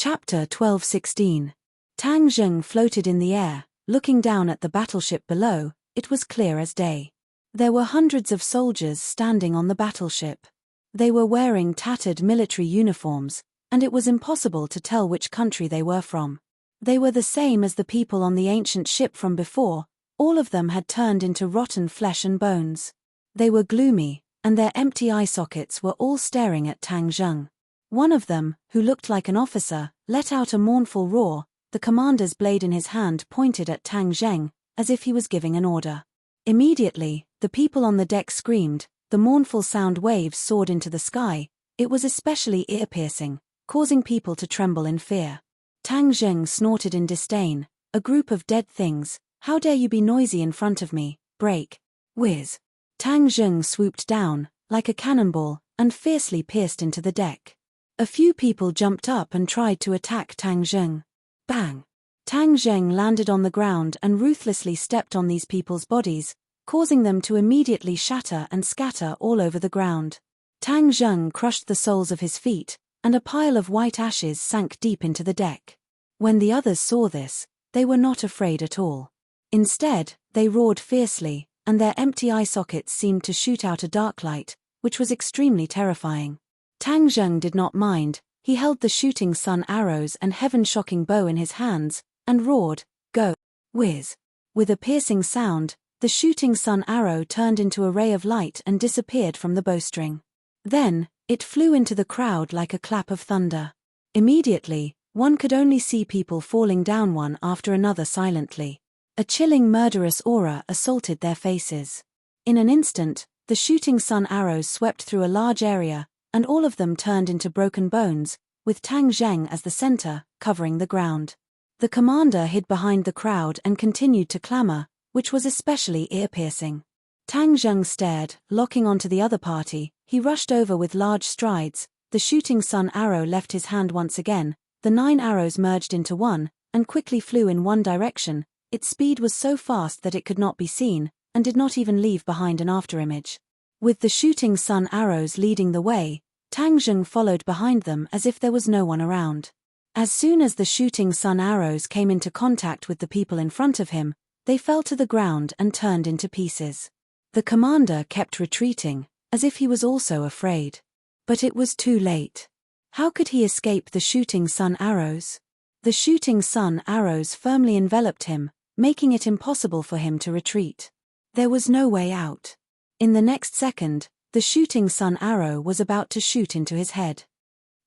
Chapter 12:16. Tang Zheng floated in the air, looking down at the battleship below. It was clear as day. There were hundreds of soldiers standing on the battleship. They were wearing tattered military uniforms, and it was impossible to tell which country they were from. They were the same as the people on the ancient ship from before. All of them had turned into rotten flesh and bones. They were gloomy, and their empty eye sockets were all staring at Tang Zheng. One of them, who looked like an officer, let out a mournful roar. The commander's blade in his hand pointed at Tang Zheng, as if he was giving an order. Immediately, the people on the deck screamed. The mournful sound waves soared into the sky. It was especially ear-piercing, causing people to tremble in fear. Tang Zheng snorted in disdain. "A group of dead things, how dare you be noisy in front of me? Break!" Whiz! Tang Zheng swooped down, like a cannonball, and fiercely pierced into the deck. A few people jumped up and tried to attack Tang Zheng. Bang! Tang Zheng landed on the ground and ruthlessly stepped on these people's bodies, causing them to immediately shatter and scatter all over the ground. Tang Zheng crushed the soles of his feet, and a pile of white ashes sank deep into the deck. When the others saw this, they were not afraid at all. Instead, they roared fiercely, and their empty eye sockets seemed to shoot out a dark light, which was extremely terrifying. Tang Zheng did not mind. He held the shooting sun arrows and heaven-shocking bow in his hands, and roared, "Go!" Whiz! With a piercing sound, the shooting sun arrow turned into a ray of light and disappeared from the bowstring. Then, it flew into the crowd like a clap of thunder. Immediately, one could only see people falling down one after another silently. A chilling murderous aura assaulted their faces. In an instant, the shooting sun arrows swept through a large area, and all of them turned into broken bones, with Tang Zheng as the center, covering the ground. The commander hid behind the crowd and continued to clamor, which was especially ear-piercing. Tang Zheng stared, locking onto the other party. He rushed over with large strides. The shooting sun arrow left his hand once again. The 9 arrows merged into one, and quickly flew in one direction. Its speed was so fast that it could not be seen, and did not even leave behind an afterimage. With the shooting sun arrows leading the way, Tang Zheng followed behind them as if there was no one around. As soon as the shooting sun arrows came into contact with the people in front of him, they fell to the ground and turned into pieces. The commander kept retreating, as if he was also afraid. But it was too late. How could he escape the shooting sun arrows? The shooting sun arrows firmly enveloped him, making it impossible for him to retreat. There was no way out. In the next second, the shooting sun arrow was about to shoot into his head.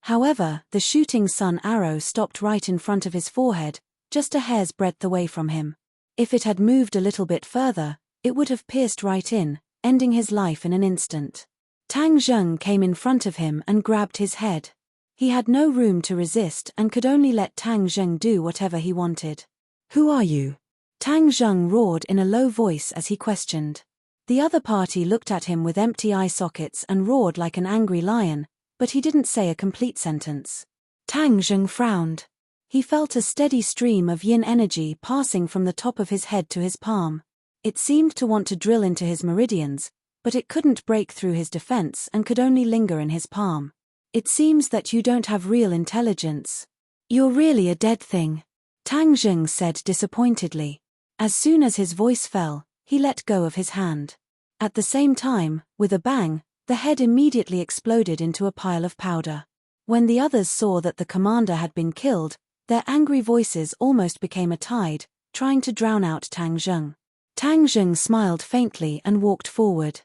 However, the shooting sun arrow stopped right in front of his forehead, just a hair's breadth away from him. If it had moved a little bit further, it would have pierced right in, ending his life in an instant. Tang Zheng came in front of him and grabbed his head. He had no room to resist and could only let Tang Zheng do whatever he wanted. "Who are you?" Tang Zheng roared in a low voice as he questioned. The other party looked at him with empty eye sockets and roared like an angry lion, but he didn't say a complete sentence. Tang Zheng frowned. He felt a steady stream of yin energy passing from the top of his head to his palm. It seemed to want to drill into his meridians, but it couldn't break through his defense and could only linger in his palm. "It seems that you don't have real intelligence. You're really a dead thing," Tang Zheng said disappointedly. As soon as his voice fell, he let go of his hand. At the same time, with a bang, the head immediately exploded into a pile of powder. When the others saw that the commander had been killed, their angry voices almost became a tide, trying to drown out Tang Zheng. Tang Zheng smiled faintly and walked forward.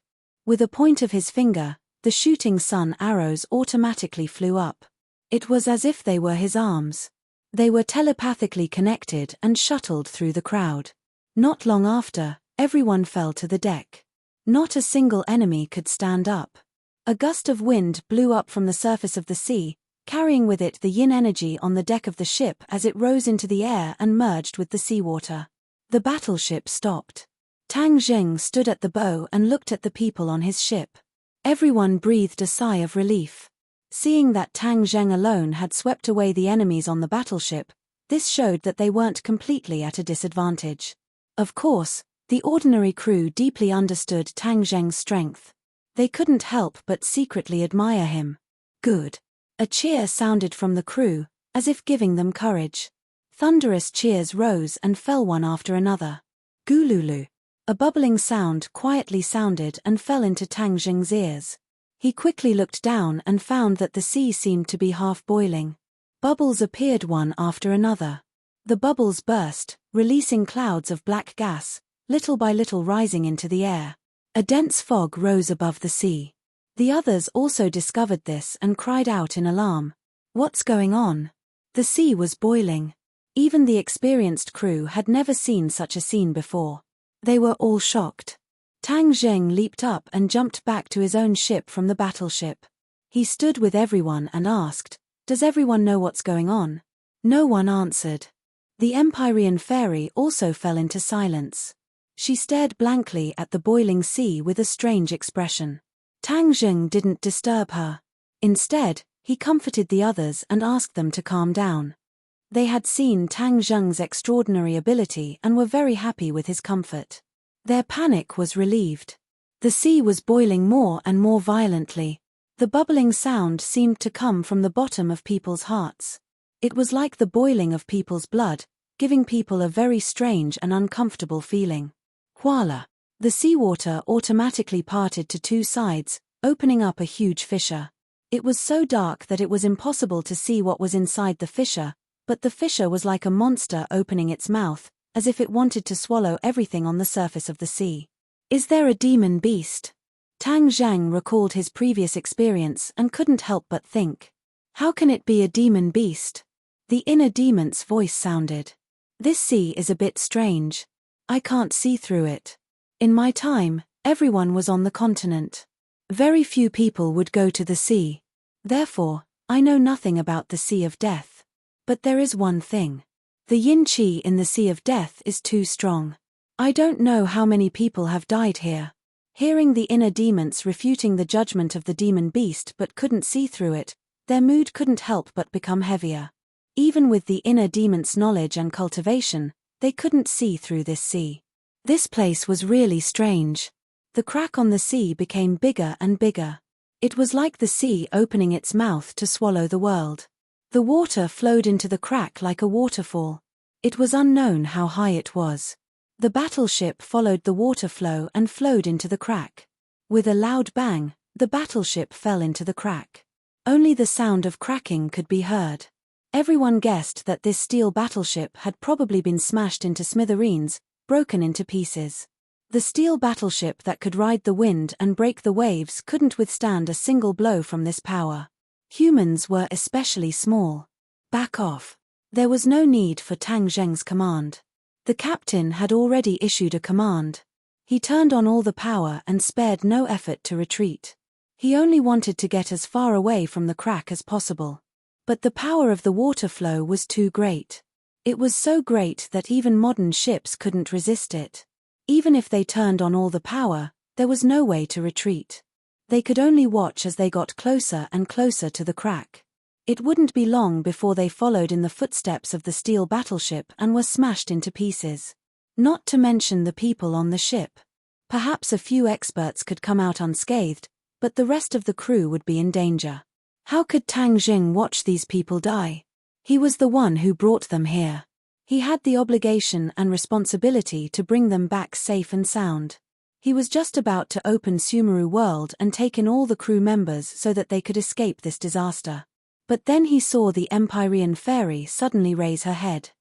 With a point of his finger, the shooting sun arrows automatically flew up. It was as if they were his arms. They were telepathically connected and shuttled through the crowd. Not long after, everyone fell to the deck. Not a single enemy could stand up. A gust of wind blew up from the surface of the sea, carrying with it the yin energy on the deck of the ship as it rose into the air and merged with the seawater. The battleship stopped. Tang Zheng stood at the bow and looked at the people on his ship. Everyone breathed a sigh of relief. Seeing that Tang Zheng alone had swept away the enemies on the battleship, this showed that they weren't completely at a disadvantage. Of course, the ordinary crew deeply understood Tang Zheng's strength. They couldn't help but secretly admire him. "Good." A cheer sounded from the crew, as if giving them courage. Thunderous cheers rose and fell one after another. Gululu. A bubbling sound quietly sounded and fell into Tang Jing's ears. He quickly looked down and found that the sea seemed to be half boiling. Bubbles appeared one after another. The bubbles burst, releasing clouds of black gas, little by little rising into the air. A dense fog rose above the sea. The others also discovered this and cried out in alarm. What's going on? The sea was boiling. Even the experienced crew had never seen such a scene before. They were all shocked. Tang Jing leaped up and jumped back to his own ship from the battleship. He stood with everyone and asked, "Does everyone know what's going on?" No one answered. The Empyrean fairy also fell into silence. She stared blankly at the boiling sea with a strange expression. Tang Jing didn't disturb her. Instead, he comforted the others and asked them to calm down. They had seen Tang Jing's extraordinary ability and were very happy with his comfort. Their panic was relieved. The sea was boiling more and more violently. The bubbling sound seemed to come from the bottom of people's hearts. It was like the boiling of people's blood, giving people a very strange and uncomfortable feeling. Voila! The seawater automatically parted to two sides, opening up a huge fissure. It was so dark that it was impossible to see what was inside the fissure, but the fissure was like a monster opening its mouth, as if it wanted to swallow everything on the surface of the sea. Is there a demon beast? Tang Zhang recalled his previous experience and couldn't help but think. How can it be a demon beast? The inner demon's voice sounded. This sea is a bit strange. I can't see through it. In my time, everyone was on the continent. Very few people would go to the sea. Therefore, I know nothing about the Sea of Death. But there is one thing. The yin qi in the Sea of Death is too strong. I don't know how many people have died here. Hearing the inner demons refuting the judgment of the demon beast but couldn't see through it, their mood couldn't help but become heavier. Even with the inner demon's knowledge and cultivation, they couldn't see through this sea. This place was really strange. The crack on the sea became bigger and bigger. It was like the sea opening its mouth to swallow the world. The water flowed into the crack like a waterfall. It was unknown how high it was. The battleship followed the water flow and flowed into the crack. With a loud bang, the battleship fell into the crack. Only the sound of cracking could be heard. Everyone guessed that this steel battleship had probably been smashed into smithereens, broken into pieces. The steel battleship that could ride the wind and break the waves couldn't withstand a single blow from this power. Humans were especially small. Back off. There was no need for Tang Zheng's command. The captain had already issued a command. He turned on all the power and spared no effort to retreat. He only wanted to get as far away from the crack as possible. But the power of the water flow was too great. It was so great that even modern ships couldn't resist it. Even if they turned on all the power, there was no way to retreat. They could only watch as they got closer and closer to the crack. It wouldn't be long before they followed in the footsteps of the steel battleship and were smashed into pieces. Not to mention the people on the ship. Perhaps a few experts could come out unscathed, but the rest of the crew would be in danger. How could Tang Jing watch these people die? He was the one who brought them here. He had the obligation and responsibility to bring them back safe and sound. He was just about to open Sumeru World and take in all the crew members so that they could escape this disaster. But then he saw the Empyrean fairy suddenly raise her head.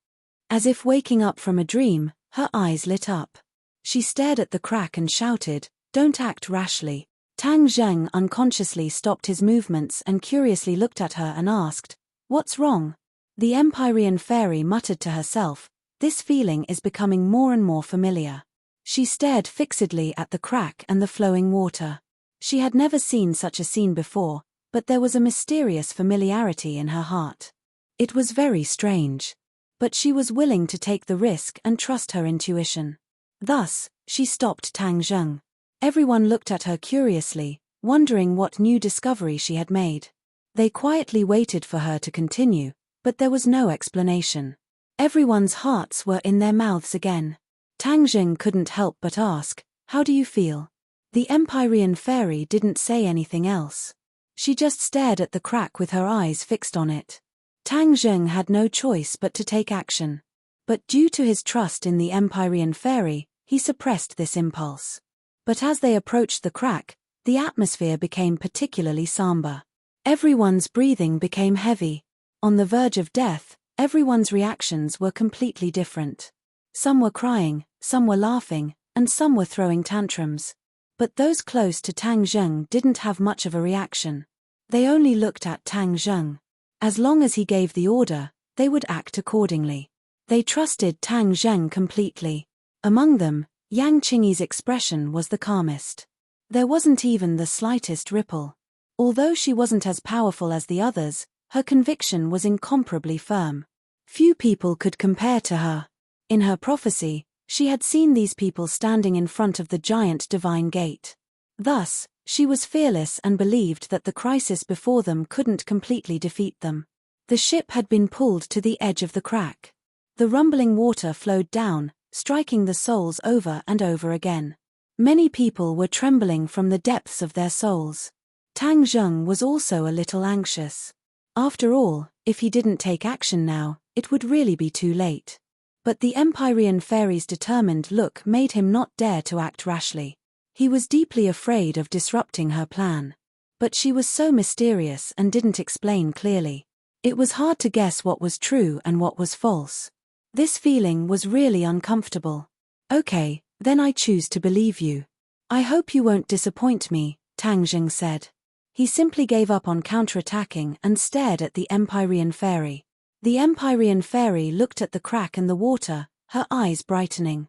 As if waking up from a dream, her eyes lit up. She stared at the crack and shouted, "Don't act rashly." Tang Zheng unconsciously stopped his movements and curiously looked at her and asked, "What's wrong?" The Empyrean fairy muttered to herself, "This feeling is becoming more and more familiar." She stared fixedly at the crack and the flowing water. She had never seen such a scene before, but there was a mysterious familiarity in her heart. It was very strange. But she was willing to take the risk and trust her intuition. Thus, she stopped Tang Zheng. Everyone looked at her curiously, wondering what new discovery she had made. They quietly waited for her to continue, but there was no explanation. Everyone's hearts were in their mouths again. Tang Zheng couldn't help but ask, "How do you feel?" The Empyrean fairy didn't say anything else. She just stared at the crack with her eyes fixed on it. Tang Zheng had no choice but to take action. But due to his trust in the Empyrean fairy, he suppressed this impulse. But as they approached the crack, the atmosphere became particularly somber. Everyone's breathing became heavy. On the verge of death, everyone's reactions were completely different. Some were crying, some were laughing, and some were throwing tantrums. But those close to Tang Zheng didn't have much of a reaction. They only looked at Tang Zheng. As long as he gave the order, they would act accordingly. They trusted Tang Zheng completely. Among them, Yang Qingyi's expression was the calmest. There wasn't even the slightest ripple. Although she wasn't as powerful as the others, her conviction was incomparably firm. Few people could compare to her. In her prophecy, she had seen these people standing in front of the giant divine gate. Thus, she was fearless and believed that the crisis before them couldn't completely defeat them. The ship had been pulled to the edge of the crack. The rumbling water flowed down, striking the souls over and over again. Many people were trembling from the depths of their souls. Tang Zheng was also a little anxious. After all, if he didn't take action now, it would really be too late. But the Empyrean fairy's determined look made him not dare to act rashly. He was deeply afraid of disrupting her plan. But she was so mysterious and didn't explain clearly. It was hard to guess what was true and what was false. This feeling was really uncomfortable. Okay, then I choose to believe you. I hope you won't disappoint me, Tang Zheng said. He simply gave up on counterattacking and stared at the Empyrean fairy. The Empyrean fairy looked at the crack in the water, her eyes brightening.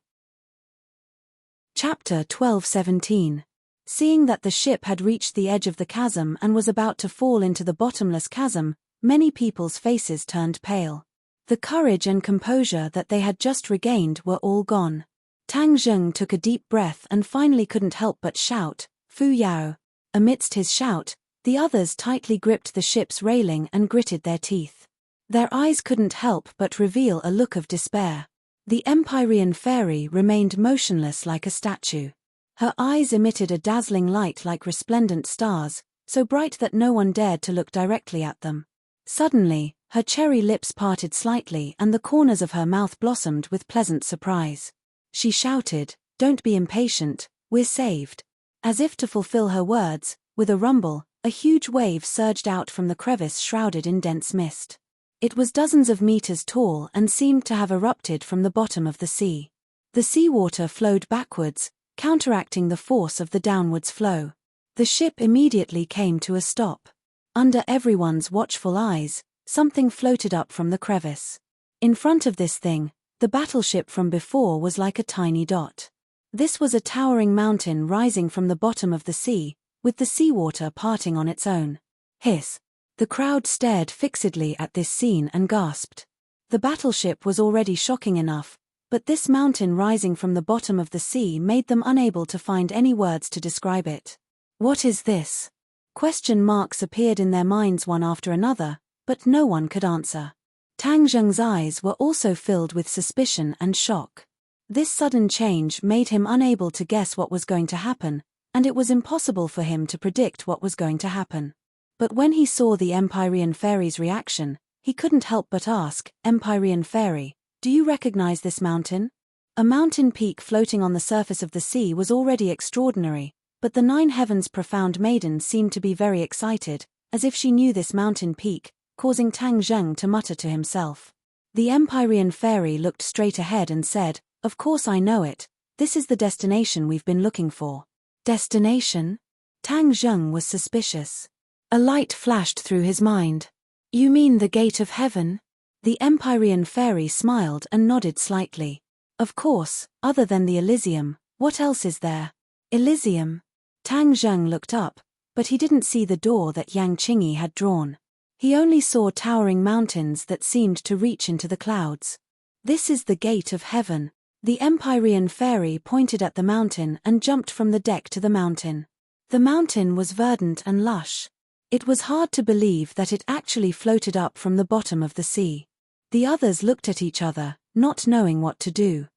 Chapter 12:17. Seeing that the ship had reached the edge of the chasm and was about to fall into the bottomless chasm, many people's faces turned pale. The courage and composure that they had just regained were all gone. Tang Zheng took a deep breath and finally couldn't help but shout, "Fu Yao!" Amidst his shout, the others tightly gripped the ship's railing and gritted their teeth. Their eyes couldn't help but reveal a look of despair. The Empyrean fairy remained motionless like a statue. Her eyes emitted a dazzling light like resplendent stars, so bright that no one dared to look directly at them. Suddenly, her cherry lips parted slightly and the corners of her mouth blossomed with pleasant surprise. She shouted, "Don't be impatient, we're saved." As if to fulfill her words, with a rumble, a huge wave surged out from the crevice shrouded in dense mist. It was dozens of meters tall and seemed to have erupted from the bottom of the sea. The seawater flowed backwards, counteracting the force of the downwards flow. The ship immediately came to a stop. Under everyone's watchful eyes, something floated up from the crevice. In front of this thing, the battleship from before was like a tiny dot. This was a towering mountain rising from the bottom of the sea, with the seawater parting on its own. Hiss! The crowd stared fixedly at this scene and gasped. The battleship was already shocking enough, but this mountain rising from the bottom of the sea made them unable to find any words to describe it. What is this? Question marks appeared in their minds one after another, but no one could answer. Tang Zheng's eyes were also filled with suspicion and shock. This sudden change made him unable to guess what was going to happen, and it was impossible for him to predict what was going to happen. But when he saw the Empyrean fairy's reaction, he couldn't help but ask, "Empyrean fairy, do you recognize this mountain?" A mountain peak floating on the surface of the sea was already extraordinary, but the Nine Heavens' profound maiden seemed to be very excited, as if she knew this mountain peak, causing Tang Zheng to mutter to himself. The Empyrean fairy looked straight ahead and said, "Of course I know it, this is the destination we've been looking for." Destination? Tang Zheng was suspicious. A light flashed through his mind. "You mean the gate of heaven?" The Empyrean fairy smiled and nodded slightly. "Of course, other than the Elysium, what else is there?" Elysium? Tang Zheng looked up, but he didn't see the door that Yang Qingyi had drawn. He only saw towering mountains that seemed to reach into the clouds. "This is the gate of heaven." The Empyrean fairy pointed at the mountain and jumped from the deck to the mountain. The mountain was verdant and lush. It was hard to believe that it actually floated up from the bottom of the sea. The others looked at each other, not knowing what to do.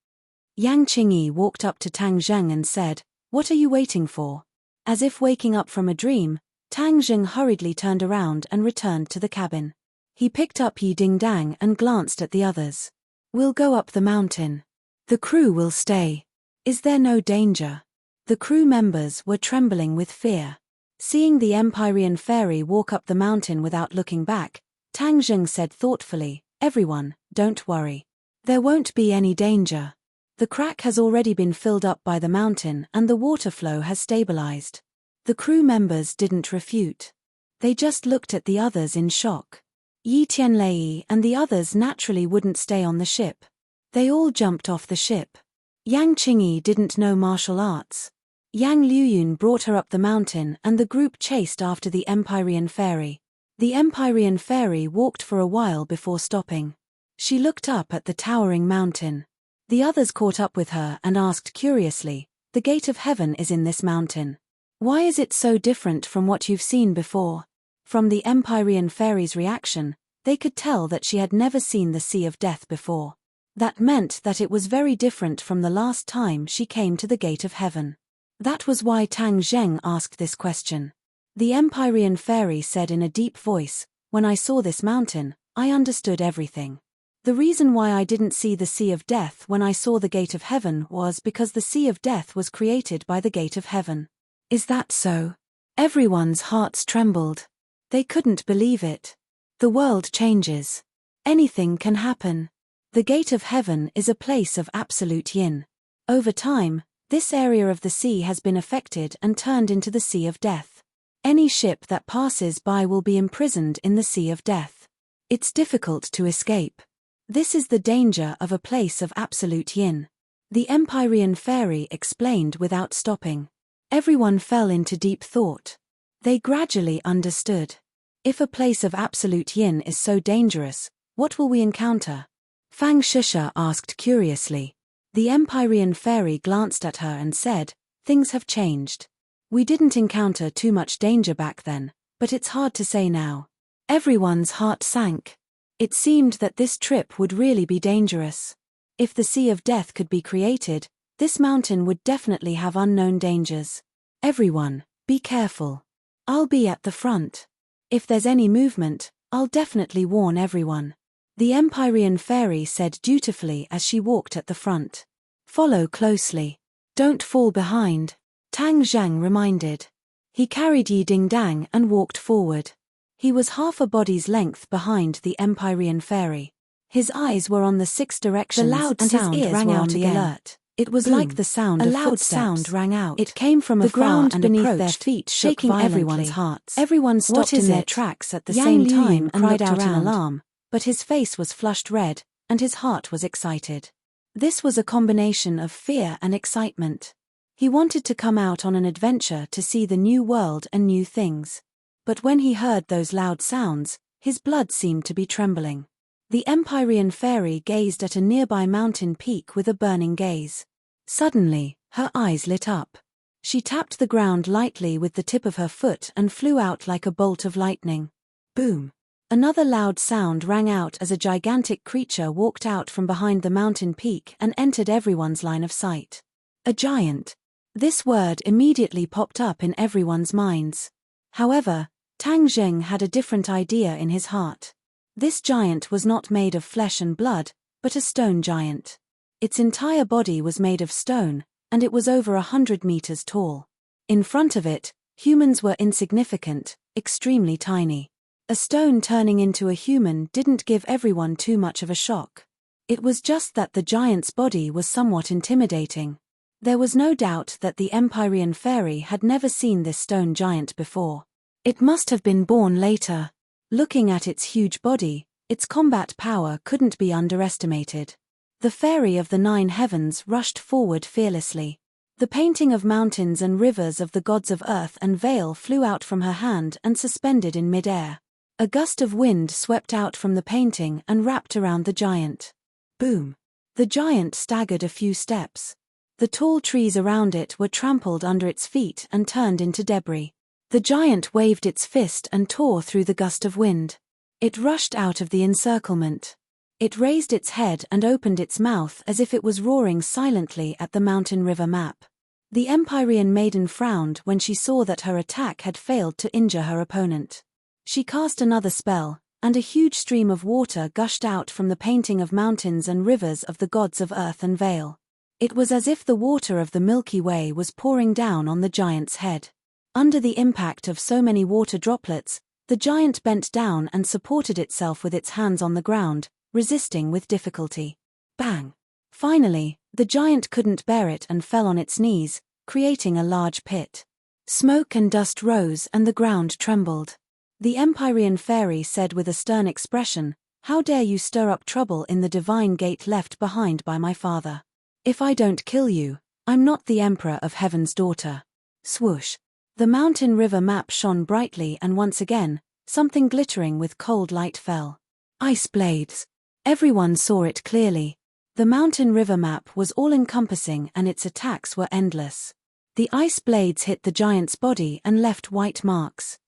Yang Qingyi walked up to Tang Zheng and said, "What are you waiting for?" As if waking up from a dream, Tang Zheng hurriedly turned around and returned to the cabin. He picked up Yi Ding-dang and glanced at the others. We'll go up the mountain. The crew will stay. Is there no danger? The crew members were trembling with fear. Seeing the Empyrean fairy walk up the mountain without looking back, Tang Zheng said thoughtfully, Everyone, don't worry. There won't be any danger. The crack has already been filled up by the mountain and the water flow has stabilized. The crew members didn't refute. They just looked at the others in shock. Yi Tianlei and the others naturally wouldn't stay on the ship. They all jumped off the ship. Yang Qingyi didn't know martial arts. Yang Liuyun brought her up the mountain and the group chased after the Empyrean fairy. The Empyrean fairy walked for a while before stopping. She looked up at the towering mountain. The others caught up with her and asked curiously, The gate of heaven is in this mountain. Why is it so different from what you've seen before? From the Empyrean fairy's reaction, they could tell that she had never seen the Sea of Death before. That meant that it was very different from the last time she came to the gate of heaven. That was why Tang Zheng asked this question. The Empyrean fairy said in a deep voice, When I saw this mountain, I understood everything. The reason why I didn't see the Sea of Death when I saw the gate of heaven was because the Sea of Death was created by the gate of heaven. Is that so? Everyone's hearts trembled. They couldn't believe it. The world changes. Anything can happen. The gate of heaven is a place of absolute yin. Over time, this area of the sea has been affected and turned into the Sea of Death. Any ship that passes by will be imprisoned in the Sea of Death. It's difficult to escape. This is the danger of a place of absolute yin. The Empyrean fairy explained without stopping. Everyone fell into deep thought. They gradually understood. If a place of absolute yin is so dangerous, what will we encounter? Fang Shisha asked curiously. The Empyrean fairy glanced at her and said, Things have changed. We didn't encounter too much danger back then, but it's hard to say now. Everyone's heart sank. It seemed that this trip would really be dangerous. If the Sea of Death could be created, this mountain would definitely have unknown dangers. Everyone, be careful. I'll be at the front. If there's any movement, I'll definitely warn everyone. The Empyrean fairy said dutifully as she walked at the front. Follow closely. Don't fall behind, Tang Zheng reminded. He carried Yi Ding-dang and walked forward. He was half a body's length behind the Empyrean fairy. His eyes were on the 6 directions loud and sound his ears rang were out on the again. alert. It was Boom. like the sound A of loud footsteps. sound rang out. It came from The afar ground and beneath approached, their feet shook shaking everyone's violently. hearts. Everyone stopped in their tracks at the same time and cried out in alarm, but his face was flushed red, and his heart was excited. This was a combination of fear and excitement. He wanted to come out on an adventure to see the new world and new things. But when he heard those loud sounds, his blood seemed to be trembling. The Empyrean fairy gazed at a nearby mountain peak with a burning gaze. Suddenly, her eyes lit up. She tapped the ground lightly with the tip of her foot and flew out like a bolt of lightning. Boom! Another loud sound rang out as a gigantic creature walked out from behind the mountain peak and entered everyone's line of sight. A giant. This word immediately popped up in everyone's minds. However, Tang Zheng had a different idea in his heart. This giant was not made of flesh and blood, but a stone giant. Its entire body was made of stone, and it was over 100 meters tall. In front of it, humans were insignificant, extremely tiny. A stone turning into a human didn't give everyone too much of a shock. It was just that the giant's body was somewhat intimidating. There was no doubt that the Empyrean fairy had never seen this stone giant before. It must have been born later. Looking at its huge body, its combat power couldn't be underestimated. The fairy of the 9 heavens rushed forward fearlessly. The painting of mountains and rivers of the gods of earth and veil flew out from her hand and suspended in mid-air. A gust of wind swept out from the painting and wrapped around the giant. Boom! The giant staggered a few steps. The tall trees around it were trampled under its feet and turned into debris. The giant waved its fist and tore through the gust of wind. It rushed out of the encirclement. It raised its head and opened its mouth as if it was roaring silently at the mountain river map. The Empyrean maiden frowned when she saw that her attack had failed to injure her opponent. She cast another spell, and a huge stream of water gushed out from the painting of mountains and rivers of the gods of earth and veil. It was as if the water of the Milky Way was pouring down on the giant's head. Under the impact of so many water droplets, the giant bent down and supported itself with its hands on the ground, resisting with difficulty. Bang! Finally, the giant couldn't bear it and fell on its knees, creating a large pit. Smoke and dust rose and the ground trembled. The Empyrean fairy said with a stern expression, "How dare you stir up trouble in the divine gate left behind by my father? If I don't kill you, I'm not the emperor of heaven's daughter." Swoosh! The mountain river map shone brightly and once again, something glittering with cold light fell. Ice blades! Everyone saw it clearly. The mountain river map was all-encompassing and its attacks were endless. The ice blades hit the giant's body and left white marks.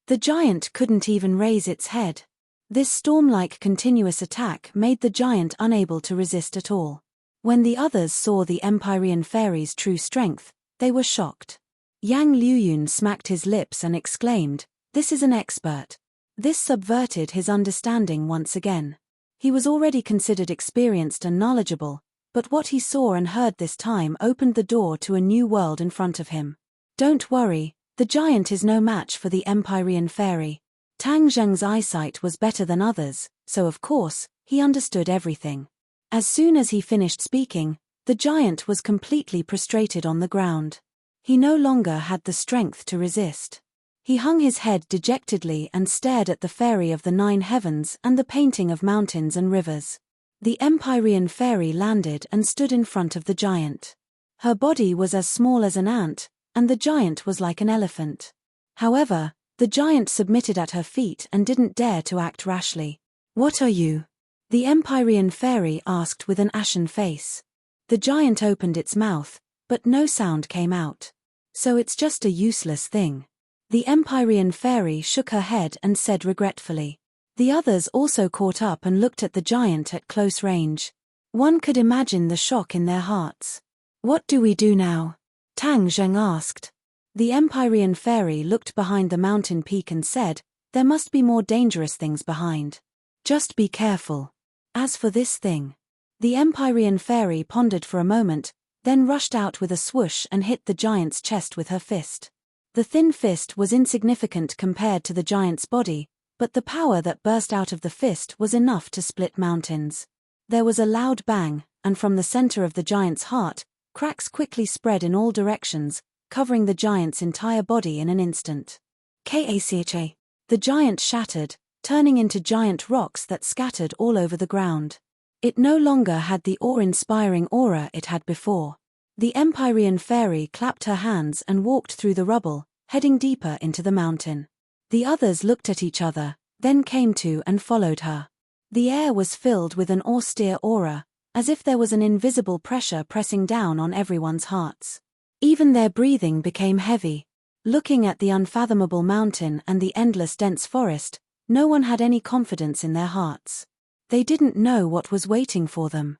The giant couldn't even raise its head. This storm-like continuous attack made the giant unable to resist at all. When the others saw the Empyrean fairy's true strength, they were shocked. Yang Liuyun smacked his lips and exclaimed, "This is an expert." This subverted his understanding once again. He was already considered experienced and knowledgeable, but what he saw and heard this time opened the door to a new world in front of him. Don't worry, the giant is no match for the Empyrean fairy. Tang Zheng's eyesight was better than others, so of course, he understood everything. As soon as he finished speaking, the giant was completely prostrated on the ground. He no longer had the strength to resist. He hung his head dejectedly and stared at the fairy of the 9 heavens and the painting of mountains and rivers. The Empyrean fairy landed and stood in front of the giant. Her body was as small as an ant, and the giant was like an elephant. However, the giant submitted at her feet and didn't dare to act rashly. "What are you?" the Empyrean fairy asked with an ashen face. The giant opened its mouth, but no sound came out. "So it's just a useless thing." The Empyrean fairy shook her head and said regretfully. The others also caught up and looked at the giant at close range. One could imagine the shock in their hearts. "What do we do now?" Tang Zheng asked. The Empyrean fairy looked behind the mountain peak and said, "There must be more dangerous things behind. Just be careful. As for this thing." The Empyrean fairy pondered for a moment, then rushed out with a swoosh and hit the giant's chest with her fist. The thin fist was insignificant compared to the giant's body, but the power that burst out of the fist was enough to split mountains. There was a loud bang, and from the center of the giant's heart, cracks quickly spread in all directions, covering the giant's entire body in an instant. Kacha! The giant shattered, turning into giant rocks that scattered all over the ground. It no longer had the awe-inspiring aura it had before. The Empyrean fairy clapped her hands and walked through the rubble, heading deeper into the mountain. The others looked at each other, then came to and followed her. The air was filled with an austere aura, as if there was an invisible pressure pressing down on everyone's hearts. Even their breathing became heavy. Looking at the unfathomable mountain and the endless dense forest, no one had any confidence in their hearts. They didn't know what was waiting for them.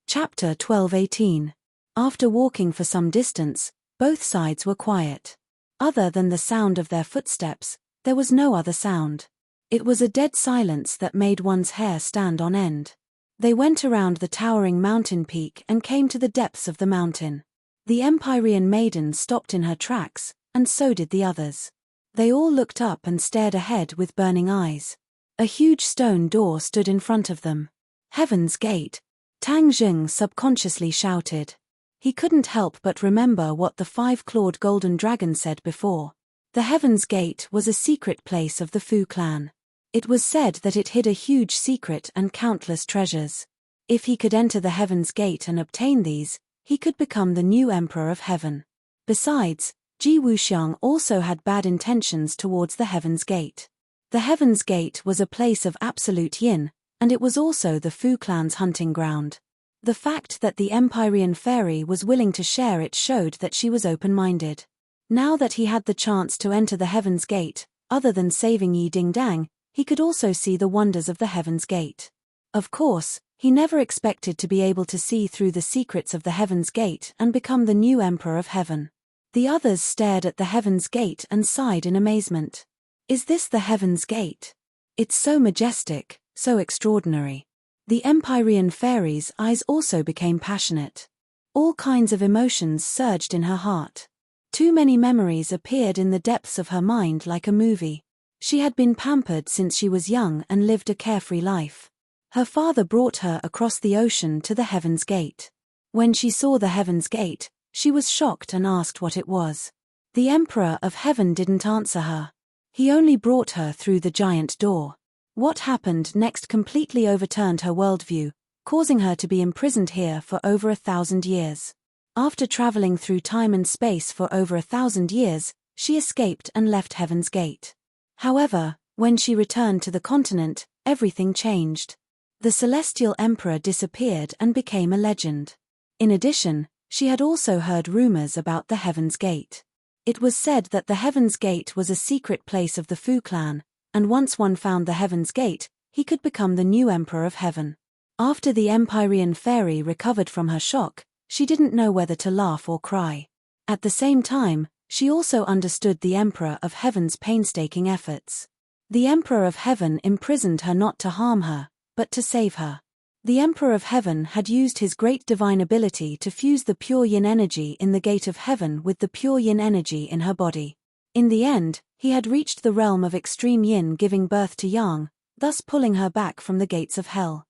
Chapter 12:18. After walking for some distance, both sides were quiet. Other than the sound of their footsteps, there was no other sound. It was a dead silence that made one's hair stand on end. They went around the towering mountain peak and came to the depths of the mountain. The Empyrean maiden stopped in her tracks, and so did the others. They all looked up and stared ahead with burning eyes. A huge stone door stood in front of them. "Heaven's Gate!" Tang Zheng subconsciously shouted. He couldn't help but remember what the 5-clawed golden dragon said before. The Heaven's Gate was a secret place of the Fu clan. It was said that it hid a huge secret and countless treasures. If he could enter the Heaven's Gate and obtain these, he could become the new Emperor of Heaven. Besides, Ji Wuxiang also had bad intentions towards the Heaven's Gate. The Heaven's Gate was a place of absolute yin, and it was also the Fu clan's hunting ground. The fact that the Empyrean fairy was willing to share it showed that she was open-minded. Now that he had the chance to enter the Heaven's Gate, other than saving Yi Dingdang, he could also see the wonders of the Heaven's Gate. Of course, he never expected to be able to see through the secrets of the Heaven's Gate and become the new Emperor of Heaven. The others stared at the Heaven's Gate and sighed in amazement. Is this the Heaven's Gate? It's so majestic, so extraordinary. The Empyrean fairy's eyes also became passionate. All kinds of emotions surged in her heart. Too many memories appeared in the depths of her mind like a movie. She had been pampered since she was young and lived a carefree life. Her father brought her across the ocean to the Heaven's Gate. When she saw the Heaven's Gate, she was shocked and asked what it was. The Emperor of Heaven didn't answer her. He only brought her through the giant door. What happened next completely overturned her worldview, causing her to be imprisoned here for over 1,000 years. After traveling through time and space for over 1,000 years, she escaped and left Heaven's Gate. However, when she returned to the continent, everything changed. The Celestial Emperor disappeared and became a legend. In addition, she had also heard rumors about the Heaven's Gate. It was said that the Heaven's Gate was a secret place of the Fu clan, and once one found the Heaven's Gate, he could become the new Emperor of Heaven. After the Empyrean fairy recovered from her shock, she didn't know whether to laugh or cry. At the same time, she also understood the Emperor of Heaven's painstaking efforts. The Emperor of Heaven imprisoned her not to harm her, but to save her. The Emperor of Heaven had used his great divine ability to fuse the pure yin energy in the Gate of Heaven with the pure yin energy in her body. In the end, he had reached the realm of extreme yin, giving birth to yang, thus pulling her back from the gates of hell.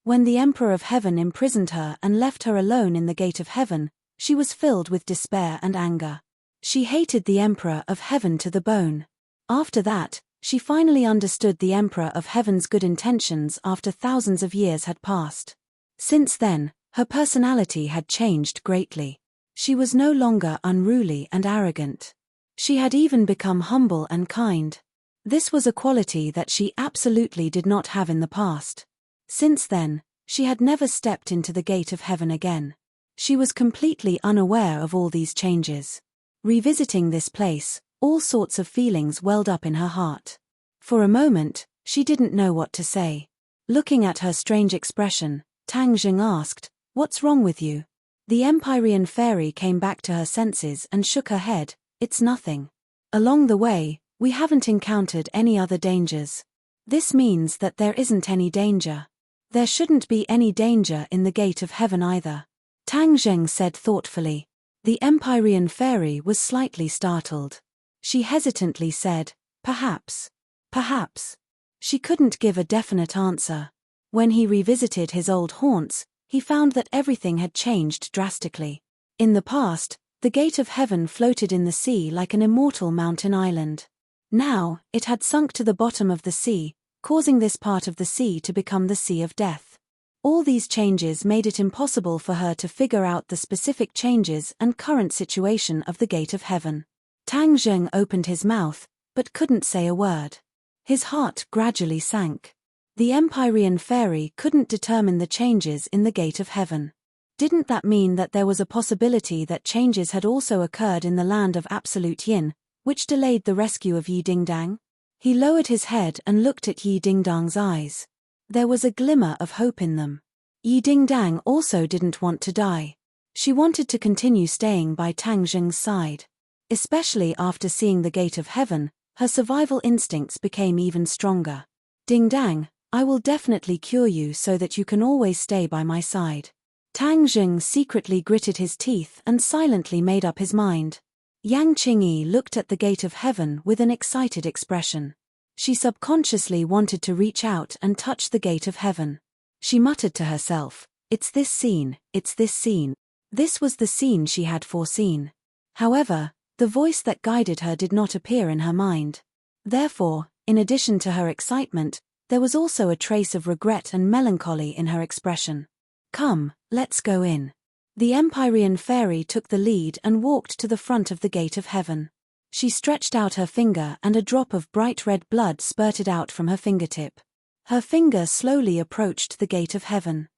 When the Emperor of Heaven imprisoned her and left her alone in the Gate of Heaven, she was filled with despair and anger. She hated the Emperor of Heaven to the bone. After that, she finally understood the Emperor of Heaven's good intentions after thousands of years had passed. Since then, her personality had changed greatly. She was no longer unruly and arrogant. She had even become humble and kind. This was a quality that she absolutely did not have in the past. Since then, she had never stepped into the Gate of Heaven again. She was completely unaware of all these changes. Revisiting this place, all sorts of feelings welled up in her heart. For a moment, she didn't know what to say. Looking at her strange expression, Tang Jing asked, "What's wrong with you?" The Empyrean fairy came back to her senses and shook her head. "It's nothing. Along the way, we haven't encountered any other dangers. This means that there isn't any danger. There shouldn't be any danger in the Gate of Heaven either." Tang Jing said thoughtfully. The Empyrean fairy was slightly startled. She hesitantly said, "Perhaps. Perhaps." She couldn't give a definite answer. When he revisited his old haunts, he found that everything had changed drastically. In the past, the Gate of Heaven floated in the sea like an immortal mountain island. Now, it had sunk to the bottom of the sea, causing this part of the sea to become the Sea of Death. All these changes made it impossible for her to figure out the specific changes and current situation of the Gate of Heaven. Tang Jing opened his mouth, but couldn't say a word. His heart gradually sank. The Empyrean fairy couldn't determine the changes in the Gate of Heaven. Didn't that mean that there was a possibility that changes had also occurred in the land of Absolute Yin, which delayed the rescue of Yi Dingdang? He lowered his head and looked at Yi Dingdang's eyes. There was a glimmer of hope in them. Yi Dingdang also didn't want to die. She wanted to continue staying by Tang Jing's side. Especially after seeing the Gate of Heaven, her survival instincts became even stronger. "Dingdang, I will definitely cure you so that you can always stay by my side." Tang Jing secretly gritted his teeth and silently made up his mind. Yang Qingyi looked at the Gate of Heaven with an excited expression. She subconsciously wanted to reach out and touch the Gate of Heaven. She muttered to herself, "It's this scene, it's this scene." This was the scene she had foreseen. However, the voice that guided her did not appear in her mind. Therefore, in addition to her excitement, there was also a trace of regret and melancholy in her expression. "Come, let's go in." The Empyrean fairy took the lead and walked to the front of the Gate of Heaven. She stretched out her finger and a drop of bright red blood spurted out from her fingertip. Her finger slowly approached the Gate of Heaven.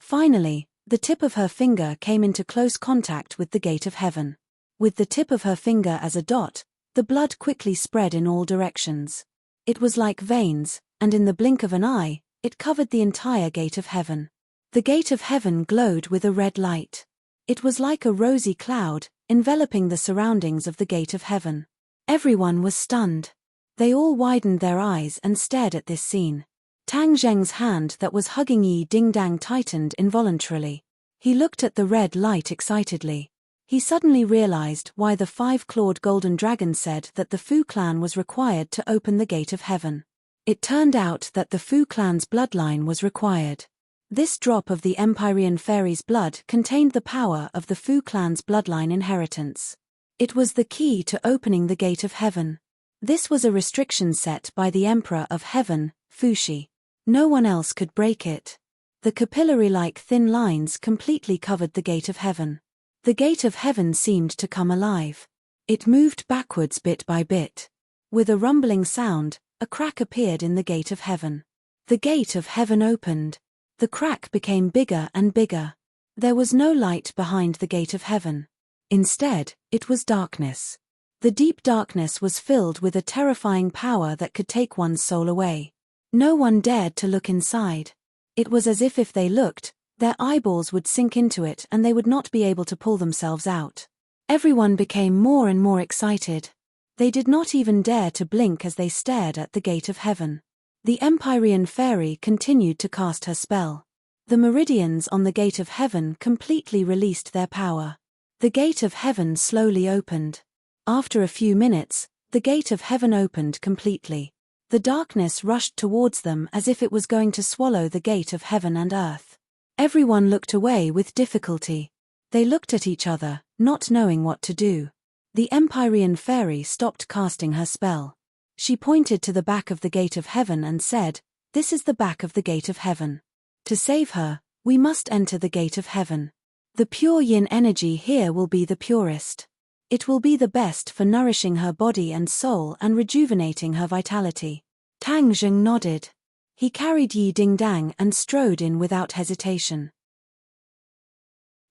Finally, the tip of her finger came into close contact with the Gate of Heaven. With the tip of her finger as a dot, the blood quickly spread in all directions. It was like veins, and in the blink of an eye, it covered the entire Gate of Heaven. The Gate of Heaven glowed with a red light. It was like a rosy cloud, enveloping the surroundings of the Gate of Heaven. Everyone was stunned. They all widened their eyes and stared at this scene. Tang Zheng's hand that was hugging Yi Dingdang tightened involuntarily. He looked at the red light excitedly. He suddenly realized why the five-clawed golden dragon said that the Fu clan was required to open the gate of heaven. It turned out that the Fu clan's bloodline was required. This drop of the Empyrean fairy's blood contained the power of the Fu clan's bloodline inheritance. It was the key to opening the gate of heaven. This was a restriction set by the Emperor of Heaven, Fuxi. No one else could break it. The capillary-like thin lines completely covered the gate of heaven. The gate of heaven seemed to come alive. It moved backwards bit by bit. With a rumbling sound, a crack appeared in the gate of heaven. The gate of heaven opened. The crack became bigger and bigger. There was no light behind the gate of heaven. Instead, it was darkness. The deep darkness was filled with a terrifying power that could take one's soul away. No one dared to look inside. It was as if they looked, their eyeballs would sink into it and they would not be able to pull themselves out. Everyone became more and more excited. They did not even dare to blink as they stared at the gate of heaven. The Empyrean fairy continued to cast her spell. The meridians on the gate of heaven completely released their power. The gate of heaven slowly opened. After a few minutes, the gate of heaven opened completely. The darkness rushed towards them as if it was going to swallow the gate of heaven and earth. Everyone looked away with difficulty. They looked at each other, not knowing what to do. The Empyrean fairy stopped casting her spell. She pointed to the back of the gate of heaven and said, "This is the back of the gate of heaven. To save her, we must enter the gate of heaven. The pure yin energy here will be the purest. It will be the best for nourishing her body and soul and rejuvenating her vitality." Tang Zheng nodded. He carried Yi Dingdang and strode in without hesitation.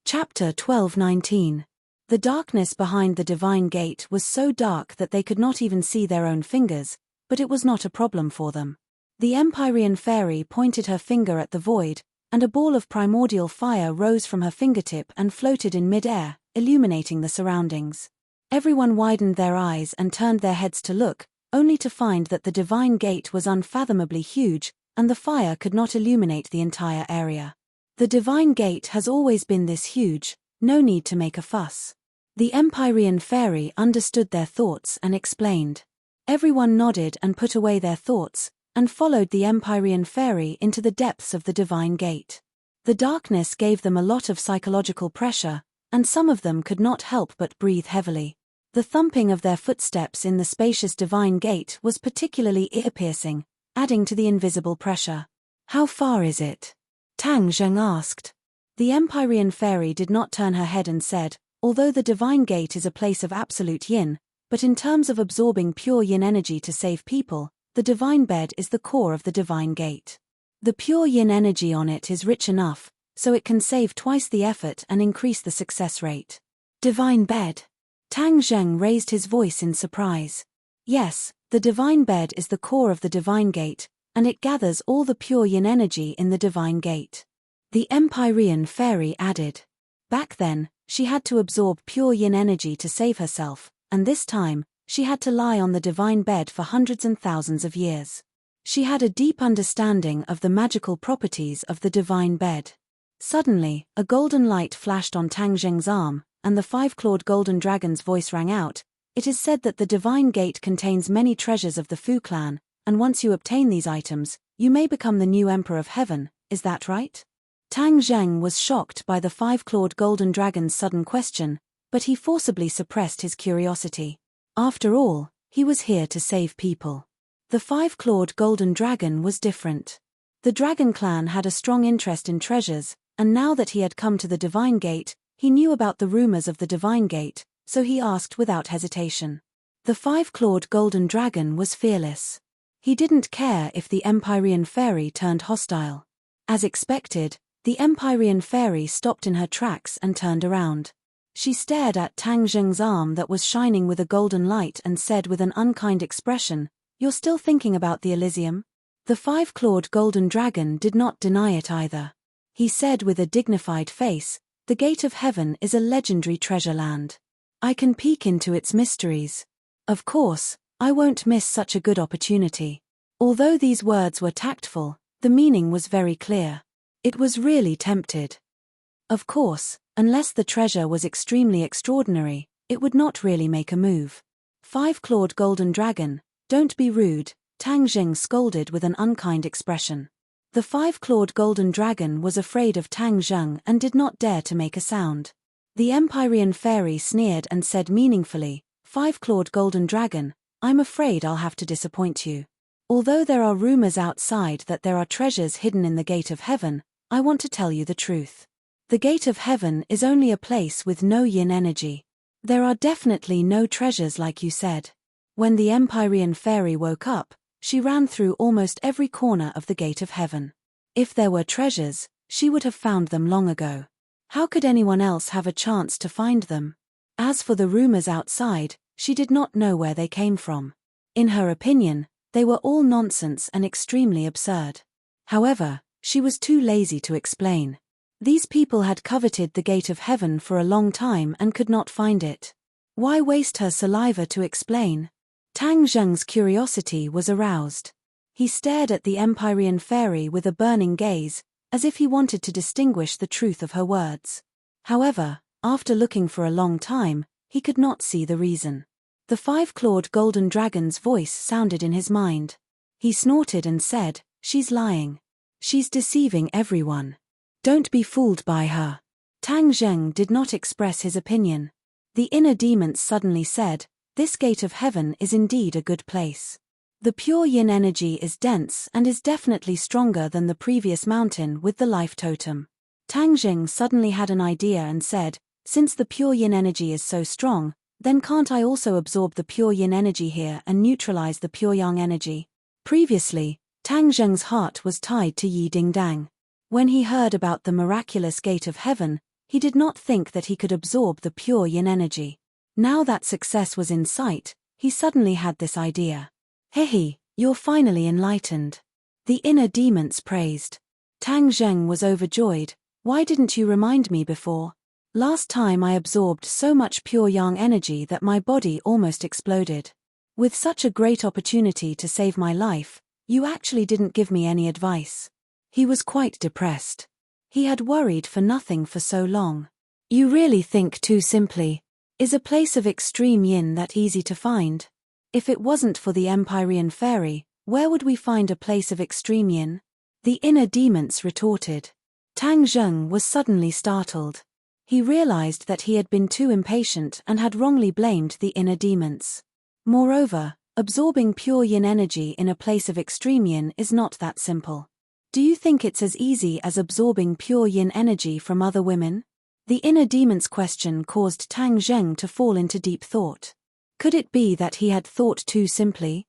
Chapter 12:19. The darkness behind the divine gate was so dark that they could not even see their own fingers, but it was not a problem for them. The Empyrean fairy pointed her finger at the void, and a ball of primordial fire rose from her fingertip and floated in mid-air, illuminating the surroundings. Everyone widened their eyes and turned their heads to look, only to find that the divine gate was unfathomably huge, and the fire could not illuminate the entire area. The divine gate has always been this huge, no need to make a fuss. The Empyrean fairy understood their thoughts and explained. Everyone nodded and put away their thoughts, and followed the Empyrean fairy into the depths of the divine gate. The darkness gave them a lot of psychological pressure, and some of them could not help but breathe heavily. The thumping of their footsteps in the spacious divine gate was particularly ear-piercing, adding to the invisible pressure. "How far is it?" Tang Zheng asked. The Empyrean fairy did not turn her head and said, "Although the divine gate is a place of absolute yin, but in terms of absorbing pure yin energy to save people, the divine bed is the core of the divine gate. The pure yin energy on it is rich enough, so it can save twice the effort and increase the success rate." Divine bed. Tang Zheng raised his voice in surprise. Yes, the divine bed is the core of the divine gate, and it gathers all the pure yin energy in the divine gate. The Empyrean fairy added. Back then, she had to absorb pure yin energy to save herself, and this time, she had to lie on the divine bed for hundreds and thousands of years. She had a deep understanding of the magical properties of the divine bed. Suddenly, a golden light flashed on Tang Zheng's arm, and the five-clawed golden dragon's voice rang out. "It is said that the divine gate contains many treasures of the Fu clan, and once you obtain these items, you may become the new Emperor of Heaven, is that right?" Tang Zheng was shocked by the five-clawed golden dragon's sudden question, but he forcibly suppressed his curiosity. After all, he was here to save people. The five-clawed golden dragon was different. The dragon clan had a strong interest in treasures, and now that he had come to the divine gate, he knew about the rumors of the divine gate, so he asked without hesitation. The five-clawed golden dragon was fearless. He didn't care if the Empyrean fairy turned hostile. As expected, the Empyrean fairy stopped in her tracks and turned around. She stared at Tang Zheng's arm that was shining with a golden light and said with an unkind expression, "You're still thinking about the Elysium?" The five-clawed golden dragon did not deny it either. He said with a dignified face, "The gate of heaven is a legendary treasure land. I can peek into its mysteries. Of course, I won't miss such a good opportunity. Although these words were tactful, the meaning was very clear. It was really tempted. Of course, unless the treasure was extremely extraordinary, it would not really make a move. Five-clawed golden dragon, don't be rude, Tang Jing scolded with an unkind expression. The five-clawed golden dragon was afraid of Tang Zheng and did not dare to make a sound. The Empyrean fairy sneered and said meaningfully, Five-clawed golden dragon, I'm afraid I'll have to disappoint you. Although there are rumors outside that there are treasures hidden in the gate of heaven, I want to tell you the truth. The gate of heaven is only a place with no yin energy. There are definitely no treasures like you said. When the Empyrean fairy woke up, she ran through almost every corner of the gate of heaven. If there were treasures, she would have found them long ago. How could anyone else have a chance to find them? As for the rumors outside, she did not know where they came from. In her opinion, they were all nonsense and extremely absurd. However, she was too lazy to explain. These people had coveted the gate of heaven for a long time and could not find it. Why waste her saliva to explain? Tang Zheng's curiosity was aroused. He stared at the Empyrean fairy with a burning gaze, as if he wanted to distinguish the truth of her words. However, after looking for a long time, he could not see the reason. The five-clawed golden dragon's voice sounded in his mind. He snorted and said, She's lying. She's deceiving everyone. Don't be fooled by her. Tang Zheng did not express his opinion. The inner demons suddenly said, This gate of heaven is indeed a good place. The pure yin energy is dense and is definitely stronger than the previous mountain with the life totem. Tang Zheng suddenly had an idea and said, Since the pure yin energy is so strong, then can't I also absorb the pure yin energy here and neutralize the pure yang energy? Previously, Tang Zheng's heart was tied to Yi Dingdang. When he heard about the miraculous gate of heaven, he did not think that he could absorb the pure yin energy. Now that success was in sight, he suddenly had this idea. Hehe, you're finally enlightened. The inner demons praised. Tang Zheng was overjoyed. Why didn't you remind me before? Last time I absorbed so much pure yang energy that my body almost exploded. With such a great opportunity to save my life, you actually didn't give me any advice. He was quite depressed. He had worried for nothing for so long. You really think too simply. Is a place of extreme yin that easy to find? If it wasn't for the Empyrean fairy, where would we find a place of extreme yin? The inner demons retorted. Tang Zheng was suddenly startled. He realized that he had been too impatient and had wrongly blamed the inner demons. Moreover, absorbing pure yin energy in a place of extreme yin is not that simple. Do you think it's as easy as absorbing pure yin energy from other women? The inner demon's question caused Tang Zheng to fall into deep thought. Could it be that he had thought too simply?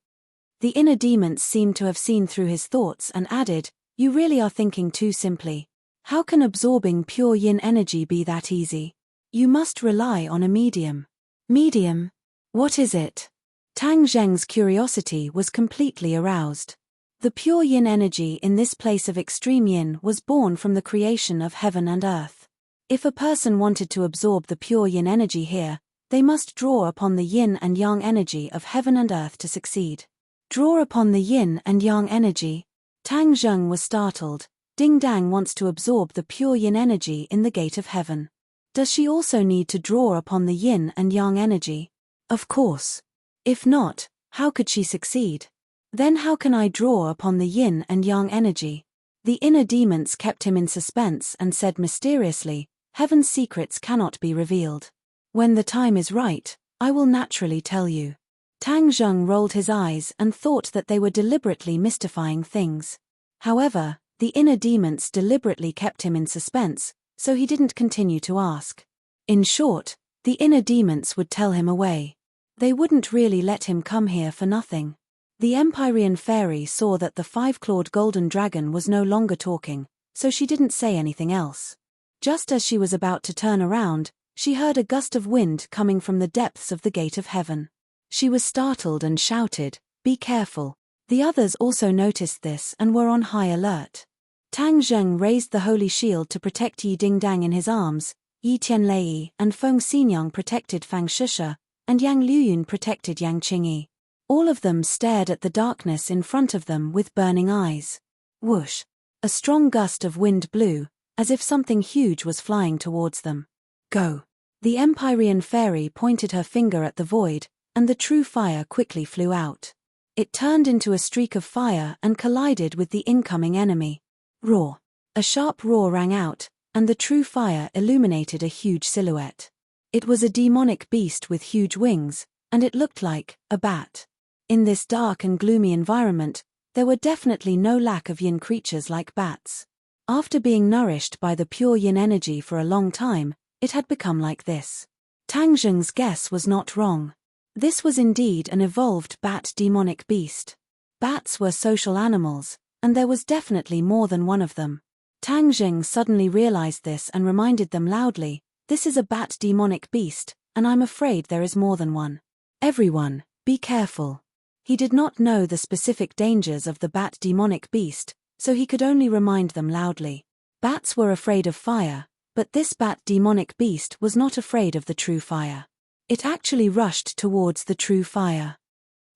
The inner demons seemed to have seen through his thoughts and added, You really are thinking too simply. How can absorbing pure yin energy be that easy? You must rely on a medium. Medium? What is it? Tang Zheng's curiosity was completely aroused. The pure yin energy in this place of extreme yin was born from the creation of heaven and earth. If a person wanted to absorb the pure yin energy here, they must draw upon the yin and yang energy of heaven and earth to succeed. Draw upon the yin and yang energy? Tang Zheng was startled. Ding Dang wants to absorb the pure yin energy in the gate of heaven. Does she also need to draw upon the yin and yang energy? Of course. If not, how could she succeed? Then how can I draw upon the yin and yang energy? The inner demons kept him in suspense and said mysteriously, Heaven's secrets cannot be revealed. When the time is right, I will naturally tell you. Tang Zheng rolled his eyes and thought that they were deliberately mystifying things. However, the inner demons deliberately kept him in suspense, so he didn't continue to ask. In short, the inner demons would tell him away. They wouldn't really let him come here for nothing. The Empyrean fairy saw that the five-clawed golden dragon was no longer talking, so she didn't say anything else. Just as she was about to turn around, she heard a gust of wind coming from the depths of the gate of heaven. She was startled and shouted, Be careful. The others also noticed this and were on high alert. Tang Zheng raised the holy shield to protect Yi Dingdang in his arms, Yi Tianlei and Feng Xinyang protected Fang Shisha, and Yang Luyun protected Yang Qingyi. All of them stared at the darkness in front of them with burning eyes. Whoosh! A strong gust of wind blew, as if something huge was flying towards them. Go! The Empyrean fairy pointed her finger at the void, and the true fire quickly flew out. It turned into a streak of fire and collided with the incoming enemy. Roar! A sharp roar rang out, and the true fire illuminated a huge silhouette. It was a demonic beast with huge wings, and it looked like a bat. In this dark and gloomy environment, there were definitely no lack of yin creatures like bats. After being nourished by the pure yin energy for a long time, it had become like this. Tang Zheng's guess was not wrong. This was indeed an evolved bat demonic beast. Bats were social animals, and there was definitely more than one of them. Tang Zheng suddenly realized this and reminded them loudly, "This is a bat demonic beast, and I'm afraid there is more than one. Everyone, be careful." He did not know the specific dangers of the bat demonic beast, so he could only remind them loudly. Bats were afraid of fire, but this bat demonic beast was not afraid of the true fire. It actually rushed towards the true fire.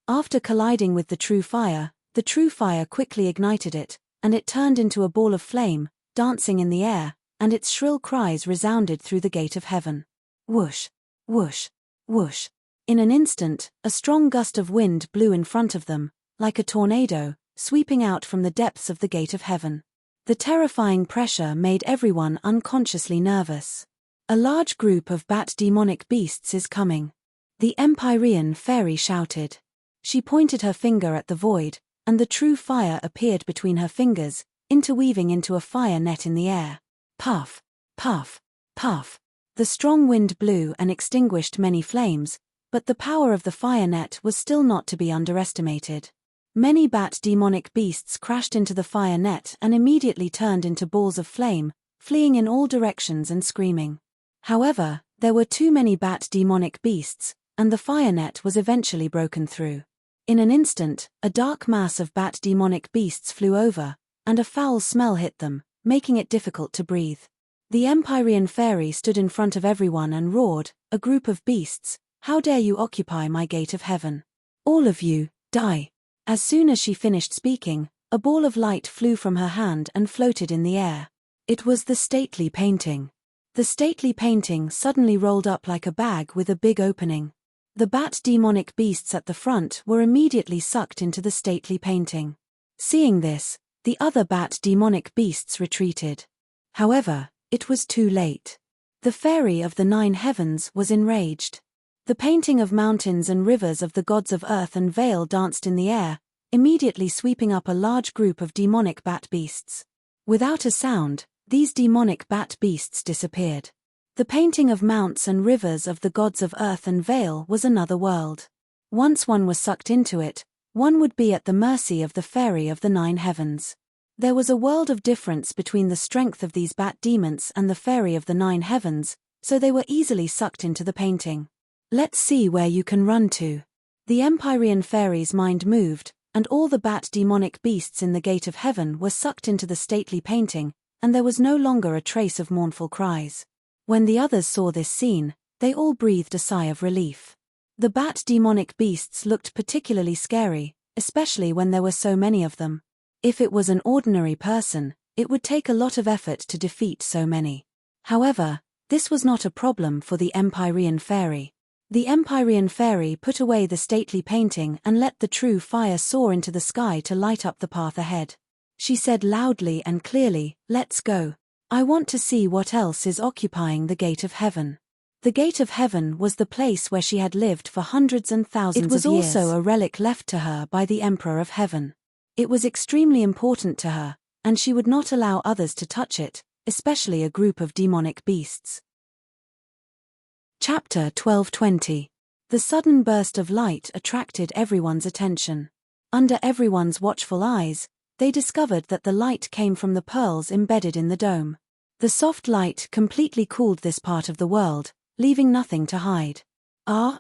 After colliding with the true fire quickly ignited it, and it turned into a ball of flame, dancing in the air, and its shrill cries resounded through the gate of heaven. Whoosh! Whoosh! Whoosh! In an instant, a strong gust of wind blew in front of them, like a tornado, sweeping out from the depths of the gate of heaven. The terrifying pressure made everyone unconsciously nervous. A large group of bat demonic beasts is coming. The Empyrean fairy shouted. She pointed her finger at the void, and the true fire appeared between her fingers, interweaving into a fire net in the air. Puff! Puff! Puff! The strong wind blew and extinguished many flames, but the power of the fire net was still not to be underestimated. Many bat demonic beasts crashed into the fire net and immediately turned into balls of flame, fleeing in all directions and screaming. However, there were too many bat demonic beasts, and the fire net was eventually broken through. In an instant, a dark mass of bat demonic beasts flew over, and a foul smell hit them, making it difficult to breathe. The Empyrean fairy stood in front of everyone and roared, "A group of beasts, how dare you occupy my gate of heaven? All of you, die!" As soon as she finished speaking, a ball of light flew from her hand and floated in the air. It was the stately painting. The stately painting suddenly rolled up like a bag with a big opening. The bat demonic beasts at the front were immediately sucked into the stately painting. Seeing this, the other bat demonic beasts retreated. However, it was too late. The fairy of the 9 heavens was enraged. The painting of mountains and rivers of the gods of earth and veil danced in the air, immediately sweeping up a large group of demonic bat beasts. Without a sound, these demonic bat beasts disappeared. The painting of mounts and rivers of the gods of earth and veil was another world. Once one was sucked into it, one would be at the mercy of the fairy of the 9 heavens. There was a world of difference between the strength of these bat demons and the fairy of the 9 heavens, so they were easily sucked into the painting. "Let's see where you can run to." The Empyrean fairy's mind moved, and all the bat demonic beasts in the gate of heaven were sucked into the stately painting, and there was no longer a trace of mournful cries. When the others saw this scene, they all breathed a sigh of relief. The bat demonic beasts looked particularly scary, especially when there were so many of them. If it was an ordinary person, it would take a lot of effort to defeat so many. However, this was not a problem for the Empyrean fairy. The Empyrean fairy put away the stately painting and let the true fire soar into the sky to light up the path ahead. She said loudly and clearly, "Let's go. I want to see what else is occupying the gate of heaven." The gate of heaven was the place where she had lived for hundreds and thousands of years. It was also a relic left to her by the Emperor of Heaven. It was extremely important to her, and she would not allow others to touch it, especially a group of demonic beasts. Chapter 12:20. The sudden burst of light attracted everyone's attention. Under everyone's watchful eyes, they discovered that the light came from the pearls embedded in the dome. The soft light completely cooled this part of the world, leaving nothing to hide.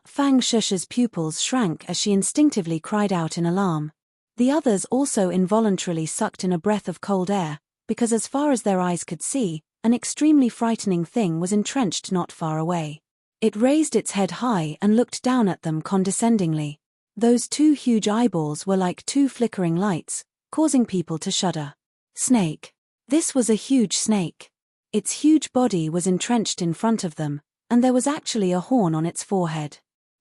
Fang Shusha's pupils shrank as she instinctively cried out in alarm. The others also involuntarily sucked in a breath of cold air, because as far as their eyes could see, an extremely frightening thing was entrenched not far away. It raised its head high and looked down at them condescendingly. Those two huge eyeballs were like two flickering lights, causing people to shudder. Snake. This was a huge snake. Its huge body was entrenched in front of them, and there was actually a horn on its forehead.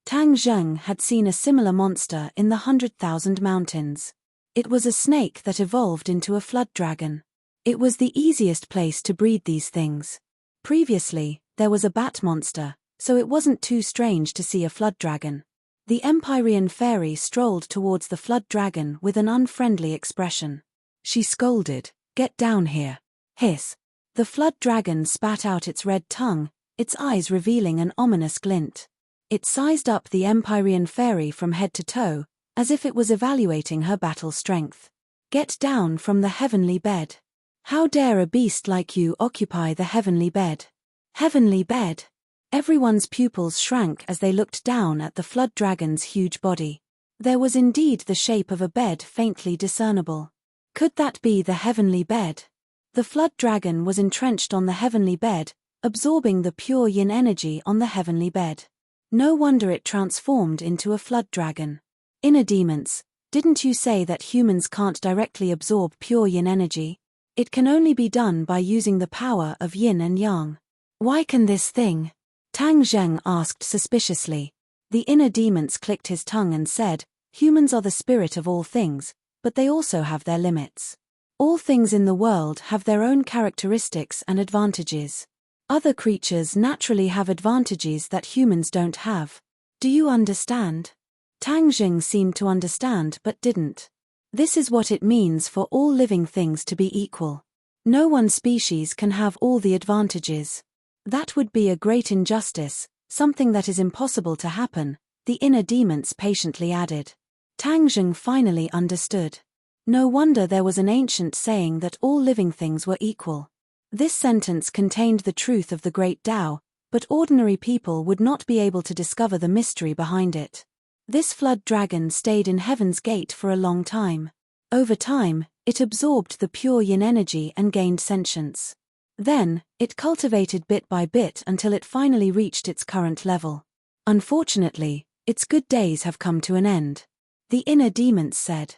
Tang Zheng had seen a similar monster in the 100,000 Mountains. It was a snake that evolved into a flood dragon. It was the easiest place to breed these things. Previously, there was a bat monster, so it wasn't too strange to see a flood dragon. The Empyrean fairy strolled towards the flood dragon with an unfriendly expression. She scolded, "Get down here." Hiss. The flood dragon spat out its red tongue, its eyes revealing an ominous glint. It sized up the Empyrean fairy from head to toe, as if it was evaluating her battle strength. "Get down from the heavenly bed. How dare a beast like you occupy the heavenly bed?" Heavenly bed? Everyone's pupils shrank as they looked down at the flood dragon's huge body. There was indeed the shape of a bed faintly discernible. Could that be the heavenly bed? The flood dragon was entrenched on the heavenly bed, absorbing the pure yin energy on the heavenly bed. No wonder it transformed into a flood dragon. Inner demons, didn't you say that humans can't directly absorb pure yin energy? It can only be done by using the power of yin and yang. Why can this thing? Tang Zheng asked suspiciously. The inner demons clicked his tongue and said, "Humans are the spirit of all things, but they also have their limits. All things in the world have their own characteristics and advantages. Other creatures naturally have advantages that humans don't have. Do you understand?" Tang Zheng seemed to understand but didn't. This is what it means for all living things to be equal. No one species can have all the advantages. That would be a great injustice, something that is impossible to happen, the inner demons patiently added. Tang Zheng finally understood. No wonder there was an ancient saying that all living things were equal. This sentence contained the truth of the great Tao, but ordinary people would not be able to discover the mystery behind it. This flood dragon stayed in Heaven's Gate for a long time. Over time, it absorbed the pure yin energy and gained sentience. Then, it cultivated bit by bit until it finally reached its current level. Unfortunately, its good days have come to an end. The inner demons said.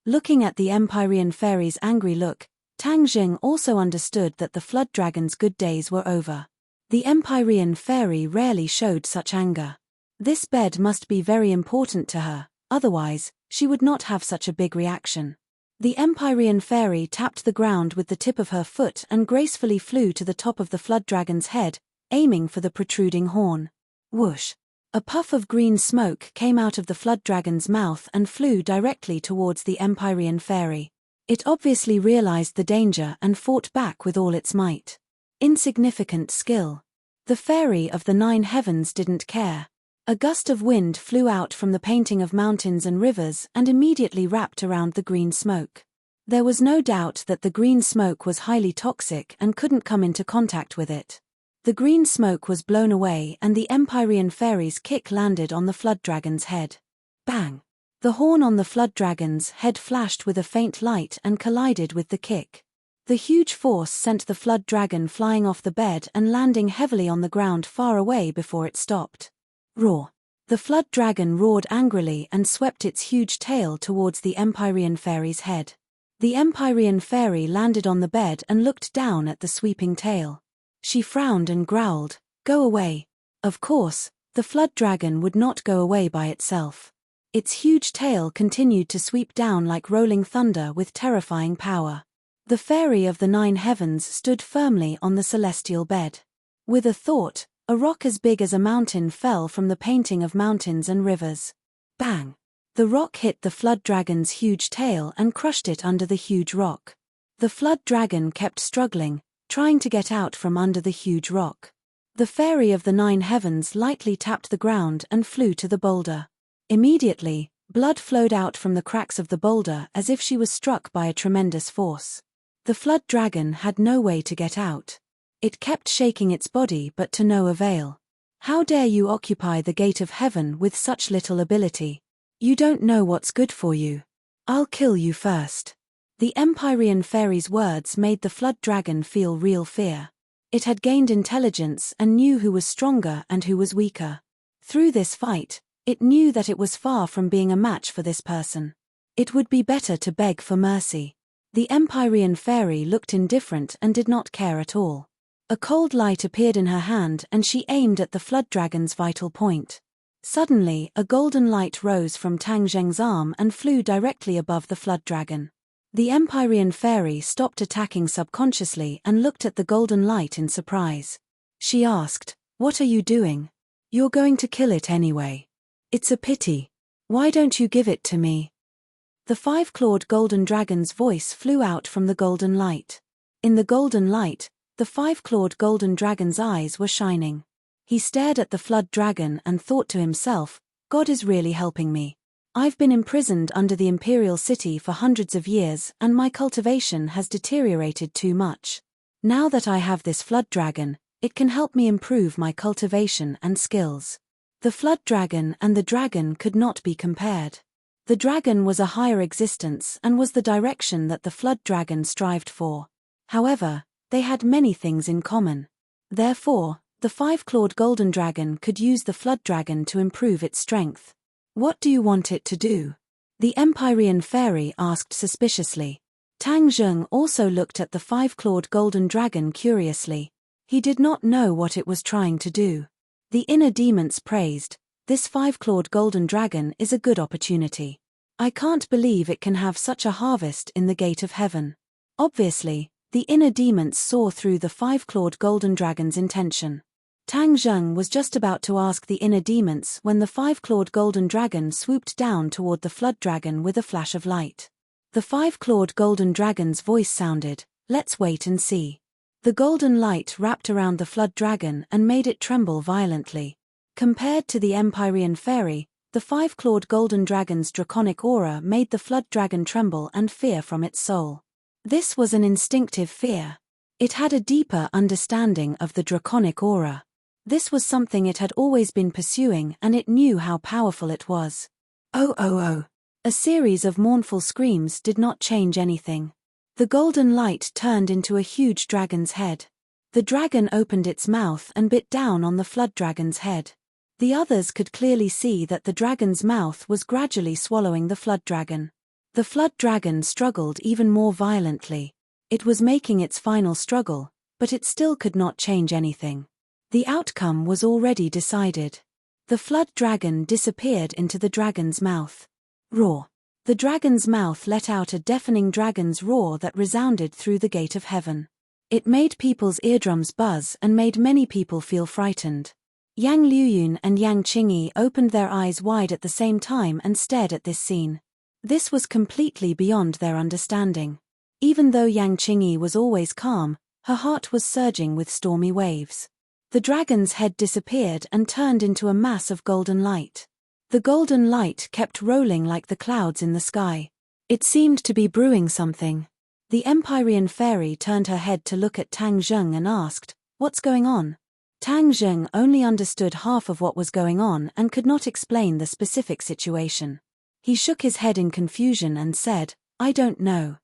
Looking at the Empyrean fairy's angry look, Tang Zheng also understood that the flood dragon's good days were over. The Empyrean fairy rarely showed such anger. This bed must be very important to her, otherwise, she would not have such a big reaction. The Empyrean fairy tapped the ground with the tip of her foot and gracefully flew to the top of the flood dragon's head, aiming for the protruding horn. Whoosh! A puff of green smoke came out of the flood dragon's mouth and flew directly towards the Empyrean fairy. It obviously realized the danger and fought back with all its might. Insignificant skill. The fairy of the 9 heavens didn't care. A gust of wind flew out from the painting of mountains and rivers and immediately wrapped around the green smoke. There was no doubt that the green smoke was highly toxic and couldn't come into contact with it. The green smoke was blown away and the Empyrean fairy's kick landed on the flood dragon's head. Bang! The horn on the flood dragon's head flashed with a faint light and collided with the kick. The huge force sent the flood dragon flying off the bed and landing heavily on the ground far away before it stopped. Roar! The flood dragon roared angrily and swept its huge tail towards the Empyrean fairy's head. The Empyrean fairy landed on the bed and looked down at the sweeping tail. She frowned and growled, "Go away." Of course, the flood dragon would not go away by itself. Its huge tail continued to sweep down like rolling thunder with terrifying power. The fairy of the 9 heavens stood firmly on the celestial bed. With a thought, a rock as big as a mountain fell from the painting of mountains and rivers. Bang! The rock hit the flood dragon's huge tail and crushed it under the huge rock. The flood dragon kept struggling, trying to get out from under the huge rock. The fairy of the 9 heavens lightly tapped the ground and flew to the boulder. Immediately, blood flowed out from the cracks of the boulder as if she was struck by a tremendous force. The flood dragon had no way to get out. It kept shaking its body but to no avail. "How dare you occupy the gate of heaven with such little ability? You don't know what's good for you. I'll kill you first." The Empyrean fairy's words made the flood dragon feel real fear. It had gained intelligence and knew who was stronger and who was weaker. Through this fight, It knew that it was far from being a match for this person. It would be better to beg for mercy. The Empyrean fairy looked indifferent and did not care at all. A cold light appeared in her hand and she aimed at the flood dragon's vital point. Suddenly, a golden light rose from Tang Zheng's arm and flew directly above the flood dragon. The Empyrean fairy stopped attacking subconsciously and looked at the golden light in surprise. She asked, "What are you doing? You're going to kill it anyway. It's a pity. Why don't you give it to me?" The five-clawed golden dragon's voice flew out from the golden light. In the golden light, the five-clawed golden dragon's eyes were shining. He stared at the flood dragon and thought to himself, "God is really helping me. I've been imprisoned under the imperial city for hundreds of years and my cultivation has deteriorated too much. Now that I have this flood dragon, it can help me improve my cultivation and skills." The flood dragon and the dragon could not be compared. The dragon was a higher existence and was the direction that the flood dragon strived for. However, they had many things in common. Therefore, the five-clawed golden dragon could use the flood dragon to improve its strength. "What do you want it to do?" the Empyrean fairy asked suspiciously. Tang Zheng also looked at the five-clawed golden dragon curiously. He did not know what it was trying to do. The inner demons praised, "This five-clawed golden dragon is a good opportunity. I can't believe it can have such a harvest in the gate of heaven." Obviously, the inner demons saw through the five-clawed golden dragon's intention. Tang Zheng was just about to ask the inner demons when the five-clawed golden dragon swooped down toward the flood dragon with a flash of light. The five-clawed golden dragon's voice sounded, "Let's wait and see." The golden light wrapped around the flood dragon and made it tremble violently. Compared to the Empyrean fairy, the five-clawed golden dragon's draconic aura made the flood dragon tremble and fear from its soul. This was an instinctive fear. It had a deeper understanding of the draconic aura. This was something it had always been pursuing and it knew how powerful it was. "Oh oh oh." A series of mournful screams did not change anything. The golden light turned into a huge dragon's head. The dragon opened its mouth and bit down on the flood dragon's head. The others could clearly see that the dragon's mouth was gradually swallowing the flood dragon. The flood dragon struggled even more violently. It was making its final struggle, but it still could not change anything. The outcome was already decided. The flood dragon disappeared into the dragon's mouth. Roar. The dragon's mouth let out a deafening dragon's roar that resounded through the gate of heaven. It made people's eardrums buzz and made many people feel frightened. Yang Liuyun and Yang Qingyi opened their eyes wide at the same time and stared at this scene. This was completely beyond their understanding. Even though Yang Qingyi was always calm, her heart was surging with stormy waves. The dragon's head disappeared and turned into a mass of golden light. The golden light kept rolling like the clouds in the sky. It seemed to be brewing something. The Empyrean fairy turned her head to look at Tang Zheng and asked, "What's going on?" Tang Zheng only understood half of what was going on and could not explain the specific situation. He shook his head in confusion and said, "I don't know."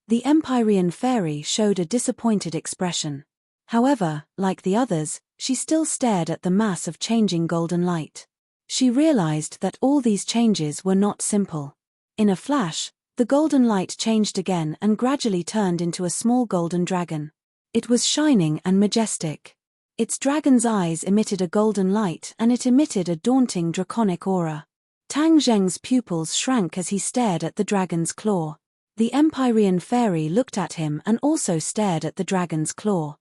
The Empyrean fairy showed a disappointed expression. However, like the others, she still stared at the mass of changing golden light. She realized that all these changes were not simple. In a flash, the golden light changed again and gradually turned into a small golden dragon. It was shining and majestic. Its dragon's eyes emitted a golden light and it emitted a daunting draconic aura. Tang Zheng's pupils shrank as he stared at the dragon's claw. The Empyrean fairy looked at him and also stared at the dragon's claw.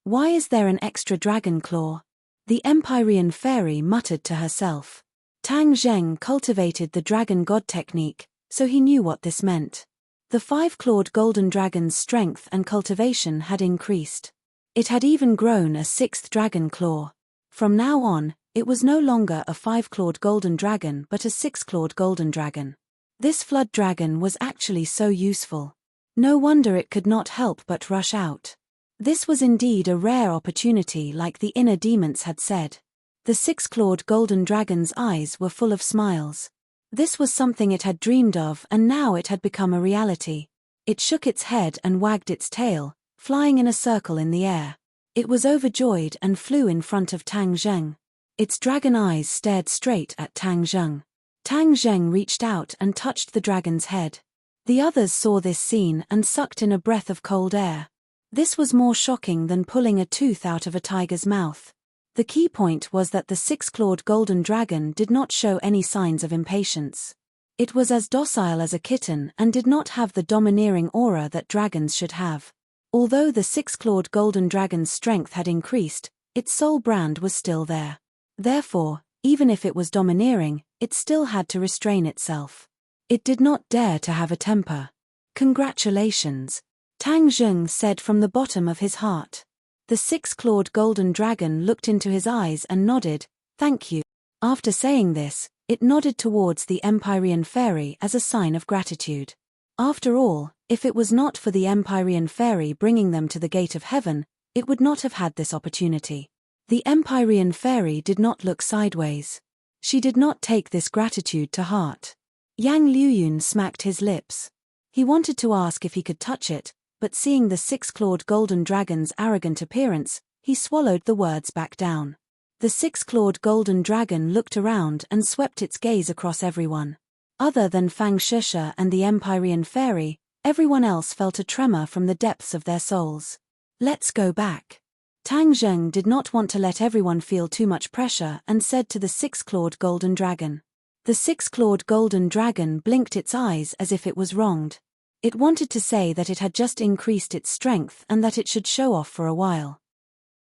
Why is there an extra dragon claw?" the Empyrean fairy muttered to herself. Tang Zheng cultivated the dragon god technique, so he knew what this meant. The five-clawed golden dragon's strength and cultivation had increased. It had even grown a sixth dragon claw. From now on, it was no longer a five-clawed golden dragon but a six-clawed golden dragon. This flood dragon was actually so useful. No wonder it could not help but rush out. This was indeed a rare opportunity, like the inner demons had said. The six-clawed golden dragon's eyes were full of smiles. This was something it had dreamed of and now it had become a reality. It shook its head and wagged its tail, flying in a circle in the air. It was overjoyed and flew in front of Tang Zheng. Its dragon eyes stared straight at Tang Zheng. Tang Zheng reached out and touched the dragon's head. The others saw this scene and sucked in a breath of cold air. This was more shocking than pulling a tooth out of a tiger's mouth. The key point was that the six-clawed golden dragon did not show any signs of impatience. It was as docile as a kitten and did not have the domineering aura that dragons should have. Although the six-clawed golden dragon's strength had increased, its soul brand was still there. Therefore, even if it was domineering, it still had to restrain itself. It did not dare to have a temper. "Congratulations," Tang Zheng said from the bottom of his heart. The six-clawed golden dragon looked into his eyes and nodded, "Thank you." After saying this, it nodded towards the Empyrean fairy as a sign of gratitude. After all, if it was not for the Empyrean fairy bringing them to the gate of heaven, it would not have had this opportunity. The Empyrean fairy did not look sideways. She did not take this gratitude to heart. Yang Liuyun smacked his lips. He wanted to ask if he could touch it, but seeing the six-clawed golden dragon's arrogant appearance, he swallowed the words back down. The six-clawed golden dragon looked around and swept its gaze across everyone. Other than Fang Shisha and the Empyrean fairy, everyone else felt a tremor from the depths of their souls. "Let's go back." Tang Zheng did not want to let everyone feel too much pressure and said to the six-clawed golden dragon. The six-clawed golden dragon blinked its eyes as if it was wronged. It wanted to say that it had just increased its strength and that it should show off for a while.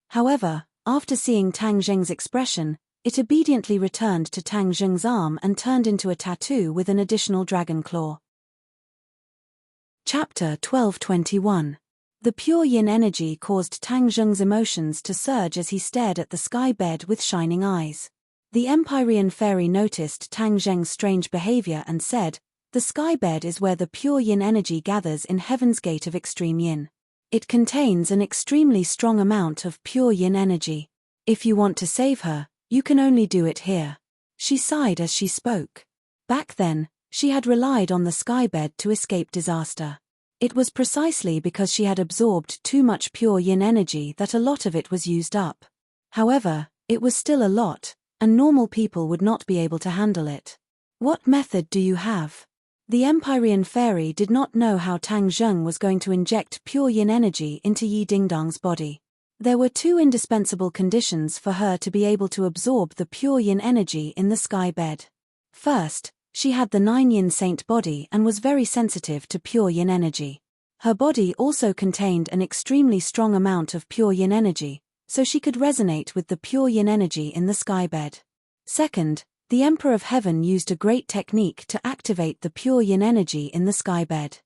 However, after seeing Tang Zheng's expression, it obediently returned to Tang Zheng's arm and turned into a tattoo with an additional dragon claw. Chapter 1221. The pure yin energy caused Tang Zheng's emotions to surge as he stared at the sky bed with shining eyes. The Empyrean fairy noticed Tang Zheng's strange behavior and said, "The sky bed is where the pure yin energy gathers in Heaven's Gate of Extreme Yin. It contains an extremely strong amount of pure yin energy. If you want to save her, you can only do it here." She sighed as she spoke. Back then, she had relied on the sky bed to escape disaster. It was precisely because she had absorbed too much pure yin energy that a lot of it was used up. However, it was still a lot, and normal people would not be able to handle it. "What method do you have?" The Empyrean fairy did not know how Tang Zheng was going to inject pure yin energy into Yi Dingdang's body. There were two indispensable conditions for her to be able to absorb the pure yin energy in the sky bed. First, she had the 9 yin saint body and was very sensitive to pure yin energy. Her body also contained an extremely strong amount of pure yin energy, so she could resonate with the pure yin energy in the sky bed. Second, the Emperor of Heaven used a great technique to activate the pure yin energy in the sky bed.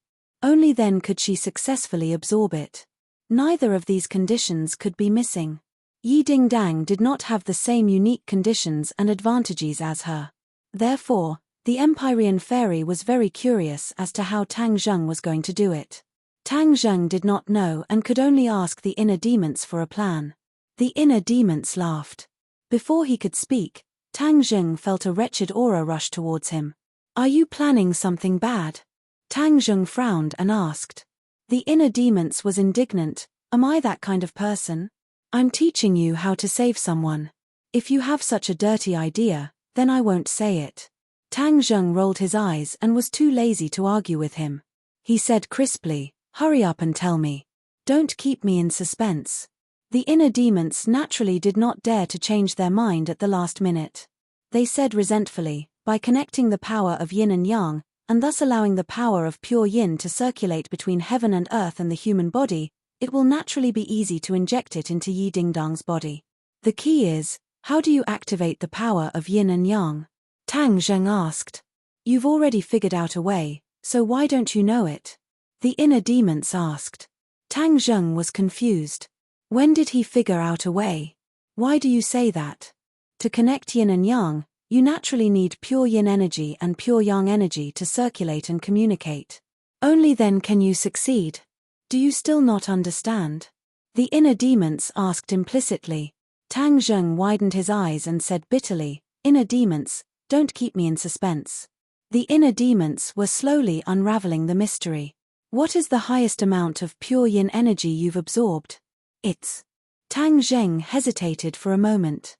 Only then could she successfully absorb it. Neither of these conditions could be missing. Yi Dingdang did not have the same unique conditions and advantages as her. Therefore, the Empyrean fairy was very curious as to how Tang Zheng was going to do it. Tang Zheng did not know and could only ask the inner demons for a plan. The inner demons laughed. Before he could speak, Tang Zheng felt a wretched aura rush towards him. "Are you planning something bad?" Tang Zheng frowned and asked. The inner demons was indignant. "Am I that kind of person? I'm teaching you how to save someone. If you have such a dirty idea, then I won't say it." Tang Zheng rolled his eyes and was too lazy to argue with him. He said crisply, "Hurry up and tell me. Don't keep me in suspense." The inner demons naturally did not dare to change their mind at the last minute. They said resentfully, "By connecting the power of yin and yang, and thus allowing the power of pure yin to circulate between heaven and earth and the human body, it will naturally be easy to inject it into Yi Dingdang's body. The key is, how do you activate the power of yin and yang?" Tang Zheng asked. "You've already figured out a way, so why don't you know it?" The inner demons asked. Tang Zheng was confused. When did he figure out a way? Why do you say that? To connect yin and yang, you naturally need pure yin energy and pure yang energy to circulate and communicate. Only then can you succeed. Do you still not understand? The inner demons asked implicitly. Tang Zheng widened his eyes and said bitterly, "Inner demons, don't keep me in suspense." The inner demons were slowly unraveling the mystery. "What is the highest amount of pure yin energy you've absorbed?" "It's..." Tang Zheng hesitated for a moment.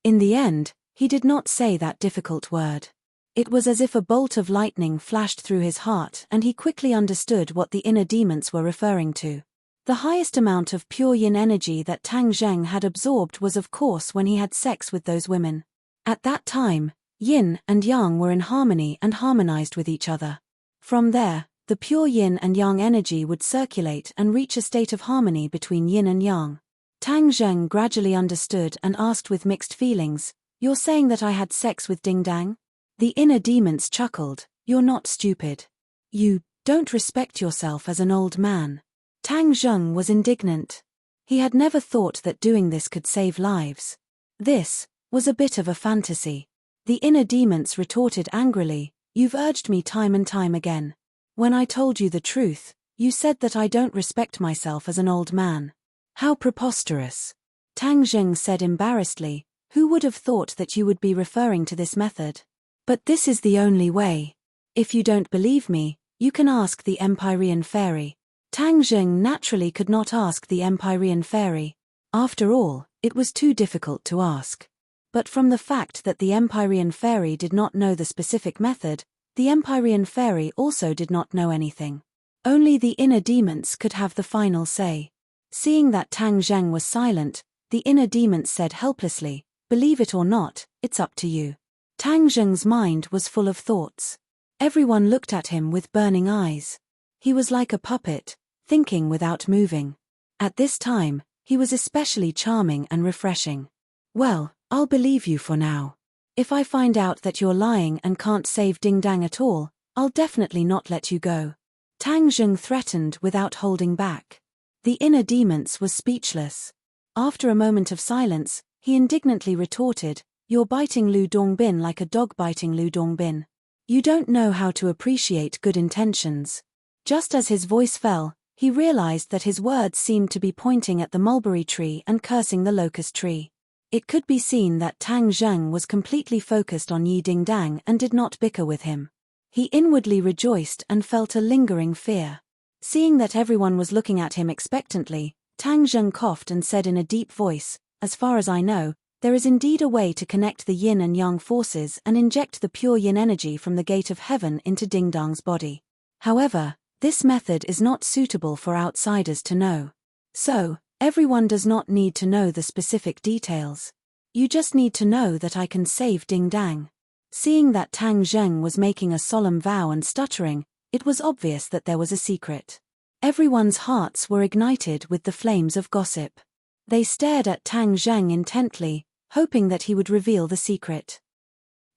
In the end, he did not say that difficult word. It was as if a bolt of lightning flashed through his heart and he quickly understood what the inner demons were referring to. The highest amount of pure yin energy that Tang Zheng had absorbed was of course when he had sex with those women. At that time, yin and yang were in harmony and harmonized with each other. From there, the pure yin and yang energy would circulate and reach a state of harmony between yin and yang. Tang Zheng gradually understood and asked with mixed feelings, "You're saying that I had sex with Ding Dang?" The inner demons chuckled, "You're not stupid. You don't respect yourself as an old man." Tang Zheng was indignant. He had never thought that doing this could save lives. This was a bit of a fantasy. The inner demons retorted angrily, "You've urged me time and time again. When I told you the truth, you said that I don't respect myself as an old man. How preposterous." Tang Zheng said embarrassedly, "Who would have thought that you would be referring to this method? But this is the only way. If you don't believe me, you can ask the Empyrean fairy." Tang Zheng naturally could not ask the Empyrean fairy. After all, it was too difficult to ask. But from the fact that the Empyrean fairy did not know the specific method, the Empyrean fairy also did not know anything. Only the inner demons could have the final say. Seeing that Tang Zheng was silent, the inner demons said helplessly, "Believe it or not, it's up to you." Tang Zheng's mind was full of thoughts. Everyone looked at him with burning eyes. He was like a puppet, thinking without moving. At this time, he was especially charming and refreshing. "Well, I'll believe you for now. If I find out that you're lying and can't save Ding Dang at all, I'll definitely not let you go." Tang Zheng threatened without holding back. The inner demons was speechless. After a moment of silence, he indignantly retorted, "You're biting Lu Dongbin like a dog biting Lu Dongbin. You don't know how to appreciate good intentions." Just as his voice fell, he realized that his words seemed to be pointing at the mulberry tree and cursing the locust tree. It could be seen that Tang Zheng was completely focused on Yi Ding Dang and did not bicker with him. He inwardly rejoiced and felt a lingering fear. Seeing that everyone was looking at him expectantly, Tang Zheng coughed and said in a deep voice, "As far as I know, there is indeed a way to connect the yin and yang forces and inject the pure yin energy from the gate of heaven into Ding Dang's body. However, this method is not suitable for outsiders to know. So, everyone does not need to know the specific details. You just need to know that I can save Ding Dang." Seeing that Tang Zheng was making a solemn vow and stuttering, it was obvious that there was a secret. Everyone's hearts were ignited with the flames of gossip. They stared at Tang Zheng intently, hoping that he would reveal the secret.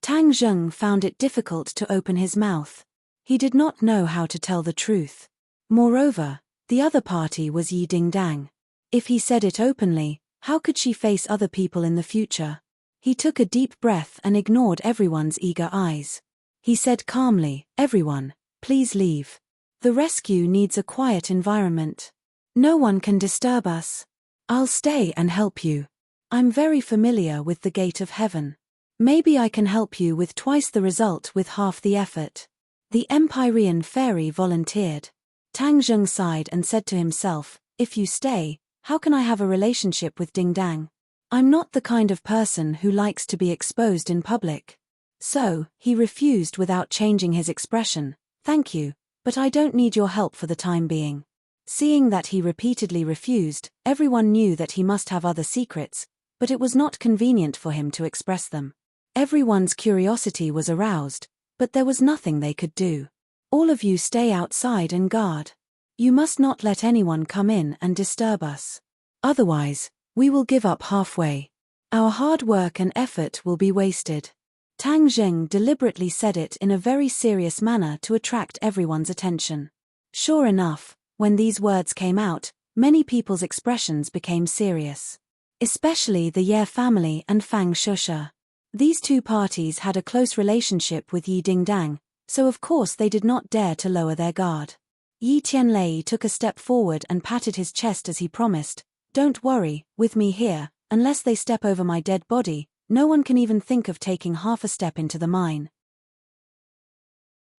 Tang Zheng found it difficult to open his mouth. He did not know how to tell the truth. Moreover, the other party was Yi Ding Dang. If he said it openly, how could she face other people in the future? He took a deep breath and ignored everyone's eager eyes. He said calmly, "Everyone, please leave. The rescue needs a quiet environment. No one can disturb us. I'll stay and help you. I'm very familiar with the gate of heaven. Maybe I can help you with twice the result with half the effort." The Empyrean fairy volunteered. Tang Zheng sighed and said to himself, "If you stay, how can I have a relationship with Ding Dang? I'm not the kind of person who likes to be exposed in public." So, he refused without changing his expression, "Thank you, but I don't need your help for the time being." Seeing that he repeatedly refused, everyone knew that he must have other secrets, but it was not convenient for him to express them. Everyone's curiosity was aroused, but there was nothing they could do. "All of you stay outside and guard. You must not let anyone come in and disturb us. Otherwise, we will give up halfway. Our hard work and effort will be wasted." Tang Zheng deliberately said it in a very serious manner to attract everyone's attention. Sure enough, when these words came out, many people's expressions became serious. Especially the Ye family and Fang Shusha. These two parties had a close relationship with Yi Ding Dang, so of course they did not dare to lower their guard. Yi Tianlei took a step forward and patted his chest as he promised, "Don't worry, with me here, unless they step over my dead body, no one can even think of taking half a step into the mine."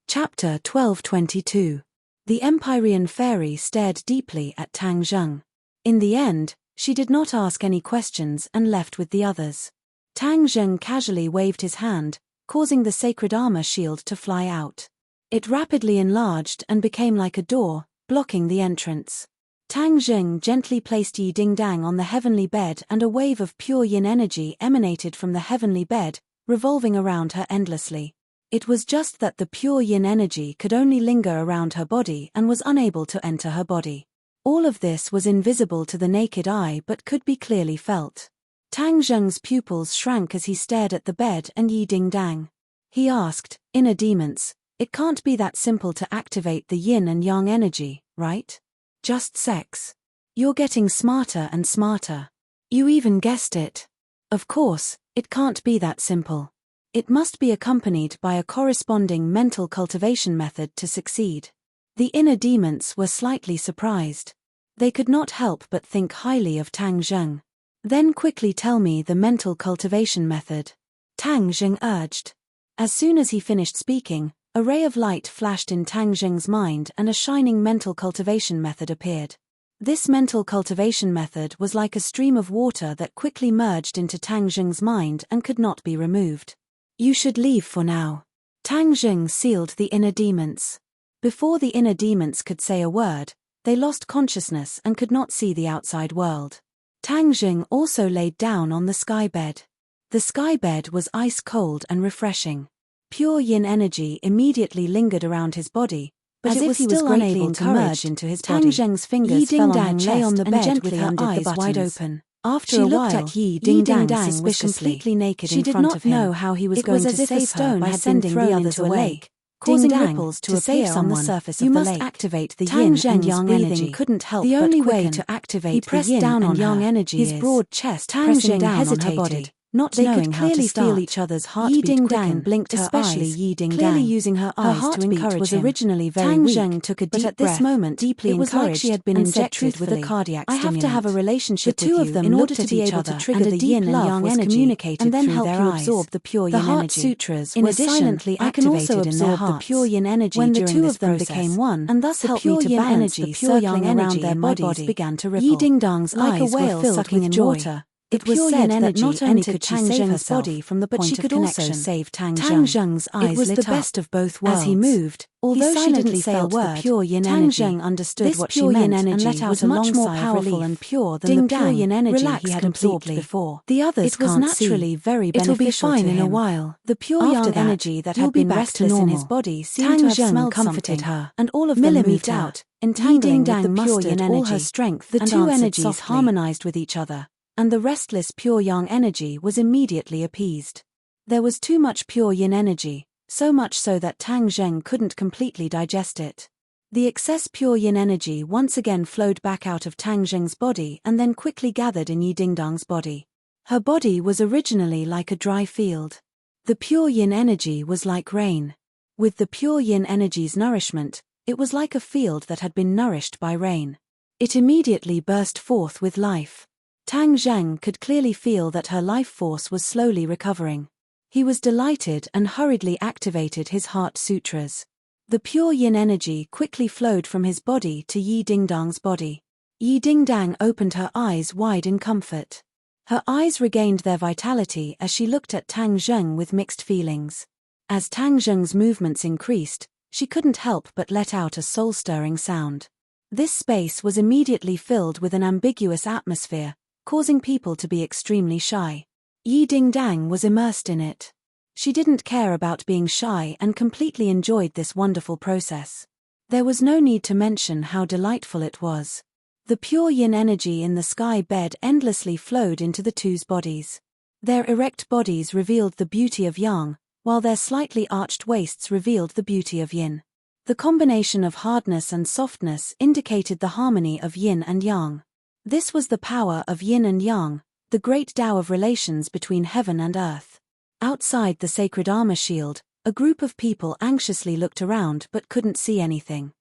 Chapter 1222. The Empyrean fairy stared deeply at Tang Zheng. In the end, she did not ask any questions and left with the others. Tang Zheng casually waved his hand, causing the sacred armor shield to fly out. It rapidly enlarged and became like a door, blocking the entrance. Tang Zheng gently placed Yi Dingdang on the heavenly bed, and a wave of pure yin energy emanated from the heavenly bed, revolving around her endlessly. It was just that the pure yin energy could only linger around her body and was unable to enter her body. All of this was invisible to the naked eye but could be clearly felt. Tang Zheng's pupils shrank as he stared at the bed and Yi Dingdang. He asked, "Inner demons, it can't be that simple to activate the yin and yang energy, right? Just sex. You're getting smarter and smarter. You even guessed it. Of course, it can't be that simple. It must be accompanied by a corresponding mental cultivation method to succeed." The inner demons were slightly surprised. They could not help but think highly of Tang Zheng. "Then quickly tell me the mental cultivation method," Tang Zheng urged. As soon as he finished speaking, a ray of light flashed in Tang Zheng's mind and a shining mental cultivation method appeared. This mental cultivation method was like a stream of water that quickly merged into Tang Zheng's mind and could not be removed. "You should leave for now." Tang Zheng sealed the inner demons. Before the inner demons could say a word, they lost consciousness and could not see the outside world. Tang Zheng also laid down on the sky bed. The sky bed was ice cold and refreshing. Pure yin energy immediately lingered around his body, but as it if was he was still greatly unable to merge encouraged, into his Tang body. Zheng's Yi fingers fell on her Dingdang lay chest on the and bed gently with her undid the eyes wide buttons. open. After She a looked while, at Yi Yi Dingdang Dingdang was suspiciously. completely naked She in did front not of him. know how he was It going was to as if a save her stone by had been sending thrown the others into a away, lake, causing Dingdang, ripples to to appear save on the someone, surface you of the must lake. activate the Tang yin and Zheng's yang breathing energy. couldn't help The but only way quicken. to activate He the pressed yin down and on yang her, energy his is broad chest Tang pressing Zheng down on her hesitated, body. Not they knowing could how to clearly feel start. each other's Yi heartbeat Dingdang quicken, blinked her especially eyes, Yi Dingdang, clearly using her eyes to heartbeat encourage was him. originally very Tang weak, Zheng took a but deep at this breath, moment, deeply it was like she had been and said injected with a truthfully, cardiac "I have to have a stimulant. relationship The two with of you them in order looked to at be each able other, to trigger and a the deep yin and love yang was energy, communicated and then through help their you eyes. absorb the pure The yin heart energy." sutras In were addition, silently I can also activated in their absorb the hearts. pure yin energy When the during two this of them process, became one, and thus the help pure me to yin balance energy the pure circling yang around energy their in my bodies body. began to Yi ripple. Dingdang's Like a eyes were whale filled sucking with in joy. water, the It was pure said yin that energy not only entered could she Tang save Zheng's herself, body from the but she point of could also connection. save Tang Tang Zheng. Zheng's It eyes was lit the up. best of both worlds. As he moved, Although she silently didn't say a felt the word, pure yin Tang energy. Zheng understood This what she pure yin meant and energy let out was a much long more sigh of powerful relief. and pure than the pure Dingdang, yin energy relax he had absorbed completely. before. The others It was can't naturally see. very It'll be beneficial fine to in a him. while. The pure After yang that, energy that you'll had be been back to restless in his normal. body seemed Tang to have Zheng smelled comforted something, her. and all of them moved Millimeter, out, Yi entangling with the Dingdang pure yin mustered all her energy. strength The and two answered energies softly. harmonized with each other, and the restless pure yang energy was immediately appeased. There was too much pure yin energy, so much so that Tang Zheng couldn't completely digest it. The excess pure yin energy once again flowed back out of Tang Zheng's body and then quickly gathered in Yi Dingdang's body. Her body was originally like a dry field. The pure yin energy was like rain. With the pure yin energy's nourishment, it was like a field that had been nourished by rain. It immediately burst forth with life. Tang Zheng could clearly feel that her life force was slowly recovering. He was delighted and hurriedly activated his heart sutras. The pure yin energy quickly flowed from his body to Yi Dingdang's body. Yi Dingdang opened her eyes wide in comfort. Her eyes regained their vitality as she looked at Tang Zheng with mixed feelings. As Tang Zheng's movements increased, she couldn't help but let out a soul-stirring sound. This space was immediately filled with an ambiguous atmosphere, causing people to be extremely shy. Yi Dingdang was immersed in it. She didn't care about being shy and completely enjoyed this wonderful process. There was no need to mention how delightful it was. The pure yin energy in the sky bed endlessly flowed into the two's bodies. Their erect bodies revealed the beauty of yang, while their slightly arched waists revealed the beauty of yin. The combination of hardness and softness indicated the harmony of yin and yang. This was the power of yin and yang, the great Tao of relations between heaven and earth. Outside the sacred armor shield, a group of people anxiously looked around but couldn't see anything.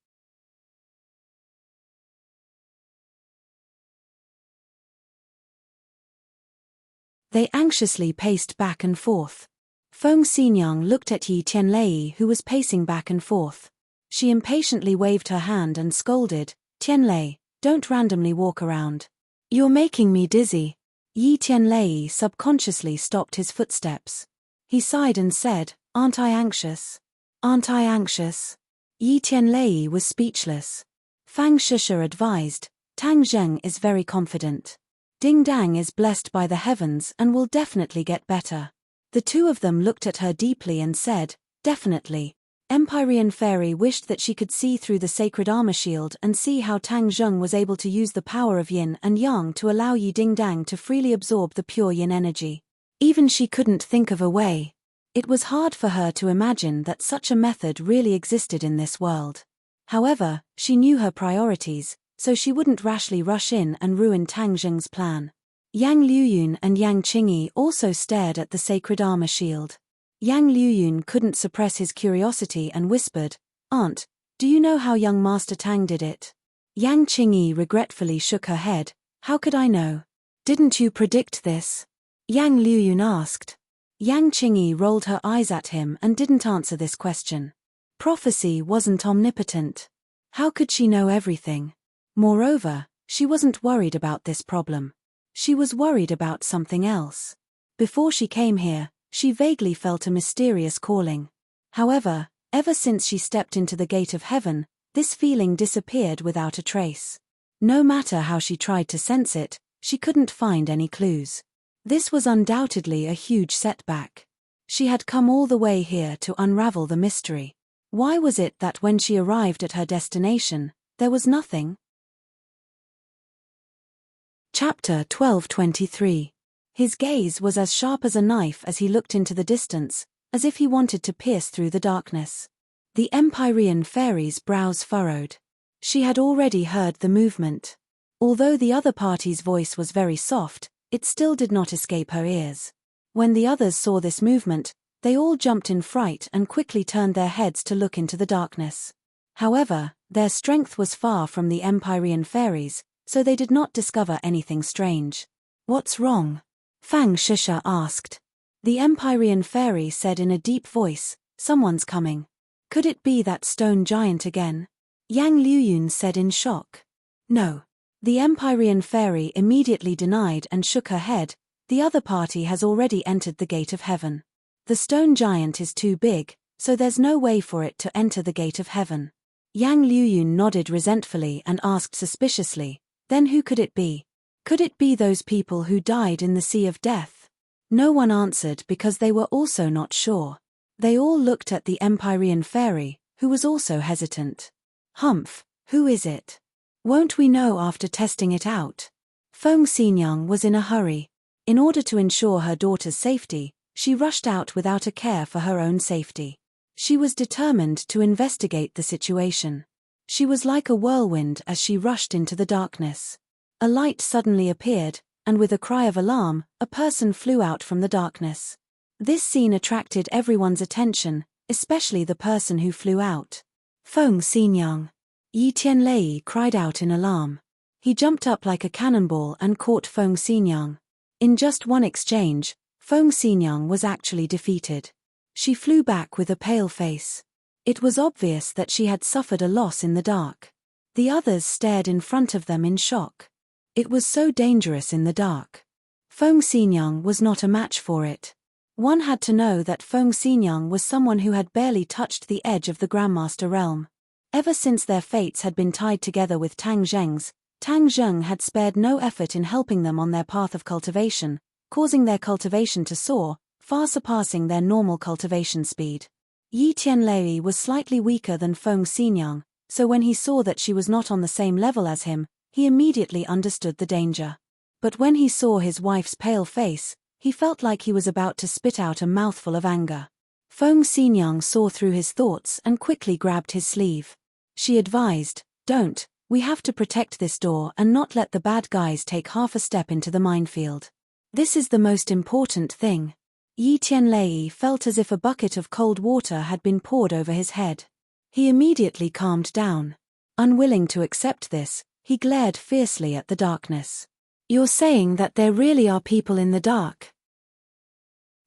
They anxiously paced back and forth. Feng Xinyang looked at Yi Tianlei, who was pacing back and forth. She impatiently waved her hand and scolded, "Tianlei, don't randomly walk around. You're making me dizzy." Yi Tianlei subconsciously stopped his footsteps. He sighed and said, "Aren't I anxious? Aren't I anxious?" Yi Tianlei was speechless. Fang Shisha advised, "Tang Zheng is very confident. Ding Dang is blessed by the heavens and will definitely get better." The two of them looked at her deeply and said, "Definitely." Empyrean Fairy wished that she could see through the sacred armor shield and see how Tang Zheng was able to use the power of yin and yang to allow Yi Ding Dang to freely absorb the pure yin energy. Even she couldn't think of a way. It was hard for her to imagine that such a method really existed in this world. However, she knew her priorities, so she wouldn't rashly rush in and ruin Tang Zheng's plan. Yang Liuyun and Yang Qingyi also stared at the sacred armor shield. Yang Liuyun couldn't suppress his curiosity and whispered, "Aunt, do you know how young Master Tang did it?" Yang Qingyi regretfully shook her head. "How could I know? Didn't you predict this?" Yang Liuyun asked. Yang Qingyi rolled her eyes at him and didn't answer this question. Prophecy wasn't omnipotent. How could she know everything? Moreover, she wasn't worried about this problem. She was worried about something else. Before she came here, she vaguely felt a mysterious calling. However, ever since she stepped into the gate of heaven, this feeling disappeared without a trace. No matter how she tried to sense it, she couldn't find any clues. This was undoubtedly a huge setback. She had come all the way here to unravel the mystery. Why was it that when she arrived at her destination, there was nothing? Chapter 12:23. His gaze was as sharp as a knife as he looked into the distance, as if he wanted to pierce through the darkness. The Empyrean Fairy's brows furrowed. She had already heard the movement. Although the other party's voice was very soft, it still did not escape her ears. When the others saw this movement, they all jumped in fright and quickly turned their heads to look into the darkness. However, their strength was far from the Empyrean Fairy's, so they did not discover anything strange. "What's wrong?" Fang Shisha asked. The Empyrean Fairy said in a deep voice, "Someone's coming." Could it be that stone giant again? Yang Liuyun said in shock. "No." The Empyrean Fairy immediately denied and shook her head. "The other party has already entered the gate of heaven. The stone giant is too big, so there's no way for it to enter the gate of heaven." Yang Liuyun nodded resentfully and asked suspiciously, "Then who could it be? Could it be those people who died in the Sea of Death?" No one answered because they were also not sure. They all looked at the Empyrean Fairy, who was also hesitant. "Humph, who is it? Won't we know after testing it out?" Feng Xinyang was in a hurry. In order to ensure her daughter's safety, she rushed out without a care for her own safety. She was determined to investigate the situation. She was like a whirlwind as she rushed into the darkness. A light suddenly appeared, and with a cry of alarm, a person flew out from the darkness. This scene attracted everyone's attention, especially the person who flew out. "Feng Xinyang!" Yi Tianlei cried out in alarm. He jumped up like a cannonball and caught Feng Xinyang. In just one exchange, Feng Xinyang was actually defeated. She flew back with a pale face. It was obvious that she had suffered a loss in the dark. The others stared in front of them in shock. It was so dangerous in the dark. Feng Xinyang was not a match for it. One had to know that Feng Xinyang was someone who had barely touched the edge of the Grandmaster realm. Ever since their fates had been tied together with Tang Zheng's, Tang Zheng had spared no effort in helping them on their path of cultivation, causing their cultivation to soar, far surpassing their normal cultivation speed. Yi Tianlei was slightly weaker than Feng Xinyang, so when he saw that she was not on the same level as him, he immediately understood the danger. But when he saw his wife's pale face, he felt like he was about to spit out a mouthful of anger. Feng Xinyang saw through his thoughts and quickly grabbed his sleeve. She advised, "Don't, we have to protect this door and not let the bad guys take half a step into the minefield. This is the most important thing." Yi Tianlei felt as if a bucket of cold water had been poured over his head. He immediately calmed down. Unwilling to accept this, he glared fiercely at the darkness. "You're saying that there really are people in the dark?"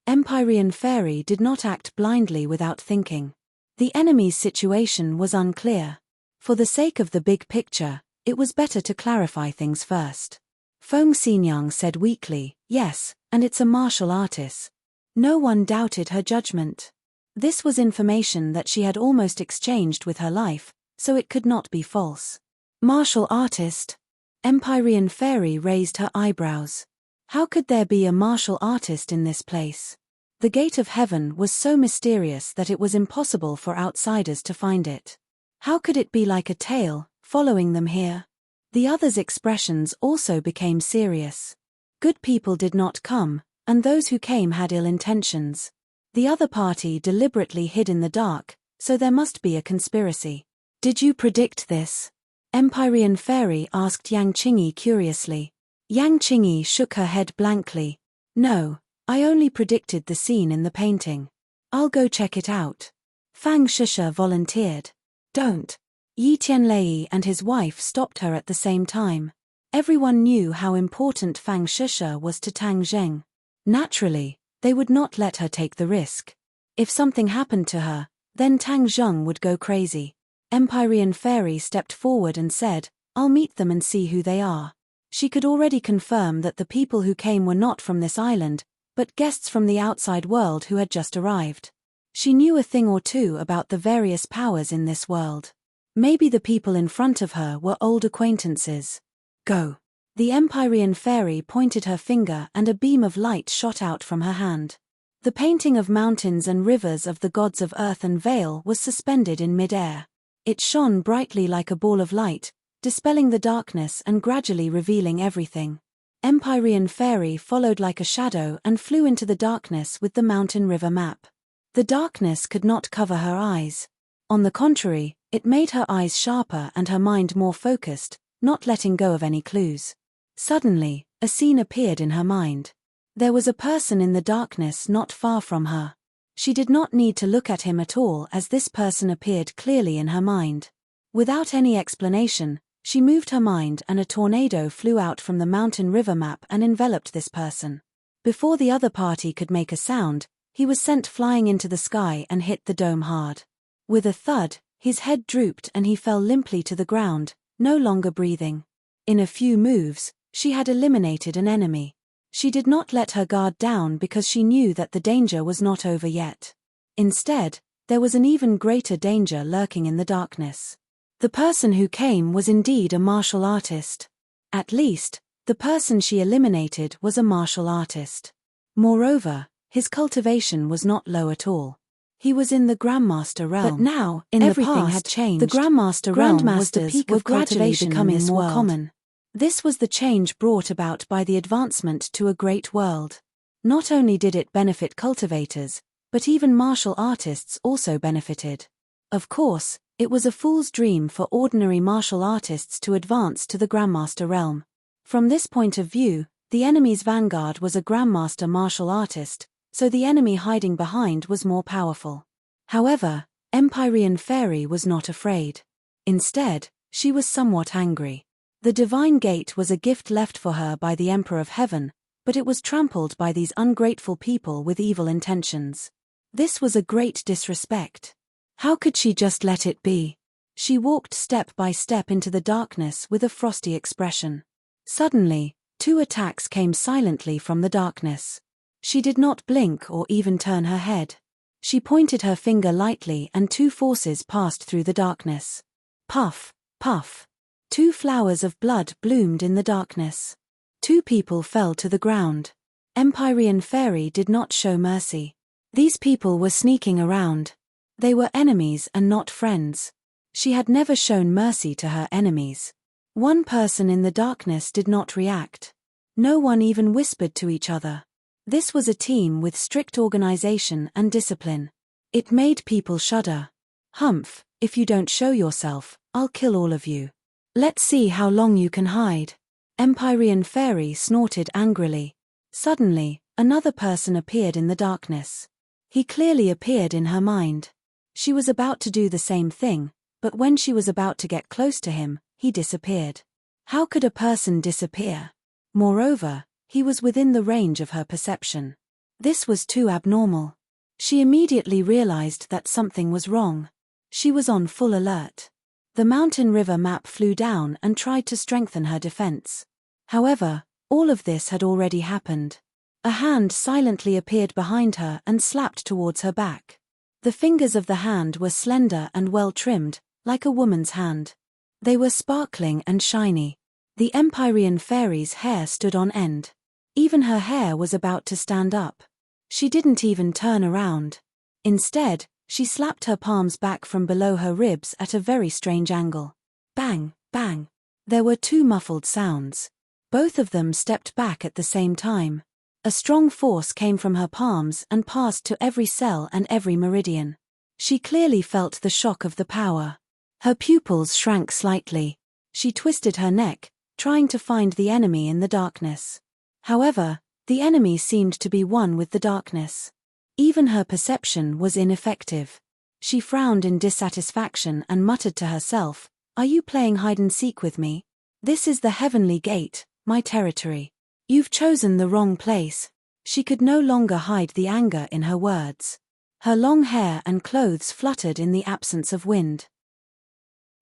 Empyrean Fairy did not act blindly without thinking. The enemy's situation was unclear. For the sake of the big picture, it was better to clarify things first. Feng Xinyang said weakly, yes, and it's a martial artist. No one doubted her judgment. This was information that she had almost exchanged with her life, so it could not be false. Martial artist? Empyrean Fairy raised her eyebrows. How could there be a martial artist in this place? The gate of heaven was so mysterious that it was impossible for outsiders to find it. How could it be like a tail, following them here? The others' expressions also became serious. Good people did not come, and those who came had ill intentions. The other party deliberately hid in the dark, so there must be a conspiracy. Did you predict this? Empyrean Fairy asked Yang Qingyi curiously. Yang Qingyi shook her head blankly. No, I only predicted the scene in the painting. I'll go check it out. Fang Shisha volunteered. Don't. Yi Tianlei and his wife stopped her at the same time. Everyone knew how important Fang Shisha was to Tang Zheng. Naturally, they would not let her take the risk. If something happened to her, then Tang Zheng would go crazy. Empyrean Fairy stepped forward and said, I'll meet them and see who they are. She could already confirm that the people who came were not from this island, but guests from the outside world who had just arrived. She knew a thing or two about the various powers in this world. Maybe the people in front of her were old acquaintances. Go. The Empyrean Fairy pointed her finger and a beam of light shot out from her hand. The painting of mountains and rivers of the gods of earth and veil was suspended in mid-air. It shone brightly like a ball of light, dispelling the darkness and gradually revealing everything. Empyrean Fairy followed like a shadow and flew into the darkness with the mountain river map. The darkness could not cover her eyes. On the contrary, it made her eyes sharper and her mind more focused, not letting go of any clues. Suddenly, a scene appeared in her mind. There was a person in the darkness not far from her. She did not need to look at him at all as this person appeared clearly in her mind. Without any explanation, she moved her mind and a tornado flew out from the mountain river map and enveloped this person. Before the other party could make a sound, he was sent flying into the sky and hit the dome hard. With a thud, his head drooped and he fell limply to the ground, no longer breathing. In a few moves, she had eliminated an enemy. She did not let her guard down because she knew that the danger was not over yet. Instead, there was an even greater danger lurking in the darkness. The person who came was indeed a martial artist. At least, the person she eliminated was a martial artist. Moreover, his cultivation was not low at all. He was in the Grandmaster realm. But now, everything had changed. The Grandmaster realm was the peak of cultivation becoming more common. This was the change brought about by the advancement to a great world. Not only did it benefit cultivators, but even martial artists also benefited. Of course, it was a fool's dream for ordinary martial artists to advance to the Grandmaster realm. From this point of view, the enemy's vanguard was a Grandmaster martial artist, so the enemy hiding behind was more powerful. However, Empyrean Fairy was not afraid. Instead, she was somewhat angry. The divine gate was a gift left for her by the Emperor of Heaven, but it was trampled by these ungrateful people with evil intentions. This was a great disrespect. How could she just let it be? She walked step by step into the darkness with a frosty expression. Suddenly, 2 attacks came silently from the darkness. She did not blink or even turn her head. She pointed her finger lightly and 2 forces passed through the darkness. Puff, puff. 2 flowers of blood bloomed in the darkness. 2 people fell to the ground. Empyrean Fairy did not show mercy. These people were sneaking around. They were enemies and not friends. She had never shown mercy to her enemies. One person in the darkness did not react. No one even whispered to each other. This was a team with strict organization and discipline. It made people shudder. Humph, if you don't show yourself, I'll kill all of you. Let's see how long you can hide. Empyrean Fairy snorted angrily. Suddenly, another person appeared in the darkness. He clearly appeared in her mind. She was about to do the same thing, but when she was about to get close to him, he disappeared. How could a person disappear? Moreover, he was within the range of her perception. This was too abnormal. She immediately realized that something was wrong. She was on full alert. The mountain river map flew down and tried to strengthen her defense. However, All of this had already happened. A hand silently appeared behind her and slapped towards her back. The fingers of the hand were slender and well trimmed, like a woman's hand. They were sparkling and shiny. The Empyrean fairy's hair stood on end. Even her hair was about to stand up. She didn't even turn around. Instead, she slapped her palms back from below her ribs at a very strange angle. Bang, bang. There were two muffled sounds. Both of them stepped back at the same time. A strong force came from her palms and passed to every cell and every meridian. She clearly felt the shock of the power. Her pupils shrank slightly. She twisted her neck, trying to find the enemy in the darkness. However, the enemy seemed to be one with the darkness. Even her perception was ineffective. She frowned in dissatisfaction and muttered to herself, "Are you playing hide-and-seek with me? This is the heavenly gate, my territory. You've chosen the wrong place." She could no longer hide the anger in her words. Her long hair and clothes fluttered in the absence of wind.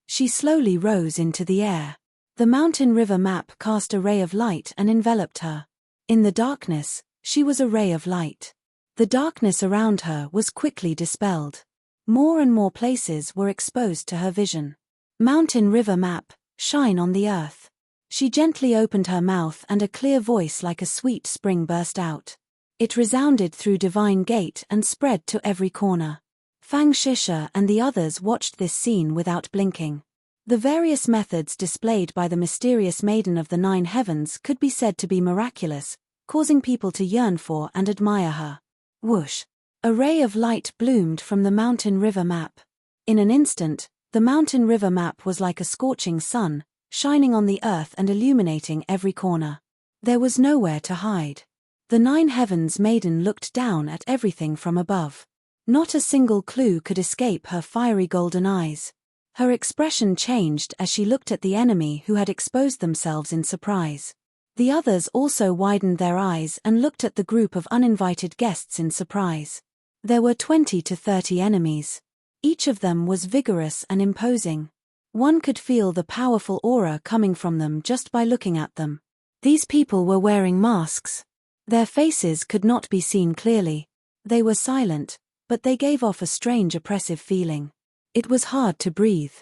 She slowly rose into the air. The mountain river map cast a ray of light and enveloped her. In the darkness, she was a ray of light. The darkness around her was quickly dispelled. More and more places were exposed to her vision. Mountain river map, shine on the earth. She gently opened her mouth and a clear voice like a sweet spring burst out. It resounded through Divine Gate and spread to every corner. Fang Shisha and the others watched this scene without blinking. The various methods displayed by the mysterious Maiden of the Nine Heavens could be said to be miraculous, causing people to yearn for and admire her. Whoosh! A ray of light bloomed from the mountain river map. In an instant, the mountain river map was like a scorching sun, shining on the earth and illuminating every corner. There was nowhere to hide. The Nine Heavens Maiden looked down at everything from above. Not a single clue could escape her fiery golden eyes. Her expression changed as she looked at the enemy who had exposed themselves in surprise. The others also widened their eyes and looked at the group of uninvited guests in surprise. There were 20 to 30 enemies. Each of them was vigorous and imposing. One could feel the powerful aura coming from them just by looking at them. These people were wearing masks. Their faces could not be seen clearly. They were silent, but they gave off a strange oppressive feeling. It was hard to breathe.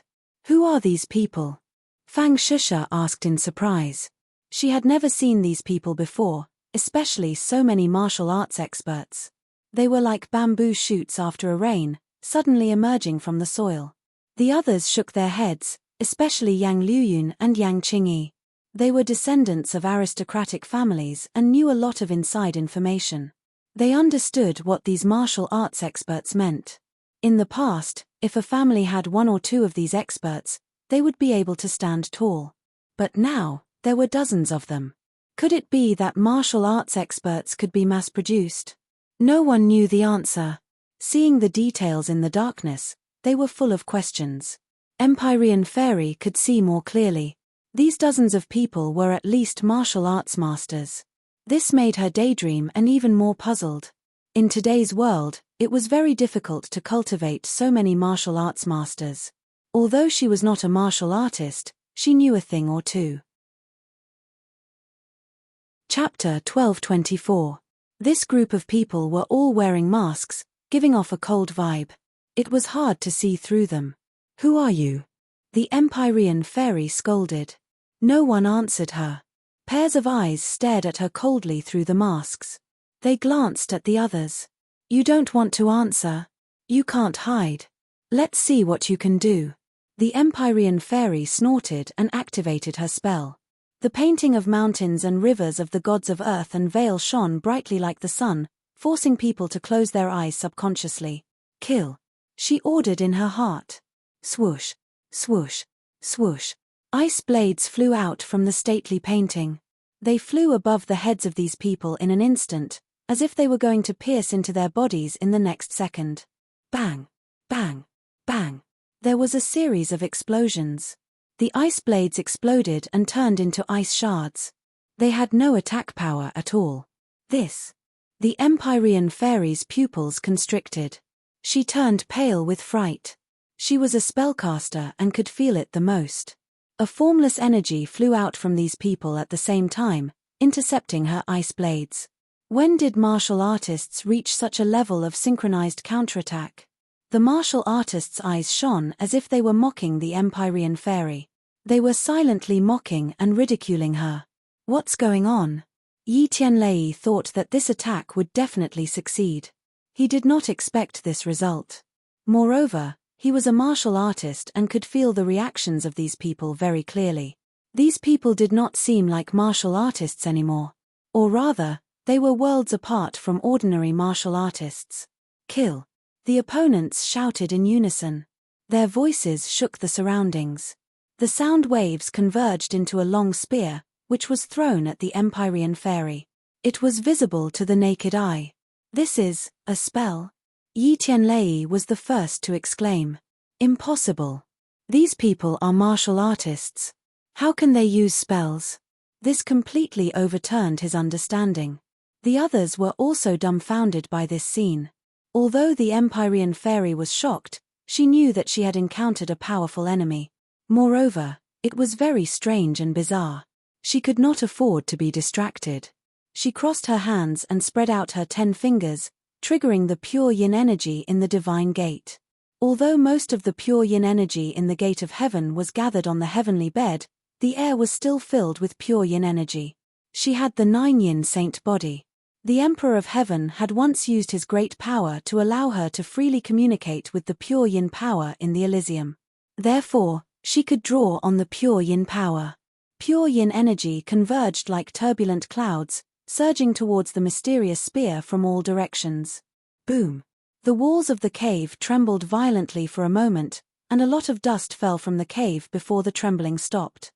Who are these people? Fang Shisha asked in surprise. She had never seen these people before, especially so many martial arts experts. They were like bamboo shoots after a rain, suddenly emerging from the soil. The others shook their heads, especially Yang Luyun and Yang Qingyi. They were descendants of aristocratic families and knew a lot of inside information. They understood what these martial arts experts meant. In the past, if a family had one or two of these experts, they would be able to stand tall. But now, there were dozens of them. Could it be that martial arts experts could be mass-produced? No one knew the answer. Seeing the details in the darkness, they were full of questions. Empyrean Fairy could see more clearly. These dozens of people were at least martial arts masters. This made her daydream and even more puzzled. In today's world, it was very difficult to cultivate so many martial arts masters. Although she was not a martial artist, she knew a thing or two. Chapter 1224. This group of people were all wearing masks, giving off a cold vibe. It was hard to see through them. "Who are you?" the Empyrean Fairy scolded. No one answered her. Pairs of eyes stared at her coldly through the masks. They glanced at the others. "You don't want to answer? You can't hide. Let's see what you can do." The Empyrean Fairy snorted and activated her spell. The painting of mountains and rivers of the gods of earth and veil shone brightly like the sun, forcing people to close their eyes subconsciously. "Kill," she ordered in her heart. Swoosh, swoosh, swoosh. Ice blades flew out from the stately painting. They flew above the heads of these people in an instant, as if they were going to pierce into their bodies in the next second. Bang, bang, bang. There was a series of explosions. The ice blades exploded and turned into ice shards. They had no attack power at all. The Empyrean Fairy's pupils constricted. She turned pale with fright. She was a spellcaster and could feel it the most. A formless energy flew out from these people at the same time, intercepting her ice blades. When did martial artists reach such a level of synchronized counterattack? The martial artists' eyes shone as if they were mocking the Empyrean fairy. They were silently mocking and ridiculing her. What's going on? Yi Tianlei thought that this attack would definitely succeed. He did not expect this result. Moreover, he was a martial artist and could feel the reactions of these people very clearly. These people did not seem like martial artists anymore. Or rather, they were worlds apart from ordinary martial artists. Kill! The opponents shouted in unison. Their voices shook the surroundings. The sound waves converged into a long spear, which was thrown at the Empyrean fairy. It was visible to the naked eye. This is a spell. Yi Tianlei was the first to exclaim. Impossible. These people are martial artists. How can they use spells? This completely overturned his understanding. The others were also dumbfounded by this scene. Although the Empyrean fairy was shocked, she knew that she had encountered a powerful enemy. Moreover, it was very strange and bizarre. She could not afford to be distracted. She crossed her hands and spread out her 10 fingers, triggering the pure yin energy in the divine gate. Although most of the pure yin energy in the gate of heaven was gathered on the heavenly bed, the air was still filled with pure yin energy. She had the 9 yin saint body. The Emperor of Heaven had once used his great power to allow her to freely communicate with the pure yin power in the Elysium. Therefore, she could draw on the pure yin power. Pure yin energy converged like turbulent clouds, surging towards the mysterious spear from all directions. Boom! The walls of the cave trembled violently for a moment, and a lot of dust fell from the cave before the trembling stopped.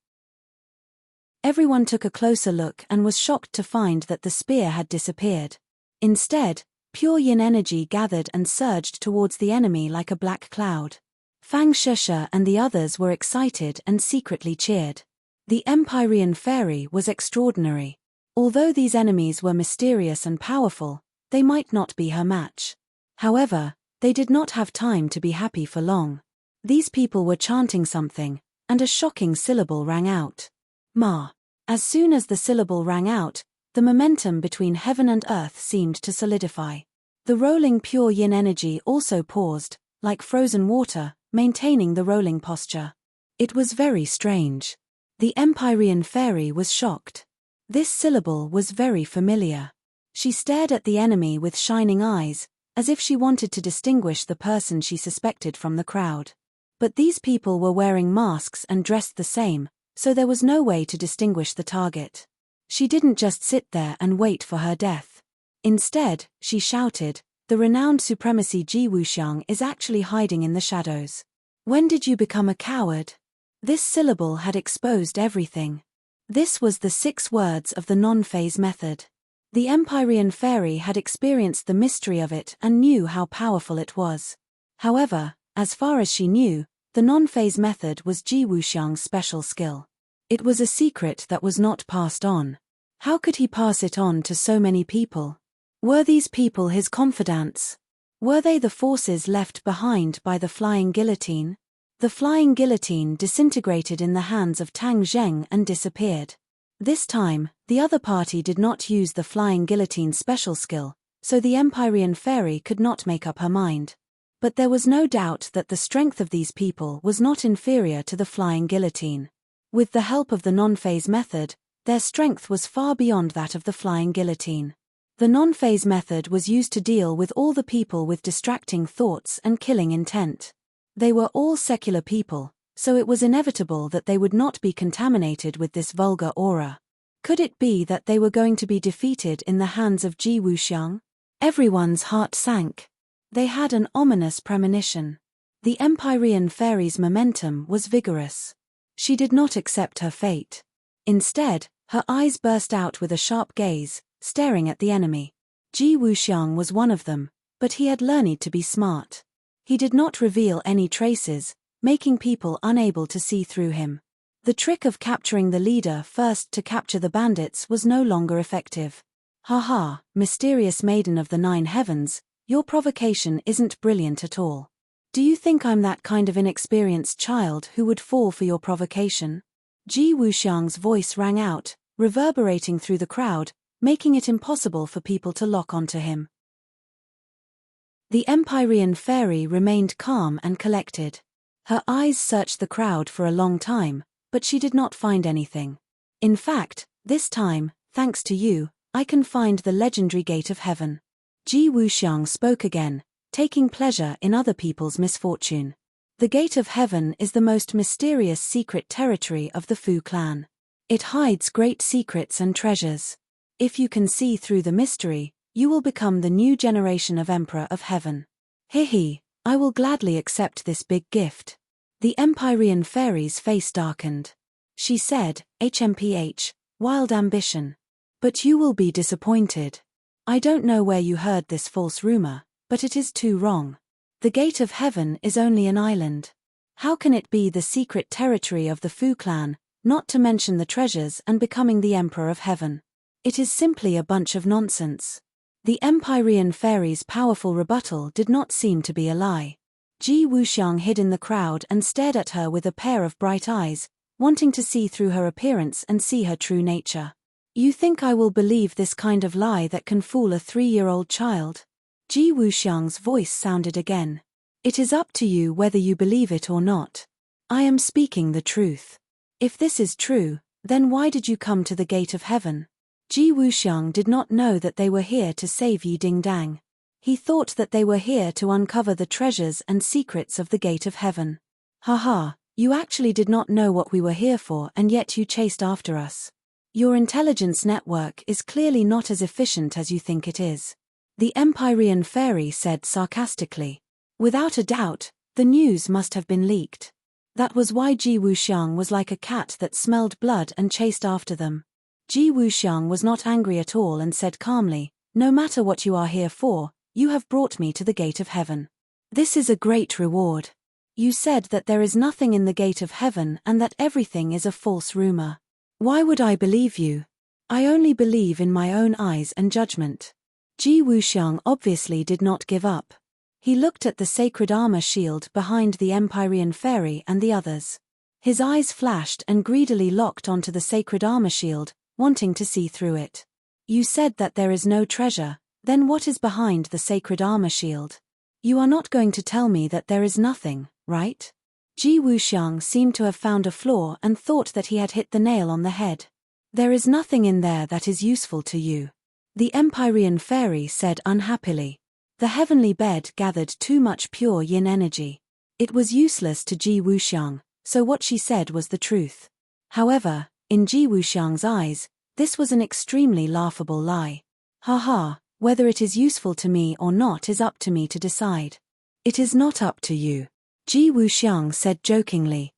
Everyone took a closer look and was shocked to find that the spear had disappeared. Instead, pure yin energy gathered and surged towards the enemy like a black cloud. Fang Sheshe and the others were excited and secretly cheered. The Empyrean fairy was extraordinary. Although these enemies were mysterious and powerful, they might not be her match. However, they did not have time to be happy for long. These people were chanting something, and a shocking syllable rang out. Ma. As soon as the syllable rang out, the momentum between heaven and earth seemed to solidify. The rolling pure yin energy also paused, like frozen water, maintaining the rolling posture. It was very strange. The Empyrean fairy was shocked. This syllable was very familiar. She stared at the enemy with shining eyes, as if she wanted to distinguish the person she suspected from the crowd. But these people were wearing masks and dressed the same, so there was no way to distinguish the target. She didn't just sit there and wait for her death. Instead, she shouted, "The renowned supremacy Ji Wuxiang is actually hiding in the shadows. When did you become a coward?" This syllable had exposed everything. This was the 6 words of the non-phase method. The Empyrean fairy had experienced the mystery of it and knew how powerful it was. However, as far as she knew, the non-phase method was Ji Wuxiang's special skill. It was a secret that was not passed on. How could he pass it on to so many people? Were these people his confidants? Were they the forces left behind by the flying guillotine? The flying guillotine disintegrated in the hands of Tang Zheng and disappeared. This time, the other party did not use the flying guillotine's special skill, so the Empyrean fairy could not make up her mind. But there was no doubt that the strength of these people was not inferior to the flying guillotine. With the help of the non-phase method, their strength was far beyond that of the flying guillotine. The non-phase method was used to deal with all the people with distracting thoughts and killing intent. They were all secular people, so it was inevitable that they would not be contaminated with this vulgar aura. Could it be that they were going to be defeated in the hands of Ji Wuxiang? Everyone's heart sank. They had an ominous premonition. The Empyrean fairy's momentum was vigorous. She did not accept her fate. Instead, her eyes burst out with a sharp gaze, staring at the enemy. Ji Wuxiang was one of them, but he had learned to be smart. He did not reveal any traces, making people unable to see through him. The trick of capturing the leader first to capture the bandits was no longer effective. "Ha, mysterious maiden of the 9 heavens, your provocation isn't brilliant at all. Do you think I'm that kind of inexperienced child who would fall for your provocation?" Ji Wuxiang's voice rang out, reverberating through the crowd, making it impossible for people to lock onto him. The Empyrean fairy remained calm and collected. Her eyes searched the crowd for a long time, but she did not find anything. In fact, this time, thanks to you, I can find the legendary gate of heaven. Ji Wuxiang spoke again, taking pleasure in other people's misfortune. The gate of heaven is the most mysterious secret territory of the Fu clan. It hides great secrets and treasures. If you can see through the mystery, you will become the new generation of Emperor of Heaven. Hihi, I will gladly accept this big gift. The Empyrean fairy's face darkened. She said, HMPH, wild ambition. But you will be disappointed. I don't know where you heard this false rumor, but it is too wrong. The gate of heaven is only an island. How can it be the secret territory of the Fu clan, not to mention the treasures and becoming the Emperor of Heaven? It is simply a bunch of nonsense. The Empyrean fairy's powerful rebuttal did not seem to be a lie. Ji Wuxiang hid in the crowd and stared at her with a pair of bright eyes, wanting to see through her appearance and see her true nature. You think I will believe this kind of lie that can fool a 3-year-old child? Ji Wuxiang's voice sounded again. It is up to you whether you believe it or not. I am speaking the truth. If this is true, then why did you come to the gate of heaven? Ji Wuxiang did not know that they were here to save Yi Dingdang. He thought that they were here to uncover the treasures and secrets of the gate of heaven. Haha, you actually did not know what we were here for and yet you chased after us. Your intelligence network is clearly not as efficient as you think it is. The Empyrean fairy said sarcastically. Without a doubt, the news must have been leaked. That was why Ji Wuxiang was like a cat that smelled blood and chased after them. Ji Wuxiang was not angry at all and said calmly, no matter what you are here for, you have brought me to the gate of heaven. This is a great reward. You said that there is nothing in the gate of heaven and that everything is a false rumor. Why would I believe you? I only believe in my own eyes and judgment. Ji Wuxiang obviously did not give up. He looked at the sacred armor shield behind the Empyrean fairy and the others. His eyes flashed and greedily locked onto the sacred armor shield, wanting to see through it. You said that there is no treasure, then what is behind the sacred armor shield? You are not going to tell me that there is nothing, right? Ji Wuxiang seemed to have found a flaw and thought that he had hit the nail on the head. There is nothing in there that is useful to you. The Empyrean fairy said unhappily. The heavenly bed gathered too much pure yin energy. It was useless to Ji Wuxiang, so what she said was the truth. However, in Ji Wuxiang's eyes, this was an extremely laughable lie. Haha, whether it is useful to me or not is up to me to decide. It is not up to you, Ji Wuxiang said jokingly.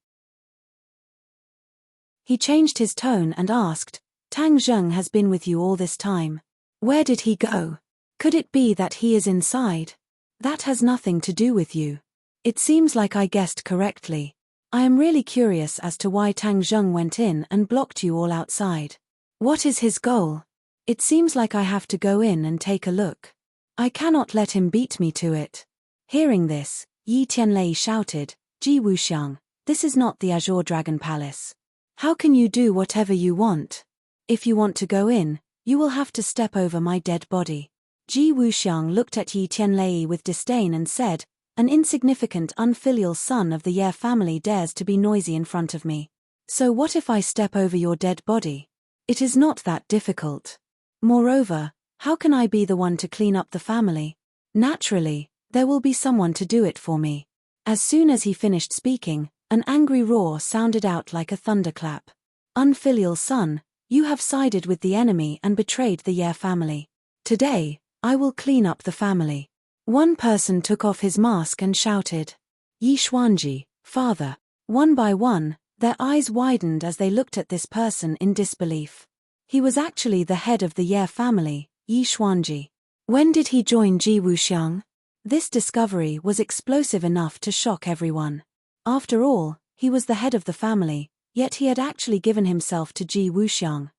He changed his tone and asked, Tang Zheng has been with you all this time. Where did he go? Could it be that he is inside? That has nothing to do with you. It seems like I guessed correctly. I am really curious as to why Tang Zheng went in and blocked you all outside. What is his goal? It seems like I have to go in and take a look. I cannot let him beat me to it. Hearing this, Yi Tianlei shouted, Ji Wuxiang, this is not the Azure Dragon Palace. How can you do whatever you want? If you want to go in, you will have to step over my dead body. Ji Wuxiang looked at Yi Tianlei with disdain and said, an insignificant unfilial son of the Ye family dares to be noisy in front of me. So what if I step over your dead body? It is not that difficult. Moreover, how can I be the one to clean up the family? Naturally, there will be someone to do it for me. As soon as he finished speaking, an angry roar sounded out like a thunderclap. Unfilial son, you have sided with the enemy and betrayed the Ye family. Today, I will clean up the family. One person took off his mask and shouted, Yi Xuanji, father. One by one, their eyes widened as they looked at this person in disbelief. He was actually the head of the Ye family, Yi Xuanji. When did he join Ji Wuxiang? This discovery was explosive enough to shock everyone. After all, he was the head of the family, yet he had actually given himself to Ji Wuxiang.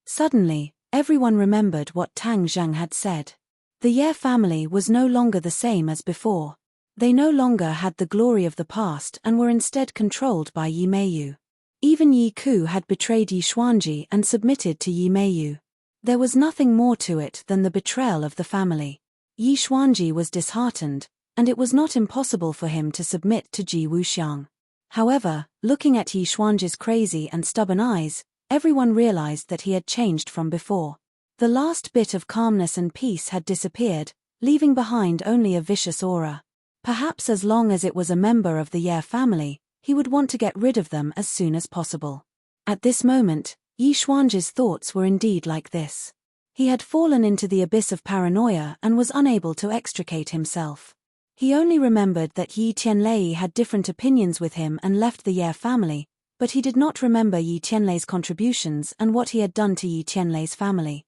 Suddenly, everyone remembered what Tang Zheng had said. The Ye family was no longer the same as before. They no longer had the glory of the past and were instead controlled by Yi Meiyu. Even Yi Ku had betrayed Yi Xuanji and submitted to Yi Meiyu. There was nothing more to it than the betrayal of the family. Yi Xuanji was disheartened, and it was not impossible for him to submit to Ji Wuxiang. However, looking at Yi Xuanji's crazy and stubborn eyes, everyone realized that he had changed from before. The last bit of calmness and peace had disappeared, leaving behind only a vicious aura. Perhaps as long as it was a member of the Ye family, he would want to get rid of them as soon as possible. At this moment, Yi Xuanji's thoughts were indeed like this. He had fallen into the abyss of paranoia and was unable to extricate himself. He only remembered that Yi Tianlei had different opinions with him and left the Ye family, but he did not remember Yi Tianlei's contributions and what he had done to Yi Tianlei's family.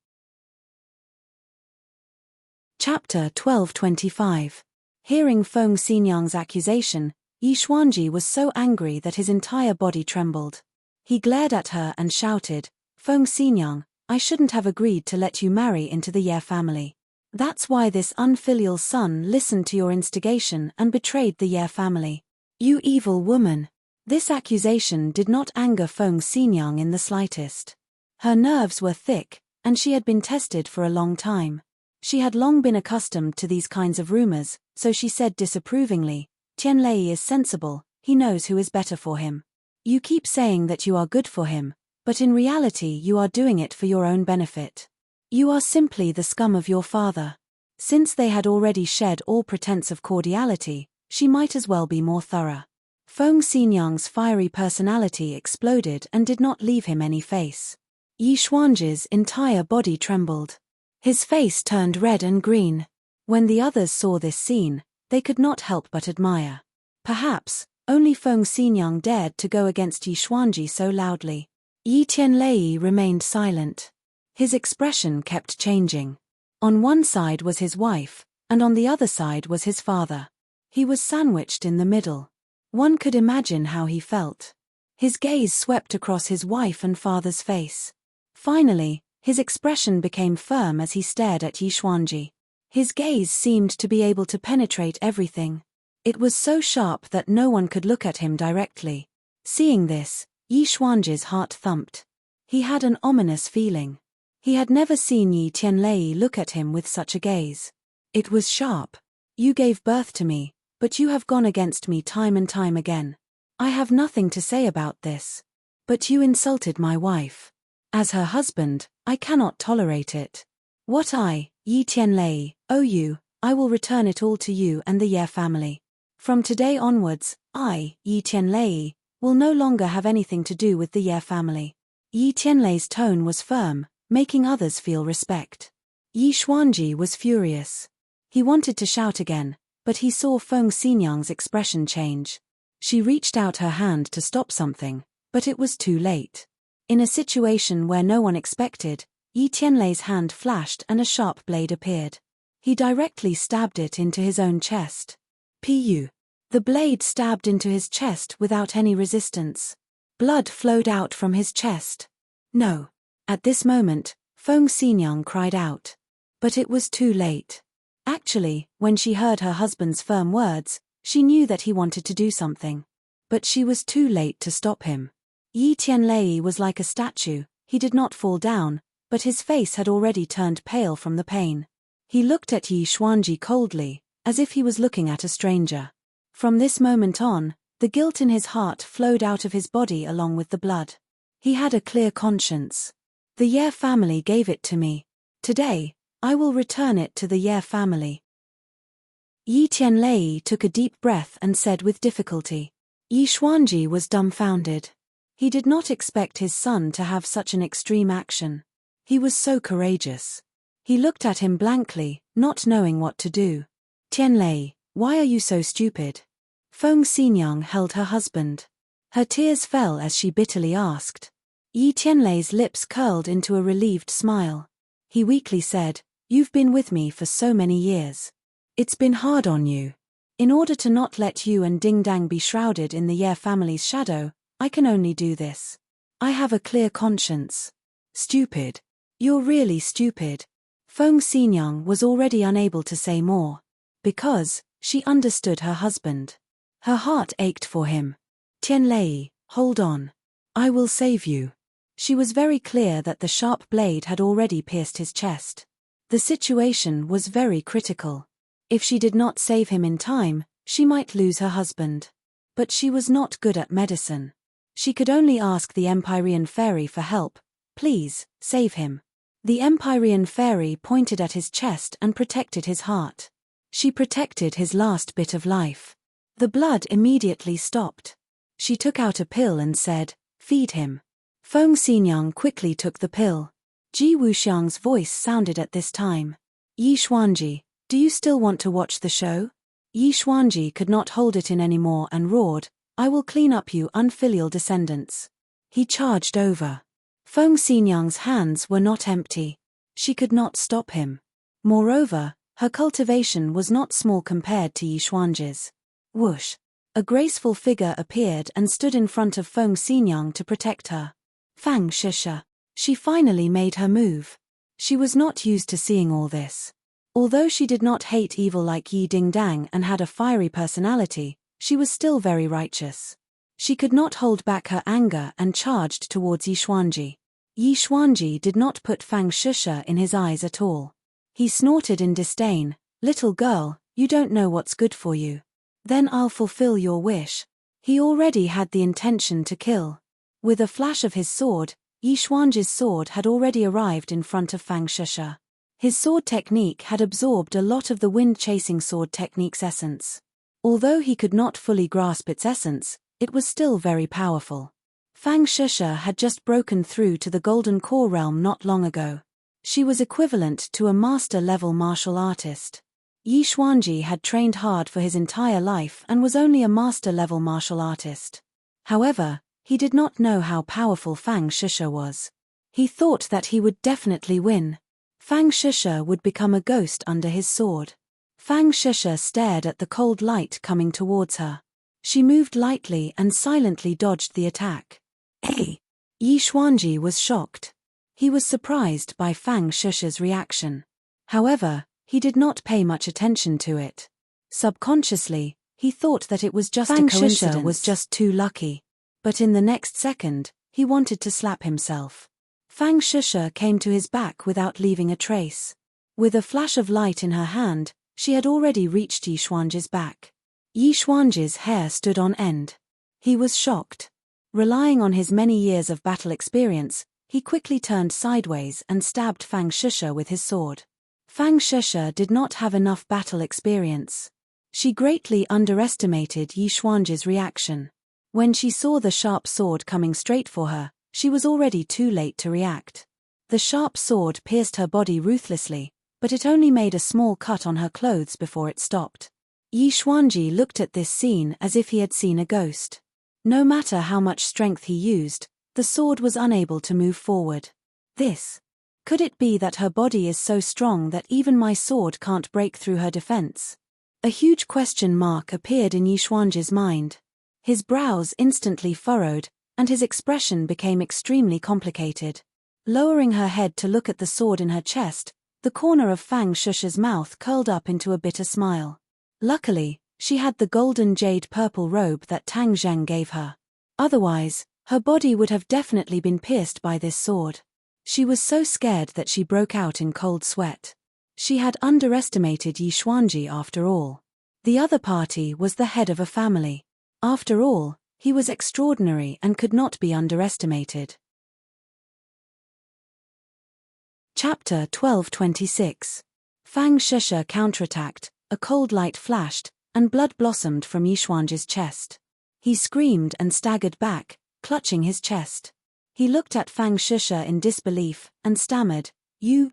Chapter 1225. Hearing Feng Xinyang's accusation, Yi Xuanji was so angry that his entire body trembled. He glared at her and shouted, "Feng Xinyang, I shouldn't have agreed to let you marry into the Ye family. That's why this unfilial son listened to your instigation and betrayed the Ye family. You evil woman." This accusation did not anger Feng Xinyang in the slightest. Her nerves were thick, and she had been tested for a long time. She had long been accustomed to these kinds of rumors, so she said disapprovingly, "Tianlei is sensible, he knows who is better for him. You keep saying that you are good for him, but in reality you are doing it for your own benefit. You are simply the scum of your father." Since they had already shed all pretense of cordiality, she might as well be more thorough. Feng Xinyang's fiery personality exploded and did not leave him any face. Yi Xuanji's entire body trembled. His face turned red and green. When the others saw this scene, they could not help but admire. Perhaps, only Feng Xinyang dared to go against Yi Xuanji so loudly. Yi Tianlei remained silent. His expression kept changing. On one side was his wife, and on the other side was his father. He was sandwiched in the middle. One could imagine how he felt. His gaze swept across his wife and father's face. Finally, his expression became firm as he stared at Yi Xuanji. His gaze seemed to be able to penetrate everything. It was so sharp that no one could look at him directly. Seeing this, Yi Xuanji's heart thumped. He had an ominous feeling. He had never seen Yi Tianlei look at him with such a gaze. It was sharp. "You gave birth to me, but you have gone against me time and time again. I have nothing to say about this. But you insulted my wife. As her husband, I cannot tolerate it. What I, Yi Tianlei, owe you, I will return it all to you and the Ye family. From today onwards, I, Yi Tianlei, will no longer have anything to do with the Ye family." Yi Tianlei's tone was firm, making others feel respect. Yi Xuanji was furious. He wanted to shout again, but he saw Feng Xinyang's expression change. She reached out her hand to stop something, but it was too late. In a situation where no one expected, Yi Tianlei's hand flashed and a sharp blade appeared. He directly stabbed it into his own chest. Pu. The blade stabbed into his chest without any resistance. Blood flowed out from his chest. "No." At this moment, Feng Xinyang cried out. But it was too late. Actually, when she heard her husband's firm words, she knew that he wanted to do something. But she was too late to stop him. Yi Tianlei was like a statue. He did not fall down, but his face had already turned pale from the pain. He looked at Yi Xuanji coldly, as if he was looking at a stranger. From this moment on, the guilt in his heart flowed out of his body along with the blood. He had a clear conscience. "The Ye family gave it to me. Today, I will return it to the Ye family." Yi Tianlei took a deep breath and said with difficulty. Yi Xuanji was dumbfounded. He did not expect his son to have such an extreme action. He was so courageous. He looked at him blankly, not knowing what to do. "Tianlei, why are you so stupid?" Feng Xinyang held her husband. Her tears fell as she bitterly asked. Yi Tianlei's lips curled into a relieved smile. He weakly said, "You've been with me for so many years. It's been hard on you. In order to not let you and Ding Dang be shrouded in the Ye family's shadow, I can only do this. I have a clear conscience." "Stupid. You're really stupid." Feng Xinyang was already unable to say more. Because, she understood her husband. Her heart ached for him. "Tianlei, hold on. I will save you. She was very clear that the sharp blade had already pierced his chest. The situation was very critical. If she did not save him in time, she might lose her husband. But she was not good at medicine. She could only ask the Empyrean fairy for help. Please, save him. The Empyrean fairy pointed at his chest and protected his heart. She protected his last bit of life. The blood immediately stopped. She took out a pill and said, "Feed him." Feng Xinyang quickly took the pill. Ji Wuxiang's voice sounded at this time. "Yi Xuanji, do you still want to watch the show?" Yi Xuanji could not hold it in anymore and roared, "I will clean up you unfilial descendants." He charged over. Feng Xinyang's hands were not empty. She could not stop him. Moreover, her cultivation was not small compared to Yi Xuanji's. Whoosh! A graceful figure appeared and stood in front of Feng Xinyang to protect her. Fang Shisha. She finally made her move. She was not used to seeing all this. Although she did not hate evil like Yi Dingdang and had a fiery personality, she was still very righteous. She could not hold back her anger and charged towards Yi Xuanji. Yi Xuanji did not put Fang Shisha in his eyes at all. He snorted in disdain, "Little girl, you don't know what's good for you. Then I'll fulfill your wish." He already had the intention to kill. With a flash of his sword, Yi Xuanji's sword had already arrived in front of Fang Shisha. His sword technique had absorbed a lot of the wind-chasing sword technique's essence. Although he could not fully grasp its essence, it was still very powerful. Fang Shisha had just broken through to the Golden Core realm not long ago. She was equivalent to a master-level martial artist. Yi Xuanji had trained hard for his entire life and was only a master-level martial artist. However, he did not know how powerful Fang Shisha was. He thought that he would definitely win. Fang Shisha would become a ghost under his sword. Fang Shisha stared at the cold light coming towards her. She moved lightly and silently dodged the attack. Hey! Yi Xuanji was shocked. He was surprised by Fang Shisha's reaction. However, he did not pay much attention to it. Subconsciously, he thought that it was just a coincidence. Fang Shisha was just too lucky. But in the next second, he wanted to slap himself. Fang Shisha came to his back without leaving a trace. With a flash of light in her hand, she had already reached Yi Xuanji's back. Yi Xuanji's hair stood on end. He was shocked. Relying on his many years of battle experience, he quickly turned sideways and stabbed Fang Shisha with his sword. Fang Shisha did not have enough battle experience. She greatly underestimated Yi Xuanji's reaction. When she saw the sharp sword coming straight for her, she was already too late to react. The sharp sword pierced her body ruthlessly, but it only made a small cut on her clothes before it stopped. Yi Xuanji looked at this scene as if he had seen a ghost. No matter how much strength he used, the sword was unable to move forward. Could it be that her body is so strong that even my sword can't break through her defense? A huge question mark appeared in Yi Xuanji's mind. His brows instantly furrowed, and his expression became extremely complicated. Lowering her head to look at the sword in her chest, the corner of Fang Shisha's mouth curled up into a bitter smile. Luckily, she had the golden jade purple robe that Tang Zheng gave her. Otherwise, her body would have definitely been pierced by this sword. She was so scared that she broke out in cold sweat. She had underestimated Yi Xuanji after all. The other party was the head of a family. After all, he was extraordinary and could not be underestimated. Chapter 1226. Fang Shisha counterattacked, a cold light flashed, and blood blossomed from Yi Xuanji's chest. He screamed and staggered back, clutching his chest. He looked at Fang Shisha in disbelief, and stammered, You.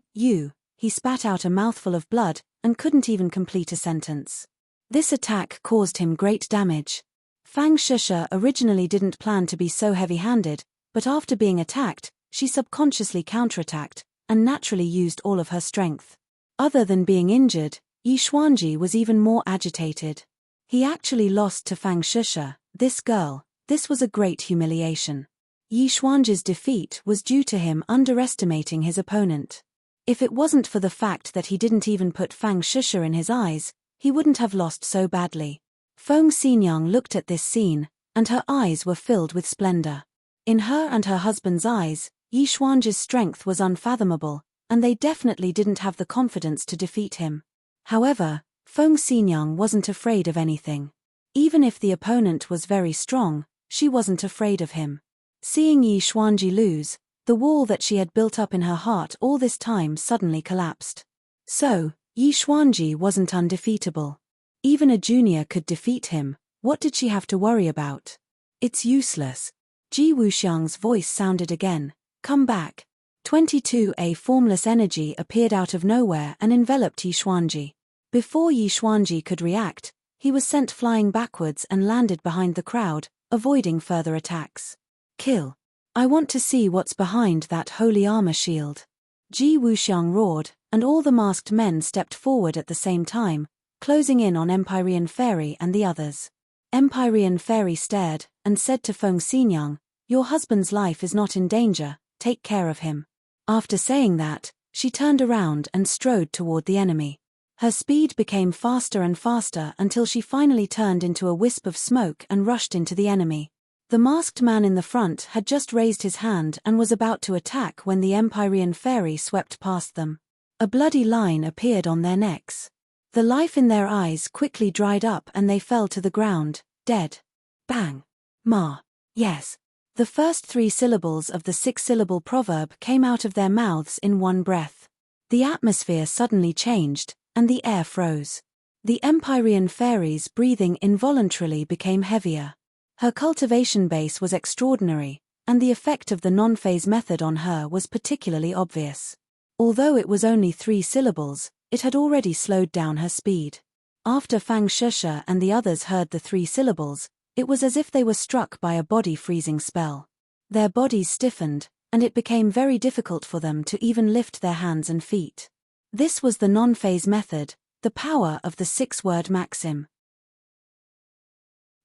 He spat out a mouthful of blood, and couldn't even complete a sentence. This attack caused him great damage. Fang Shisha originally didn't plan to be so heavy-handed, but after being attacked, she subconsciously counterattacked, and naturally used all of her strength. Other than being injured, Yi Xuanji was even more agitated. He actually lost to Fang Shisha, this girl. This was a great humiliation. Yi Xuanji's defeat was due to him underestimating his opponent. If it wasn't for the fact that he didn't even put Fang Shisha in his eyes, he wouldn't have lost so badly. Feng Xinyang looked at this scene, and her eyes were filled with splendor. In her and her husband's eyes, Yi Xuanzhi's strength was unfathomable, and they definitely didn't have the confidence to defeat him. However, Feng Xinyang wasn't afraid of anything. Even if the opponent was very strong, she wasn't afraid of him. Seeing Yi Xuanzhi lose, the wall that she had built up in her heart all this time suddenly collapsed. So, Yi Xuanzhi wasn't undefeatable. Even a junior could defeat him. What did she have to worry about? It's useless. Ji Wuxiang's voice sounded again. Come back. 22. A formless energy appeared out of nowhere and enveloped Yi Xuanzhi. Before Yi Xuanzhi could react, he was sent flying backwards and landed behind the crowd, avoiding further attacks. Kill. I want to see what's behind that holy armor shield. Ji Wuxiang roared, and all the masked men stepped forward at the same time, closing in on Empyrean Fairy and the others. Empyrean Fairy stared, and said to Feng Xinyang, "Your husband's life is not in danger, take care of him." After saying that, she turned around and strode toward the enemy. Her speed became faster and faster until she finally turned into a wisp of smoke and rushed into the enemy. The masked man in the front had just raised his hand and was about to attack when the Empyrean Fairy swept past them. A bloody line appeared on their necks. The life in their eyes quickly dried up and they fell to the ground, dead. Bang. Ma. Yes. The first 3 syllables of the 6-syllable proverb came out of their mouths in one breath. The atmosphere suddenly changed, and the air froze. The Empyrean Fairy's breathing involuntarily became heavier. Her cultivation base was extraordinary, and the effect of the non-phase method on her was particularly obvious. Although it was only 3 syllables, it had already slowed down her speed. After Fang Sheshe and the others heard the 3 syllables, it was as if they were struck by a body-freezing spell. Their bodies stiffened, and it became very difficult for them to even lift their hands and feet. This was the non-phase method, the power of the 6-word maxim.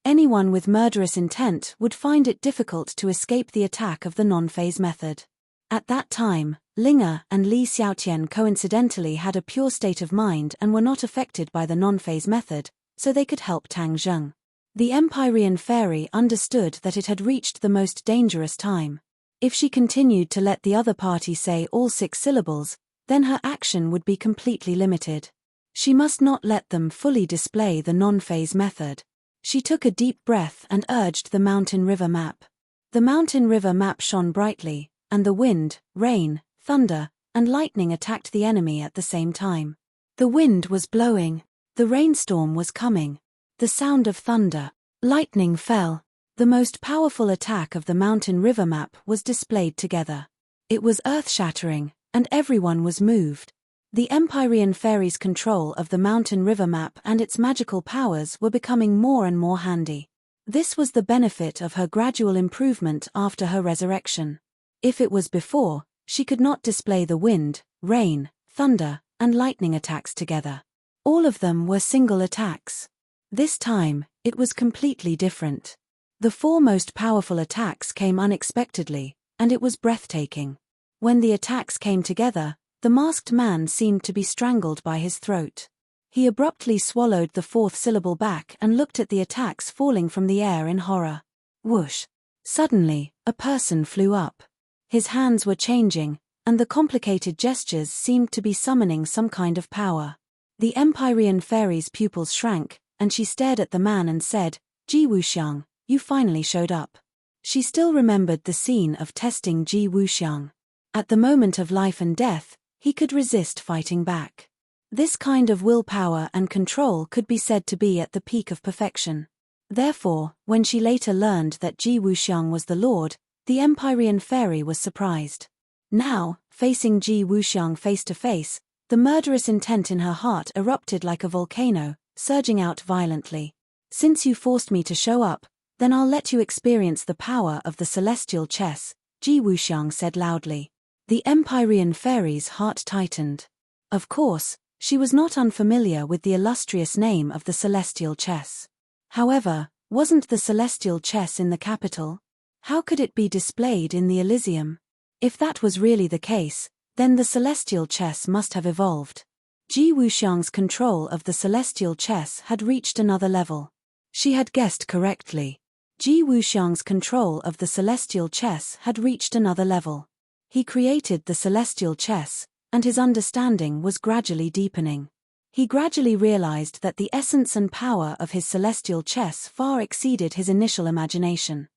Anyone with murderous intent would find it difficult to escape the attack of the non-phase method. At that time, Linga and Li Xiaotian coincidentally had a pure state of mind and were not affected by the non-phase method, so they could help Tang Zheng. The Empyrean Fairy understood that it had reached the most dangerous time. If she continued to let the other party say all 6 syllables, then her action would be completely limited. She must not let them fully display the non-phase method. She took a deep breath and urged the mountain river map. The mountain river map shone brightly, and the wind, rain, thunder, and lightning attacked the enemy at the same time. The wind was blowing. The rainstorm was coming. The sound of thunder, lightning fell. The most powerful attack of the mountain river map was displayed together. It was earth-shattering, and everyone was moved. The Empyrean Fairy's control of the mountain river map and its magical powers were becoming more and more handy. This was the benefit of her gradual improvement after her resurrection. If it was before, she could not display the wind, rain, thunder, and lightning attacks together. All of them were single attacks. This time, it was completely different. The 4 most powerful attacks came unexpectedly, and it was breathtaking. When the attacks came together, the masked man seemed to be strangled by his throat. He abruptly swallowed the 4th syllable back and looked at the attacks falling from the air in horror. Whoosh! Suddenly, a person flew up. His hands were changing, and the complicated gestures seemed to be summoning some kind of power. The Empyrean Fairy's pupils shrank, and she stared at the man and said, "Ji Wuxiang, you finally showed up." She still remembered the scene of testing Ji Wuxiang. At the moment of life and death, he could resist fighting back. This kind of willpower and control could be said to be at the peak of perfection. Therefore, when she later learned that Ji Wuxiang was the Lord, the Empyrean Fairy was surprised. Now, facing Ji Wuxiang face to face, the murderous intent in her heart erupted like a volcano, surging out violently. "Since you forced me to show up, then I'll let you experience the power of the celestial chess," Ji Wuxiang said loudly. The Empyrean Fairy's heart tightened. Of course, she was not unfamiliar with the illustrious name of the celestial chess. However, wasn't the celestial chess in the capital? How could it be displayed in the Elysium? If that was really the case, then the celestial chess must have evolved. Ji Wuxiang's control of the celestial chess had reached another level. She had guessed correctly. Ji Wuxiang's control of the celestial chess had reached another level. He created the celestial chess, and his understanding was gradually deepening. He gradually realized that the essence and power of his celestial chess far exceeded his initial imagination.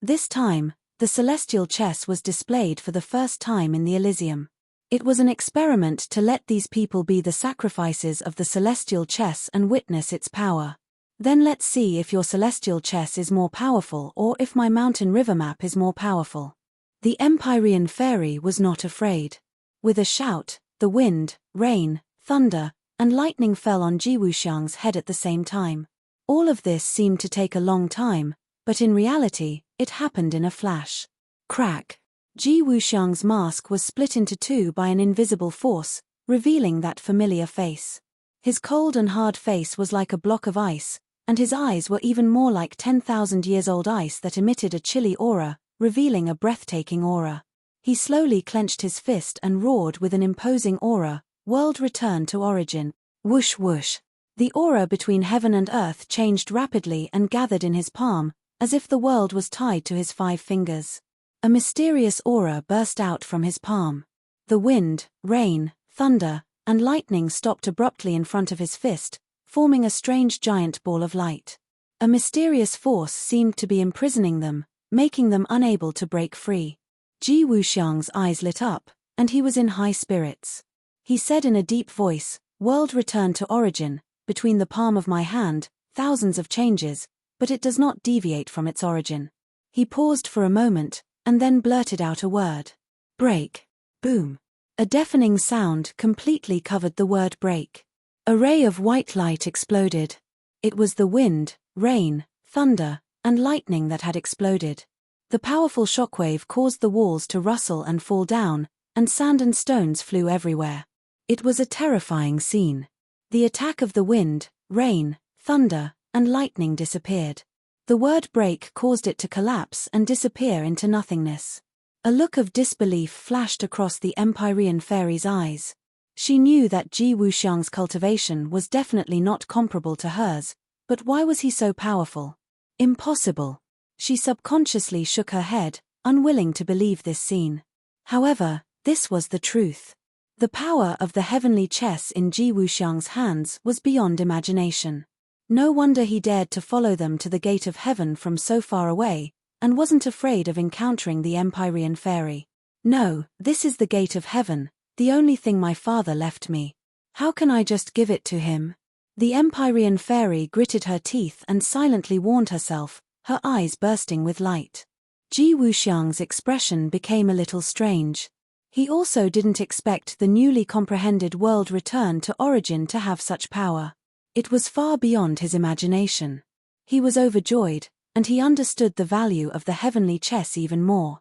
This time, the celestial chess was displayed for the first time in the Elysium. It was an experiment to let these people be the sacrifices of the celestial chess and witness its power. Then let's see if your celestial chess is more powerful or if my mountain river map is more powerful. The Empyrean fairy was not afraid. With a shout, the wind, rain, thunder, and lightning fell on Ji Wuxiang's head at the same time. All of this seemed to take a long time, but in reality, it happened in a flash. Crack! Ji Wuxiang's mask was split into two by an invisible force, revealing that familiar face. His cold and hard face was like a block of ice, and his eyes were even more like 10,000-years-old ice that emitted a chilly aura, revealing a breathtaking aura. He slowly clenched his fist and roared with an imposing aura, "World return to origin." Whoosh whoosh. The aura between heaven and earth changed rapidly and gathered in his palm, as if the world was tied to his 5 fingers. A mysterious aura burst out from his palm. The wind, rain, thunder, and lightning stopped abruptly in front of his fist, forming a strange giant ball of light. A mysterious force seemed to be imprisoning them, making them unable to break free. Ji Wuxiang's eyes lit up, and he was in high spirits. He said in a deep voice, "World return to origin, between the palm of my hand, thousands of changes, but it does not deviate from its origin." He paused for a moment, and then blurted out a word. "Break." Boom. A deafening sound completely covered the word break. A ray of white light exploded. It was the wind, rain, thunder, and lightning that had exploded. The powerful shockwave caused the walls to rustle and fall down, and sand and stones flew everywhere. It was a terrifying scene. The attack of the wind, rain, thunder, and lightning disappeared. The word break caused it to collapse and disappear into nothingness. A look of disbelief flashed across the Empyrean fairy's eyes. She knew that Ji Wuxiang's cultivation was definitely not comparable to hers, but why was he so powerful? Impossible. She subconsciously shook her head, unwilling to believe this scene. However, this was the truth. The power of the heavenly chess in Ji Wuxiang's hands was beyond imagination. No wonder he dared to follow them to the gate of heaven from so far away, and wasn't afraid of encountering the Empyrean fairy. "No, this is the gate of heaven, the only thing my father left me. How can I just give it to him?" The Empyrean fairy gritted her teeth and silently warned herself, her eyes bursting with light. Ji Wuxiang's expression became a little strange. He also didn't expect the newly comprehended world return to origin to have such power. It was far beyond his imagination. He was overjoyed, and he understood the value of the heavenly chess even more.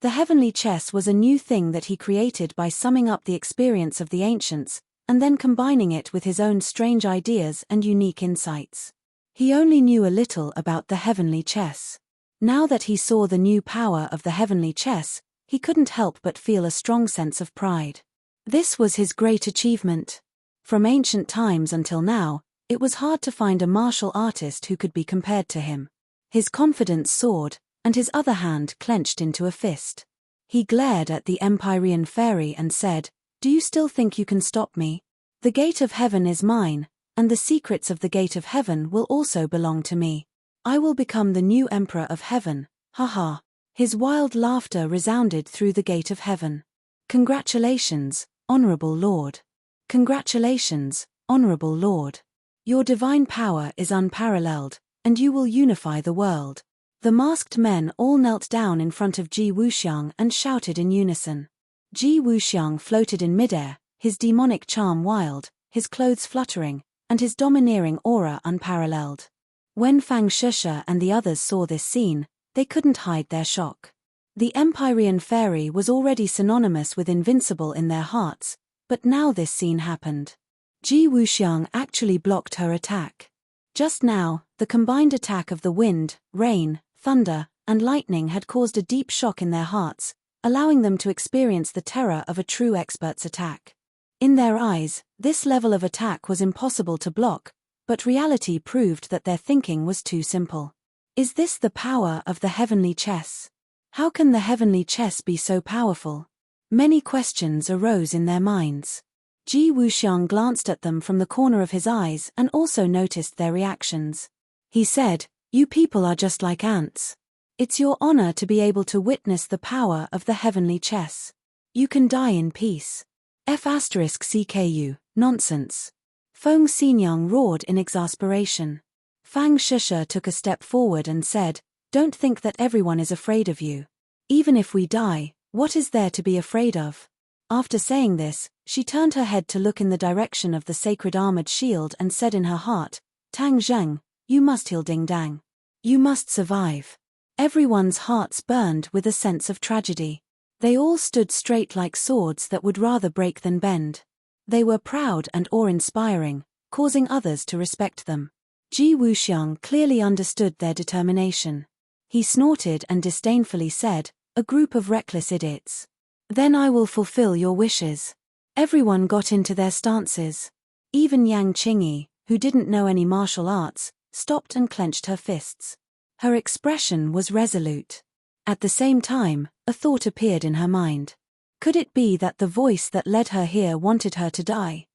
The heavenly chess was a new thing that he created by summing up the experience of the ancients, and then combining it with his own strange ideas and unique insights. He only knew a little about the heavenly chess. Now that he saw the new power of the heavenly chess, he couldn't help but feel a strong sense of pride. This was his great achievement. From ancient times until now, it was hard to find a martial artist who could be compared to him. His confidence soared, and his other hand clenched into a fist. He glared at the Empyrean fairy and said, "Do you still think you can stop me? The gate of heaven is mine, and the secrets of the gate of heaven will also belong to me. I will become the new emperor of heaven, ha." His wild laughter resounded through the gate of heaven. "Congratulations, honorable lord. Congratulations, honorable lord. Your divine power is unparalleled, and you will unify the world." The masked men all knelt down in front of Ji Wuxiang and shouted in unison. Ji Wuxiang floated in midair, his demonic charm wild, his clothes fluttering, and his domineering aura unparalleled. When Fang Shusha and the others saw this scene, they couldn't hide their shock. The Empyrean fairy was already synonymous with invincible in their hearts, but now this scene happened. Ji Wuxiang actually blocked her attack. Just now, the combined attack of the wind, rain, thunder, and lightning had caused a deep shock in their hearts, allowing them to experience the terror of a true expert's attack. In their eyes, this level of attack was impossible to block, but reality proved that their thinking was too simple. Is this the power of the heavenly chess? How can the heavenly chess be so powerful? Many questions arose in their minds. Ji Wuxiang glanced at them from the corner of his eyes and also noticed their reactions. He said, "You people are just like ants. It's your honor to be able to witness the power of the heavenly chess. You can die in peace." *CKU, nonsense. Feng Xinyang roared in exasperation. Fang Shisha took a step forward and said, "Don't think that everyone is afraid of you. Even if we die, what is there to be afraid of?" After saying this, she turned her head to look in the direction of the sacred armored shield and said in her heart, "Tang Zheng, you must heal Ding Dang. You must survive." Everyone's hearts burned with a sense of tragedy. They all stood straight like swords that would rather break than bend. They were proud and awe-inspiring, causing others to respect them. Ji Wuxiang clearly understood their determination. He snorted and disdainfully said, "A group of reckless idiots. Then I will fulfill your wishes." Everyone got into their stances. Even Yang Qingyi, who didn't know any martial arts, stopped and clenched her fists. Her expression was resolute. At the same time, a thought appeared in her mind. Could it be that the voice that led her here wanted her to die?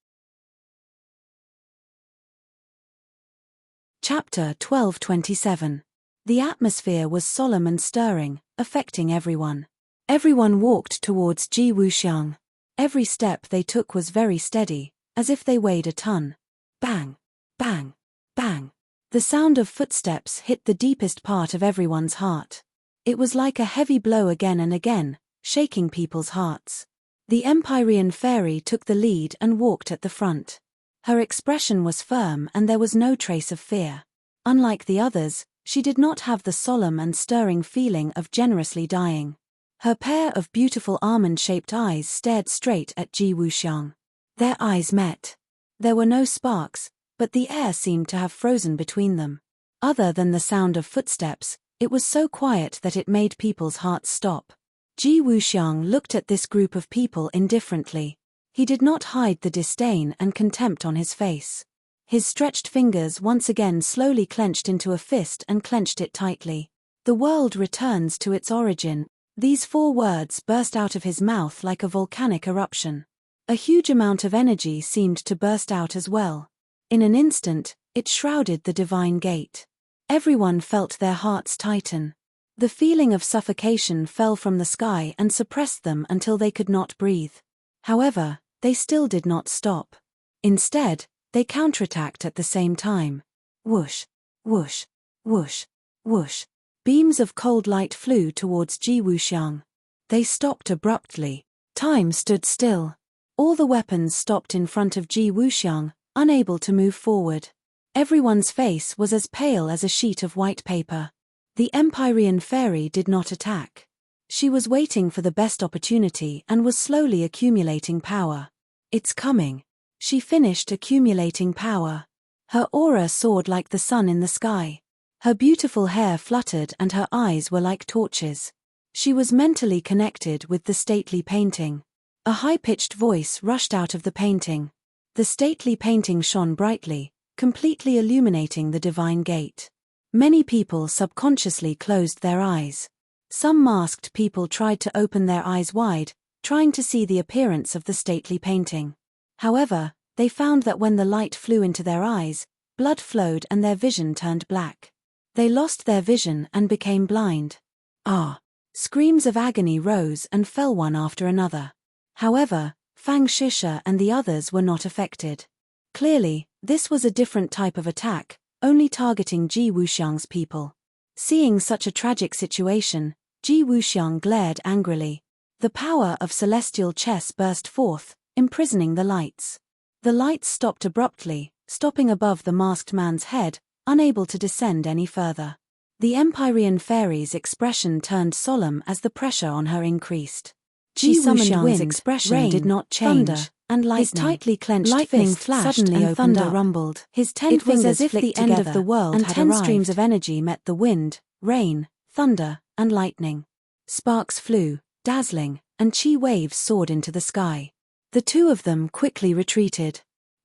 Chapter 12:27. The atmosphere was solemn and stirring, affecting everyone. Everyone walked towards Ji Wuxiang. Every step they took was very steady, as if they weighed a ton. Bang! Bang! Bang! The sound of footsteps hit the deepest part of everyone's heart. It was like a heavy blow again and again, shaking people's hearts. The Empyrean fairy took the lead and walked at the front. Her expression was firm and there was no trace of fear. Unlike the others, she did not have the solemn and stirring feeling of generously dying. Her pair of beautiful almond-shaped eyes stared straight at Ji Wuxiang. Their eyes met. There were no sparks, but the air seemed to have frozen between them. Other than the sound of footsteps, it was so quiet that it made people's hearts stop. Ji Wuxiang looked at this group of people indifferently. He did not hide the disdain and contempt on his face. His stretched fingers once again slowly clenched into a fist and clenched it tightly. "The world returns to its origin." These 4 words burst out of his mouth like a volcanic eruption. A huge amount of energy seemed to burst out as well. In an instant, it shrouded the divine gate. Everyone felt their hearts tighten. The feeling of suffocation fell from the sky and suppressed them until they could not breathe. However, they still did not stop. Instead, they counterattacked at the same time. Whoosh, whoosh, whoosh, whoosh. Beams of cold light flew towards Ji Wuxiang. They stopped abruptly. Time stood still. All the weapons stopped in front of Ji Wuxiang, unable to move forward. Everyone's face was as pale as a sheet of white paper. The Empyrean fairy did not attack. She was waiting for the best opportunity and was slowly accumulating power. "It's coming." She finished accumulating power. Her aura soared like the sun in the sky. Her beautiful hair fluttered and her eyes were like torches. She was mentally connected with the stately painting. A high-pitched voice rushed out of the painting. The stately painting shone brightly, completely illuminating the divine gate. Many people subconsciously closed their eyes. Some masked people tried to open their eyes wide, trying to see the appearance of the stately painting. However, they found that when the light flew into their eyes, blood flowed and their vision turned black. They lost their vision and became blind. Ah! Screams of agony rose and fell one after another. However, Fang Shisha and the others were not affected. Clearly, this was a different type of attack, only targeting Ji Wuxiang's people. Seeing such a tragic situation, Ji Wuxiang glared angrily. The power of celestial chess burst forth, imprisoning the lights. The lights stopped abruptly, stopping above the masked man's head, unable to descend any further. The Empyrean fairy's expression turned solemn as the pressure on her increased. Ji Wuxiang's expression did not change, thunder, and lightning. His tightly clenched fist suddenly and thunder rumbled. His 10 fingers was as if the end of the world and had 10 arrived. Streams of energy met the wind, rain, thunder, and lightning. Sparks flew, dazzling, and chi waves soared into the sky. The 2 of them quickly retreated.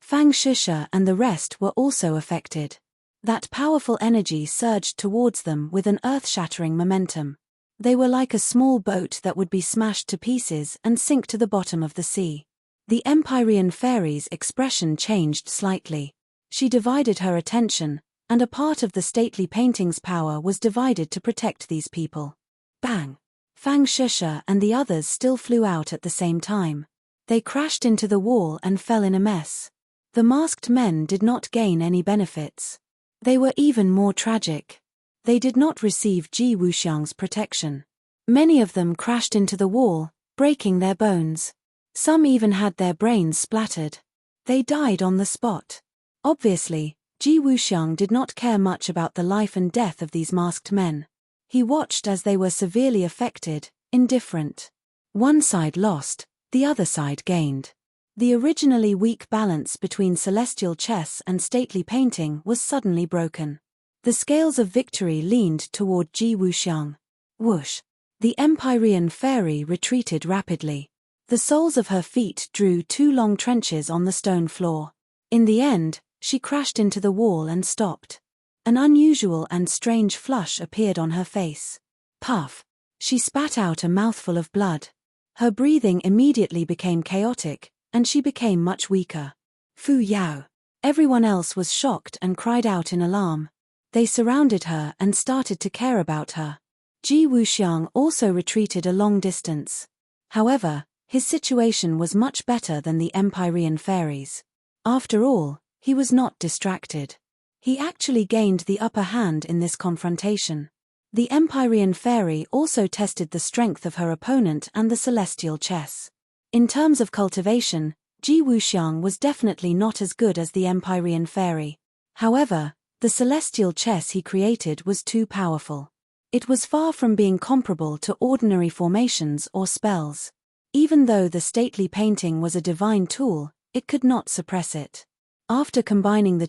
Fang Shisha and the rest were also affected. That powerful energy surged towards them with an earth-shattering momentum. They were like a small boat that would be smashed to pieces and sink to the bottom of the sea. The Empyrean fairy's expression changed slightly. She divided her attention, and a part of the stately painting's power was divided to protect these people. Bang! Fang Shisha and the others still flew out at the same time. They crashed into the wall and fell in a mess. The masked men did not gain any benefits. They were even more tragic. They did not receive Ji Wuxiang's protection. Many of them crashed into the wall, breaking their bones. Some even had their brains splattered. They died on the spot. Obviously, Ji Wuxiang did not care much about the life and death of these masked men. He watched as they were severely affected, indifferent. One side lost, the other side gained. The originally weak balance between celestial chess and stately painting was suddenly broken. The scales of victory leaned toward Ji Wuxiang. Whoosh! The Empyrean fairy retreated rapidly. The soles of her feet drew 2 long trenches on the stone floor. In the end, she crashed into the wall and stopped. An unusual and strange flush appeared on her face. Puff! She spat out a mouthful of blood. Her breathing immediately became chaotic, and she became much weaker. Fu Yao! Everyone else was shocked and cried out in alarm. They surrounded her and started to care about her. Ji Wuxiang also retreated a long distance. However, his situation was much better than the Empyrean fairies. After all, he was not distracted. He actually gained the upper hand in this confrontation. The Empyrean fairy also tested the strength of her opponent and the celestial chess. In terms of cultivation, Ji Wuxiang was definitely not as good as the Empyrean fairy. However, the celestial chess he created was too powerful. It was far from being comparable to ordinary formations or spells. Even though the stately painting was a divine tool, it could not suppress it. After combining the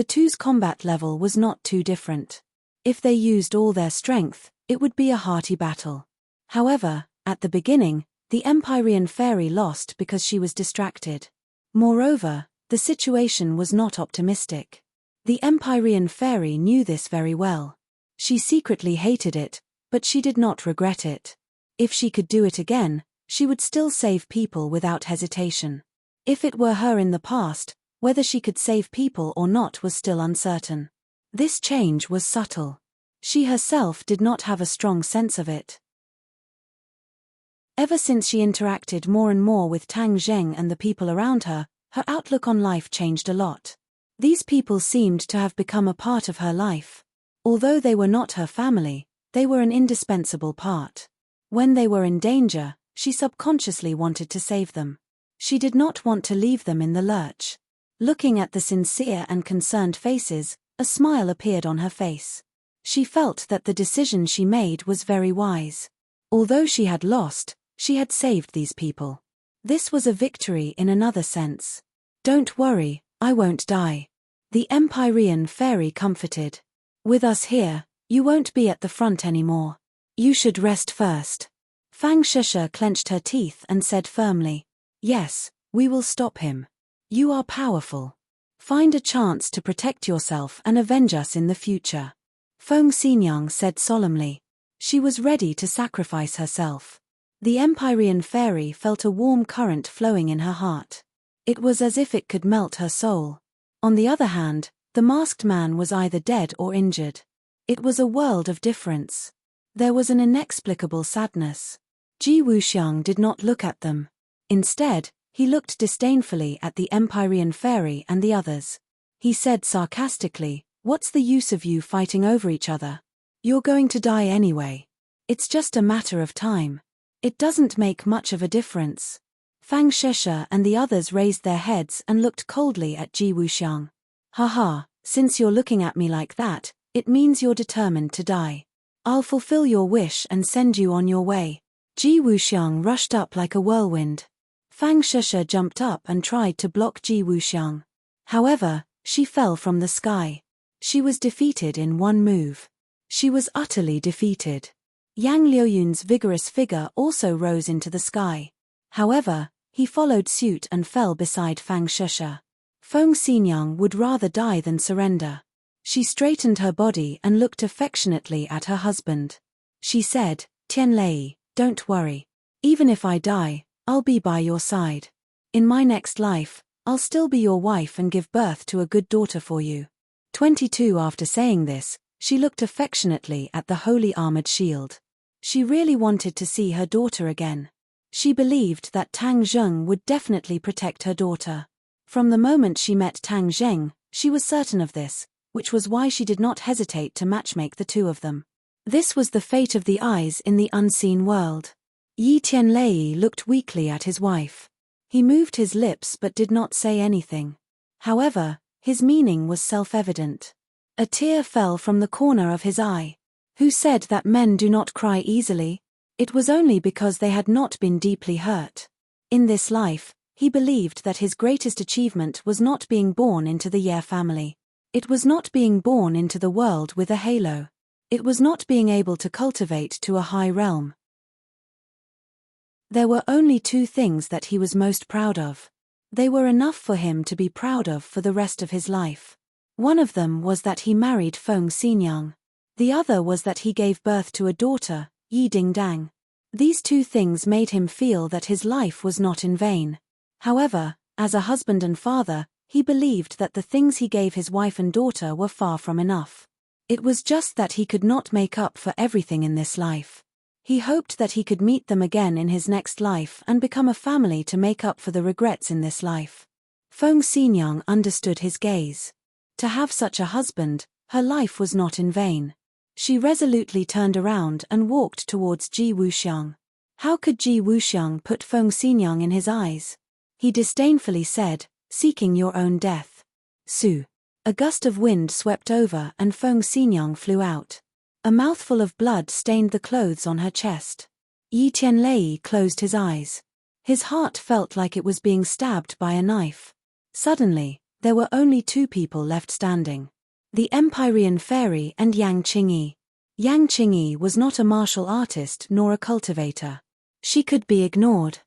two's combat level was not too different. If they used all their strength, it would be a hearty battle. However, at the beginning, the Empyrean fairy lost because she was distracted. Moreover, the situation was not optimistic. The Empyrean fairy knew this very well. She secretly hated it, but she did not regret it. If she could do it again, she would still save people without hesitation. If it were her in the past, whether she could save people or not was still uncertain. This change was subtle. She herself did not have a strong sense of it. Ever since she interacted more and more with Tang Zheng and the people around her, her outlook on life changed a lot. These people seemed to have become a part of her life. Although they were not her family, they were an indispensable part. When they were in danger, she subconsciously wanted to save them. She did not want to leave them in the lurch. Looking at the sincere and concerned faces, a smile appeared on her face. She felt that the decision she made was very wise. Although she had lost, she had saved these people. This was a victory in another sense. "Don't worry, I won't die," the Empyrean fairy comforted. "With us here, you won't be at the front anymore. You should rest first." Fang Shisha clenched her teeth and said firmly, "Yes, we will stop him. You are powerful. Find a chance to protect yourself and avenge us in the future." Feng Xinyang said solemnly. She was ready to sacrifice herself. The Empyrean fairy felt a warm current flowing in her heart. It was as if it could melt her soul. On the other hand, the masked man was either dead or injured. It was a world of difference. There was an inexplicable sadness. Ji Wuxiang did not look at them. Instead, he looked disdainfully at the Empyrean fairy and the others. He said sarcastically, "What's the use of you fighting over each other? You're going to die anyway. It's just a matter of time. It doesn't make much of a difference." Fang Shisha and the others raised their heads and looked coldly at Ji Wuxiang. "Haha, since you're looking at me like that, it means you're determined to die. I'll fulfill your wish and send you on your way." Ji Wuxiang rushed up like a whirlwind. Fang Shisha jumped up and tried to block Ji Wuxiang. However, she fell from the sky. She was defeated in one move. She was utterly defeated. Yang Liuyun's vigorous figure also rose into the sky. However, he followed suit and fell beside Fang Shisha. Feng Xinyang would rather die than surrender. She straightened her body and looked affectionately at her husband. She said, Tianlei, don't worry. Even if I die, I'll be by your side. In my next life, I'll still be your wife and give birth to a good daughter for you. 22 After saying this, she looked affectionately at the holy armored shield. She really wanted to see her daughter again. She believed that Tang Zheng would definitely protect her daughter. From the moment she met Tang Zheng, she was certain of this, which was why she did not hesitate to matchmake the two of them. This was the fate of the eyes in the unseen world. Yi Tianlei looked weakly at his wife. He moved his lips but did not say anything. However, his meaning was self-evident. A tear fell from the corner of his eye. Who said that men do not cry easily? It was only because they had not been deeply hurt. In this life, he believed that his greatest achievement was not being born into the Ye family. It was not being born into the world with a halo. It was not being able to cultivate to a high realm. There were only two things that he was most proud of. They were enough for him to be proud of for the rest of his life. One of them was that he married Feng Xinyang. The other was that he gave birth to a daughter, Yi Dingdang. These two things made him feel that his life was not in vain. However, as a husband and father, he believed that the things he gave his wife and daughter were far from enough. It was just that he could not make up for everything in this life. He hoped that he could meet them again in his next life and become a family to make up for the regrets in this life. Feng Xinyang understood his gaze. To have such a husband, her life was not in vain. She resolutely turned around and walked towards Ji Wuxiang. How could Ji Wuxiang put Feng Xinyang in his eyes? He disdainfully said, seeking your own death. Su. A gust of wind swept over and Feng Xinyang flew out. A mouthful of blood stained the clothes on her chest. Yi Tianlei closed his eyes. His heart felt like it was being stabbed by a knife. Suddenly, there were only two people left standing. The Empyrean Fairy and Yang Qingyi. Yang Qingyi was not a martial artist nor a cultivator. She could be ignored.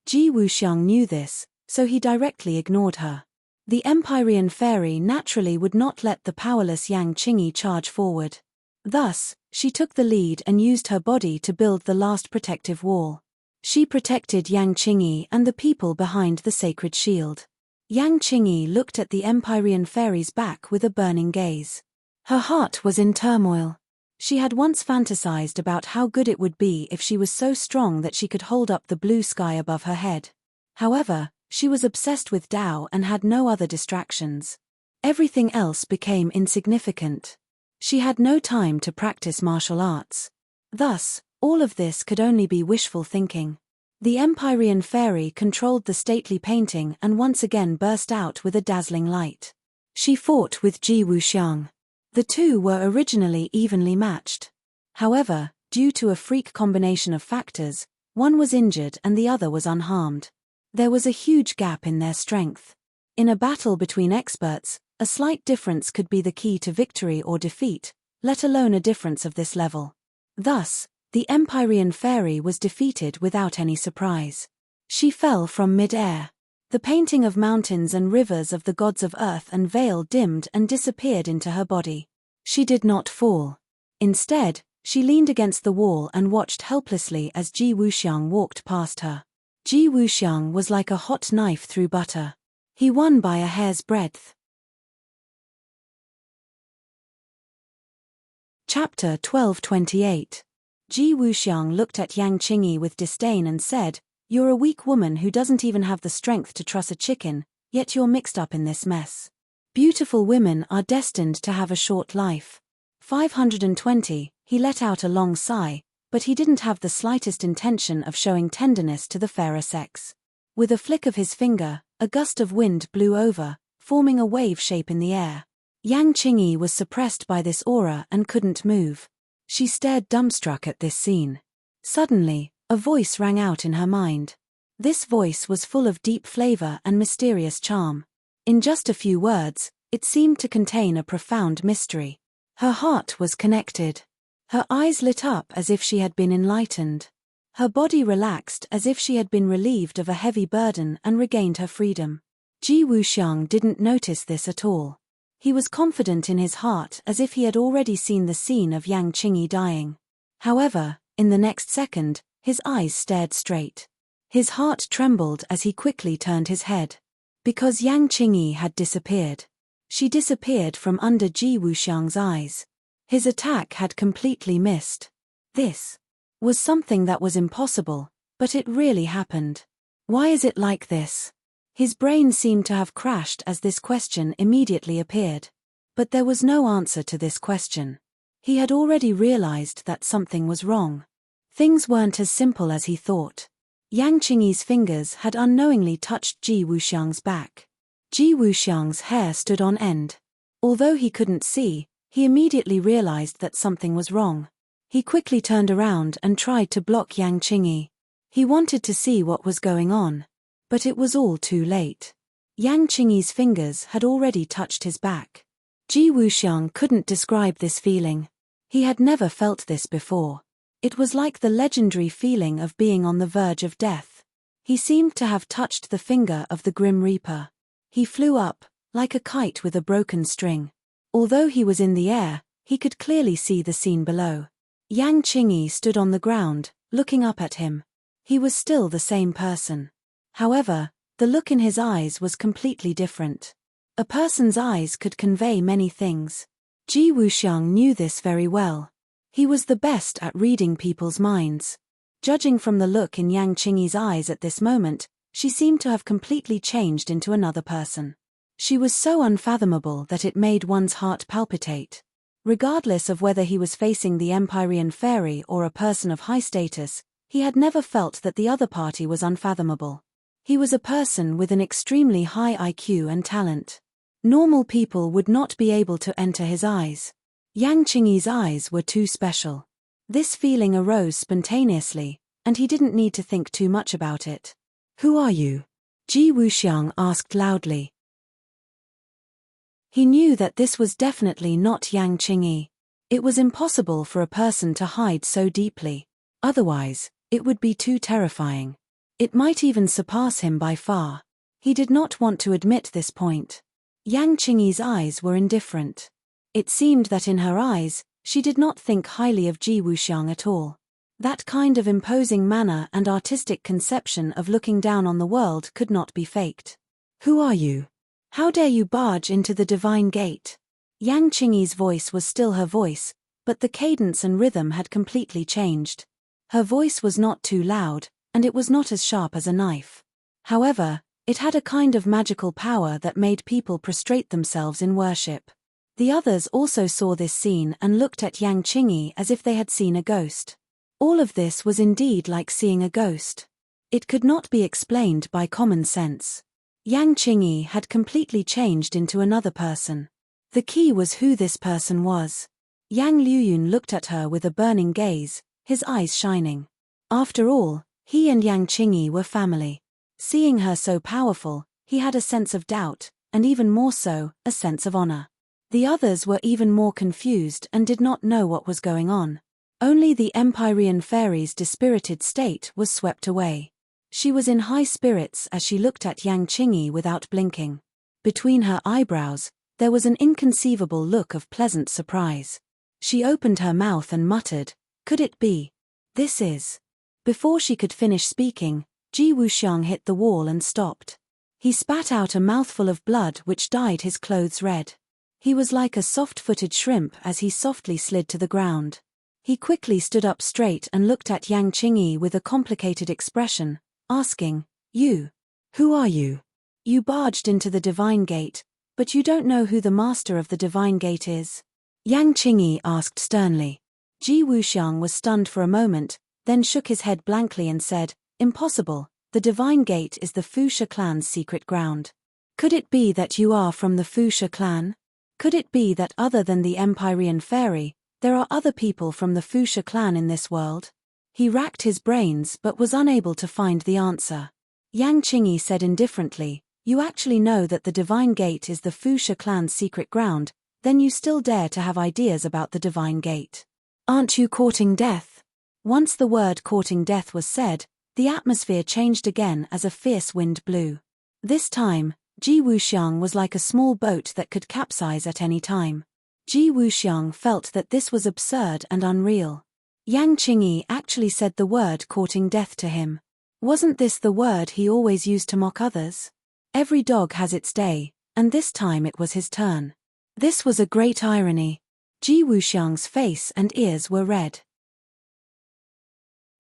Ji Wuxiang knew this, so he directly ignored her. The Empyrean Fairy naturally would not let the powerless Yang Qingyi charge forward. Thus, she took the lead and used her body to build the last protective wall. She protected Yang Qingyi and the people behind the sacred shield. Yang Qingyi looked at the Empyrean Fairy's back with a burning gaze. Her heart was in turmoil. She had once fantasized about how good it would be if she was so strong that she could hold up the blue sky above her head. However, she was obsessed with Tao and had no other distractions. Everything else became insignificant. She had no time to practice martial arts. Thus, all of this could only be wishful thinking. The Empyrean Fairy controlled the stately painting and once again burst out with a dazzling light. She fought with Ji Wuxiang. The two were originally evenly matched. However, due to a freak combination of factors, one was injured and the other was unharmed. There was a huge gap in their strength. In a battle between experts, a slight difference could be the key to victory or defeat, let alone a difference of this level. Thus, the Empyrean Fairy was defeated without any surprise. She fell from mid-air. The painting of mountains and rivers of the gods of earth and veil dimmed and disappeared into her body. She did not fall. Instead, she leaned against the wall and watched helplessly as Ji Wuxiang walked past her. Ji Wuxiang was like a hot knife through butter. He won by a hair's breadth. Chapter 1228. Ji Wuxiang looked at Yang Qingyi with disdain and said, "You're a weak woman who doesn't even have the strength to truss a chicken, yet you're mixed up in this mess. Beautiful women are destined to have a short life." 520, he let out a long sigh, but he didn't have the slightest intention of showing tenderness to the fairer sex. With a flick of his finger, a gust of wind blew over, forming a wave shape in the air. Yang Qingyi was suppressed by this aura and couldn't move. She stared dumbstruck at this scene. Suddenly, a voice rang out in her mind. This voice was full of deep flavor and mysterious charm. In just a few words, it seemed to contain a profound mystery. Her heart was connected. Her eyes lit up as if she had been enlightened. Her body relaxed as if she had been relieved of a heavy burden and regained her freedom. Ji Wuxiang didn't notice this at all. He was confident in his heart as if he had already seen the scene of Yang Qingyi dying. However, in the next second, his eyes stared straight. His heart trembled as he quickly turned his head. Because Yang Qingyi had disappeared. She disappeared from under Ji Wuxiang's eyes. His attack had completely missed. This was something that was impossible, but it really happened. Why is it like this? His brain seemed to have crashed as this question immediately appeared. But there was no answer to this question. He had already realized that something was wrong. Things weren't as simple as he thought. Yang Qingyi's fingers had unknowingly touched Ji Wuxiang's back. Ji Wuxiang's hair stood on end. Although he couldn't see, he immediately realized that something was wrong. He quickly turned around and tried to block Yang Qingyi. He wanted to see what was going on. But it was all too late. Yang Qingyi's fingers had already touched his back. Ji Wuxiang couldn't describe this feeling. He had never felt this before. It was like the legendary feeling of being on the verge of death. He seemed to have touched the finger of the Grim Reaper. He flew up, like a kite with a broken string. Although he was in the air, he could clearly see the scene below. Yang Qingyi stood on the ground, looking up at him. He was still the same person. However, the look in his eyes was completely different. A person's eyes could convey many things. Ji Wuxiang knew this very well. He was the best at reading people's minds. Judging from the look in Yang Qingyi's eyes at this moment, she seemed to have completely changed into another person. She was so unfathomable that it made one's heart palpitate. Regardless of whether he was facing the Empyrean fairy or a person of high status, he had never felt that the other party was unfathomable. He was a person with an extremely high IQ and talent. Normal people would not be able to enter his eyes. Yang Qingyi's eyes were too special. This feeling arose spontaneously, and he didn't need to think too much about it. "Who are you?" Ji Wuxiang asked loudly. He knew that this was definitely not Yang Qingyi. It was impossible for a person to hide so deeply. Otherwise, it would be too terrifying. It might even surpass him by far. He did not want to admit this point. Yang Qingyi's eyes were indifferent. It seemed that in her eyes, she did not think highly of Ji Wuxiang at all. That kind of imposing manner and artistic conception of looking down on the world could not be faked. "Who are you? How dare you barge into the divine gate?" Yang Qingyi's voice was still her voice, but the cadence and rhythm had completely changed. Her voice was not too loud, and it was not as sharp as a knife. However, it had a kind of magical power that made people prostrate themselves in worship. The others also saw this scene and looked at Yang Qingyi as if they had seen a ghost. All of this was indeed like seeing a ghost. It could not be explained by common sense. Yang Qingyi had completely changed into another person. The key was who this person was. Yang Liuyun looked at her with a burning gaze, his eyes shining. After all, he and Yang Qingyi were family. Seeing her so powerful, he had a sense of doubt, and even more so, a sense of honor. The others were even more confused and did not know what was going on. Only the Empyrean fairy's dispirited state was swept away. She was in high spirits as she looked at Yang Qingyi without blinking. Between her eyebrows, there was an inconceivable look of pleasant surprise. She opened her mouth and muttered, "Could it be? This is..." Before she could finish speaking, Ji Wuxiang hit the wall and stopped. He spat out a mouthful of blood which dyed his clothes red. He was like a soft-footed shrimp as he softly slid to the ground. He quickly stood up straight and looked at Yang Qingyi with a complicated expression, asking, "You? Who are you? You barged into the divine gate, but you don't know who the master of the divine gate is?" Yang Qingyi asked sternly. Ji Wuxiang was stunned for a moment, then shook his head blankly and said, "Impossible, the divine gate is the Fuxia clan's secret ground. Could it be that you are from the Fuxia clan? Could it be that other than the Empyrean fairy, there are other people from the Fuxia clan in this world?" He racked his brains but was unable to find the answer. Yang Qingyi said indifferently, "You actually know that the divine gate is the Fuxia clan's secret ground, then you still dare to have ideas about the divine gate. Aren't you courting death?" Once the word courting death was said, the atmosphere changed again as a fierce wind blew. This time, Ji Wuxiang was like a small boat that could capsize at any time. Ji Wuxiang felt that this was absurd and unreal. Yang Qingyi actually said the word courting death to him. Wasn't this the word he always used to mock others? Every dog has its day, and this time it was his turn. This was a great irony. Ji Wuxiang's face and ears were red.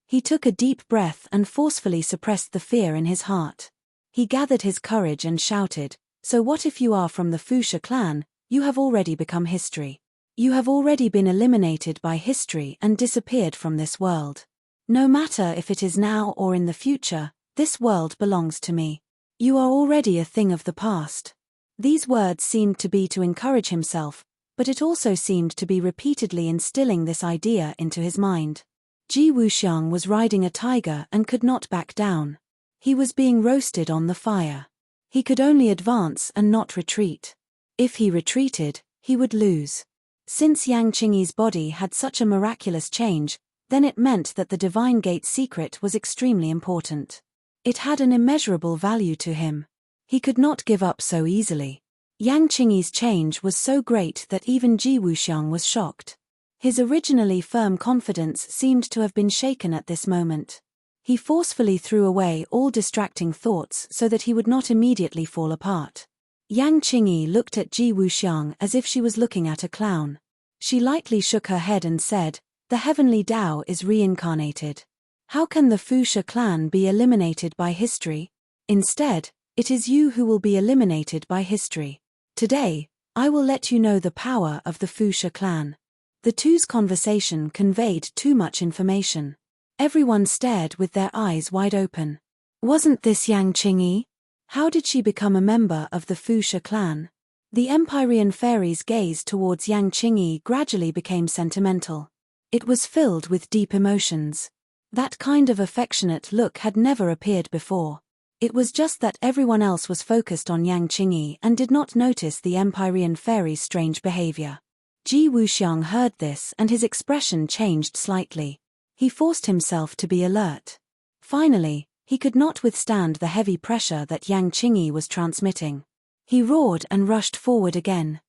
He took a deep breath and forcefully suppressed the fear in his heart. He gathered his courage and shouted, "So what if you are from the Fuxia clan? You have already become history. You have already been eliminated by history and disappeared from this world. No matter if it is now or in the future, this world belongs to me. You are already a thing of the past." These words seemed to be to encourage himself, but it also seemed to be repeatedly instilling this idea into his mind. Ji Wuxiang was riding a tiger and could not back down. He was being roasted on the fire. He could only advance and not retreat. If he retreated, he would lose. Since Yang Qingyi's body had such a miraculous change, then it meant that the Divine Gate's secret was extremely important. It had an immeasurable value to him. He could not give up so easily. Yang Qingyi's change was so great that even Ji Wuxiang was shocked. His originally firm confidence seemed to have been shaken at this moment. He forcefully threw away all distracting thoughts so that he would not immediately fall apart. Yang Qingyi looked at Ji Wuxiang as if she was looking at a clown. She lightly shook her head and said, "The heavenly Tao is reincarnated. How can the Fuxia clan be eliminated by history? Instead, it is you who will be eliminated by history. Today, I will let you know the power of the Fuxia clan." The two's conversation conveyed too much information. Everyone stared with their eyes wide open. Wasn't this Yang Qingyi? How did she become a member of the Fuxia clan? The Empyrean fairy's gaze towards Yang Qingyi gradually became sentimental. It was filled with deep emotions. That kind of affectionate look had never appeared before. It was just that everyone else was focused on Yang Qingyi and did not notice the Empyrean fairy's strange behavior. Ji Wuxiang heard this and his expression changed slightly. He forced himself to be alert. Finally, he could not withstand the heavy pressure that Yang Qingyi was transmitting. He roared and rushed forward again.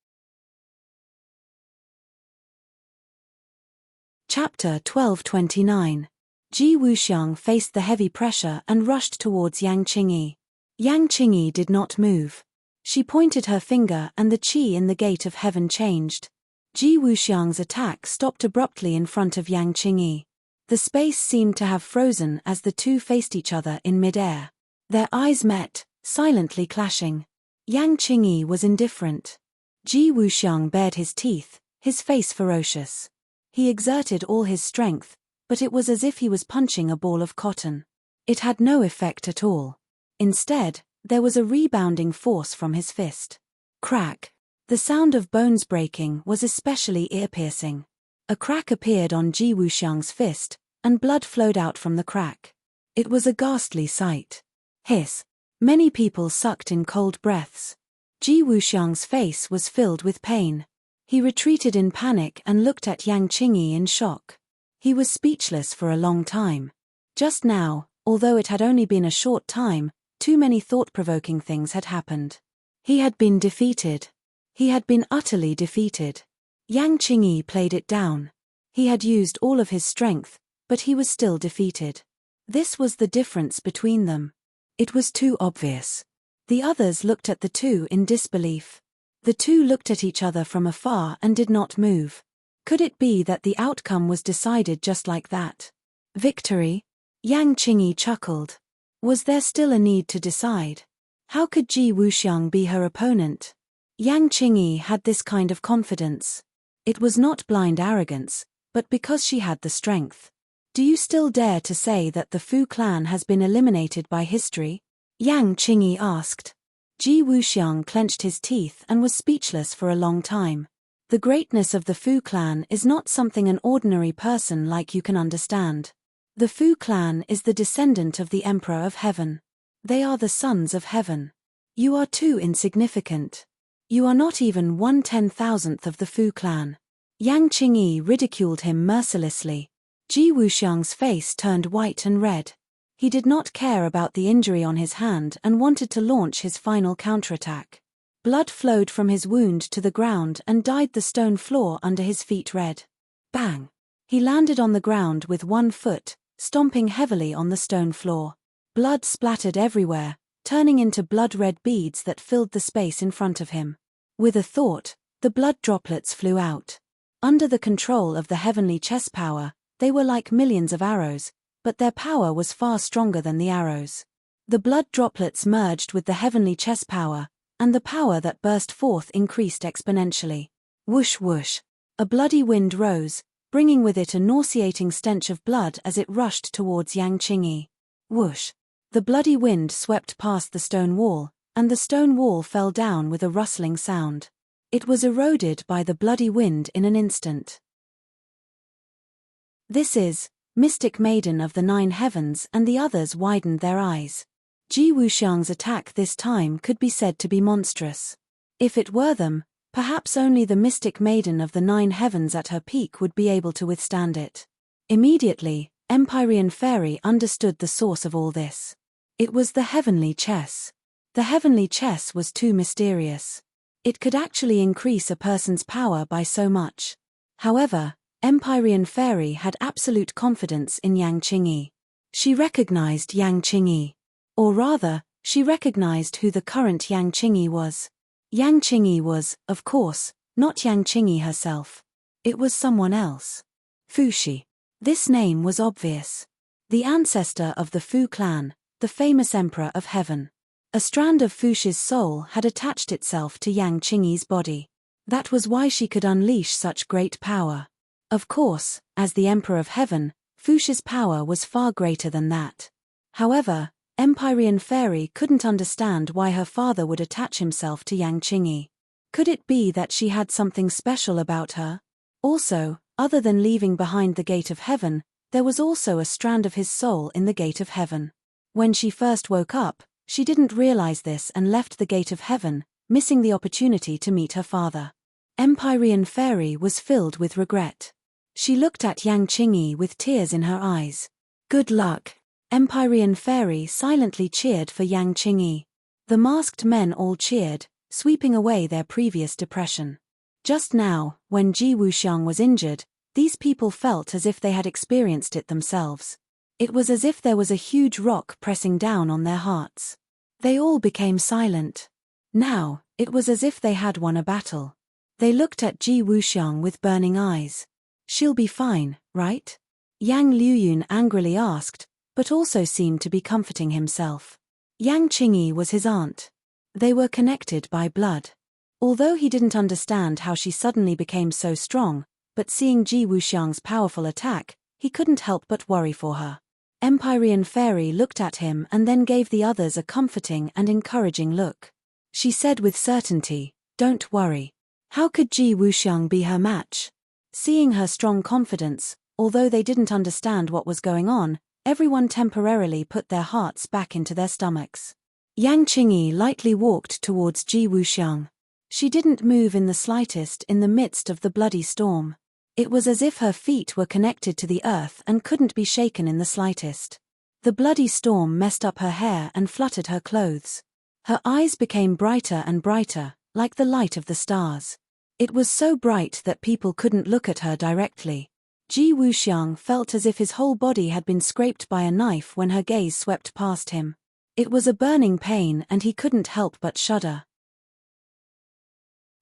Chapter 1229. Ji Wuxiang faced the heavy pressure and rushed towards Yang Qingyi. Yang Qingyi did not move. She pointed her finger and the qi in the gate of heaven changed. Ji Wuxiang's attack stopped abruptly in front of Yang Qingyi. The space seemed to have frozen as the two faced each other in mid-air. Their eyes met, silently clashing. Yang Qingyi was indifferent. Ji Wuxiang bared his teeth, his face ferocious. He exerted all his strength, but it was as if he was punching a ball of cotton. It had no effect at all. Instead, there was a rebounding force from his fist. Crack. The sound of bones breaking was especially ear-piercing. A crack appeared on Ji Wuxiang's fist, and blood flowed out from the crack. It was a ghastly sight. Hiss. Many people sucked in cold breaths. Ji Wuxiang's face was filled with pain. He retreated in panic and looked at Yang Qingyi in shock. He was speechless for a long time. Just now, although it had only been a short time, too many thought-provoking things had happened. He had been defeated. He had been utterly defeated. Yang Qingyi played it down. He had used all of his strength, but he was still defeated. This was the difference between them. It was too obvious. The others looked at the two in disbelief. The two looked at each other from afar and did not move. Could it be that the outcome was decided just like that? Victory? Yang Qingyi chuckled. Was there still a need to decide? How could Ji Wuxiang be her opponent? Yang Qingyi had this kind of confidence. It was not blind arrogance, but because she had the strength. Do you still dare to say that the Fu clan has been eliminated by history? Yang Qingyi asked. Ji Wuxiang clenched his teeth and was speechless for a long time. The greatness of the Fu clan is not something an ordinary person like you can understand. The Fu clan is the descendant of the Emperor of Heaven. They are the sons of heaven. You are too insignificant. You are not even 1/10,000th of the Fu clan. Yang Qingyi ridiculed him mercilessly. Ji Wuxiang's face turned white and red. He did not care about the injury on his hand and wanted to launch his final counterattack. Blood flowed from his wound to the ground and dyed the stone floor under his feet red. Bang! He landed on the ground with one foot, stomping heavily on the stone floor. Blood splattered everywhere, turning into blood-red beads that filled the space in front of him. With a thought, the blood droplets flew out. Under the control of the heavenly chess power, they were like millions of arrows, but their power was far stronger than the arrows. The blood droplets merged with the heavenly chess power, and the power that burst forth increased exponentially. Whoosh whoosh. A bloody wind rose, bringing with it a nauseating stench of blood as it rushed towards Yang Qingyi. Whoosh. The bloody wind swept past the stone wall, and the stone wall fell down with a rustling sound. It was eroded by the bloody wind in an instant. This is Mystic Maiden of the Nine Heavens, and the others widened their eyes. Ji Wuxiang's attack this time could be said to be monstrous. If it were them, perhaps only the Mystic Maiden of the Nine Heavens at her peak would be able to withstand it. Immediately, Empyrean Fairy understood the source of all this. It was the heavenly chess. The heavenly chess was too mysterious. It could actually increase a person's power by so much. However, Empyrean Fairy had absolute confidence in Yang Qingyi. She recognized Yang Qingyi. Or rather, she recognized who the current Yang Qingyi was. Yang Qingyi was, of course, not Yang Qingyi herself. It was someone else. Fuxi. This name was obvious. The ancestor of the Fu clan, the famous Emperor of Heaven. A strand of Fuxi's soul had attached itself to Yang Qingyi's body. That was why she could unleash such great power. Of course, as the Emperor of Heaven, Fuxi's power was far greater than that. However, Empyrean Fairy couldn't understand why her father would attach himself to Yang Qingyi. Could it be that she had something special about her? Also, other than leaving behind the Gate of Heaven, there was also a strand of his soul in the Gate of Heaven. When she first woke up, she didn't realize this and left the Gate of Heaven, missing the opportunity to meet her father. Empyrean Fairy was filled with regret. She looked at Yang Qingyi with tears in her eyes. Good luck. Empyrean Fairy silently cheered for Yang Qingyi. The masked men all cheered, sweeping away their previous depression. Just now, when Ji Wuxiang was injured, these people felt as if they had experienced it themselves. It was as if there was a huge rock pressing down on their hearts. They all became silent. Now, it was as if they had won a battle. They looked at Ji Wuxiang with burning eyes. She'll be fine, right? Yang Liuyun angrily asked, but also seemed to be comforting himself. Yang Qingyi was his aunt. They were connected by blood. Although he didn't understand how she suddenly became so strong, but seeing Ji Wuxiang's powerful attack, he couldn't help but worry for her. Empyrean Fairy looked at him and then gave the others a comforting and encouraging look. She said with certainty, "Don't worry. How could Ji Wuxiang be her match?" Seeing her strong confidence, although they didn't understand what was going on, everyone temporarily put their hearts back into their stomachs. Yang Qingyi lightly walked towards Ji Wuxiang. She didn't move in the slightest in the midst of the bloody storm. It was as if her feet were connected to the earth and couldn't be shaken in the slightest. The bloody storm messed up her hair and fluttered her clothes. Her eyes became brighter and brighter, like the light of the stars. It was so bright that people couldn't look at her directly. Ji Wuxiang felt as if his whole body had been scraped by a knife when her gaze swept past him. It was a burning pain and he couldn't help but shudder.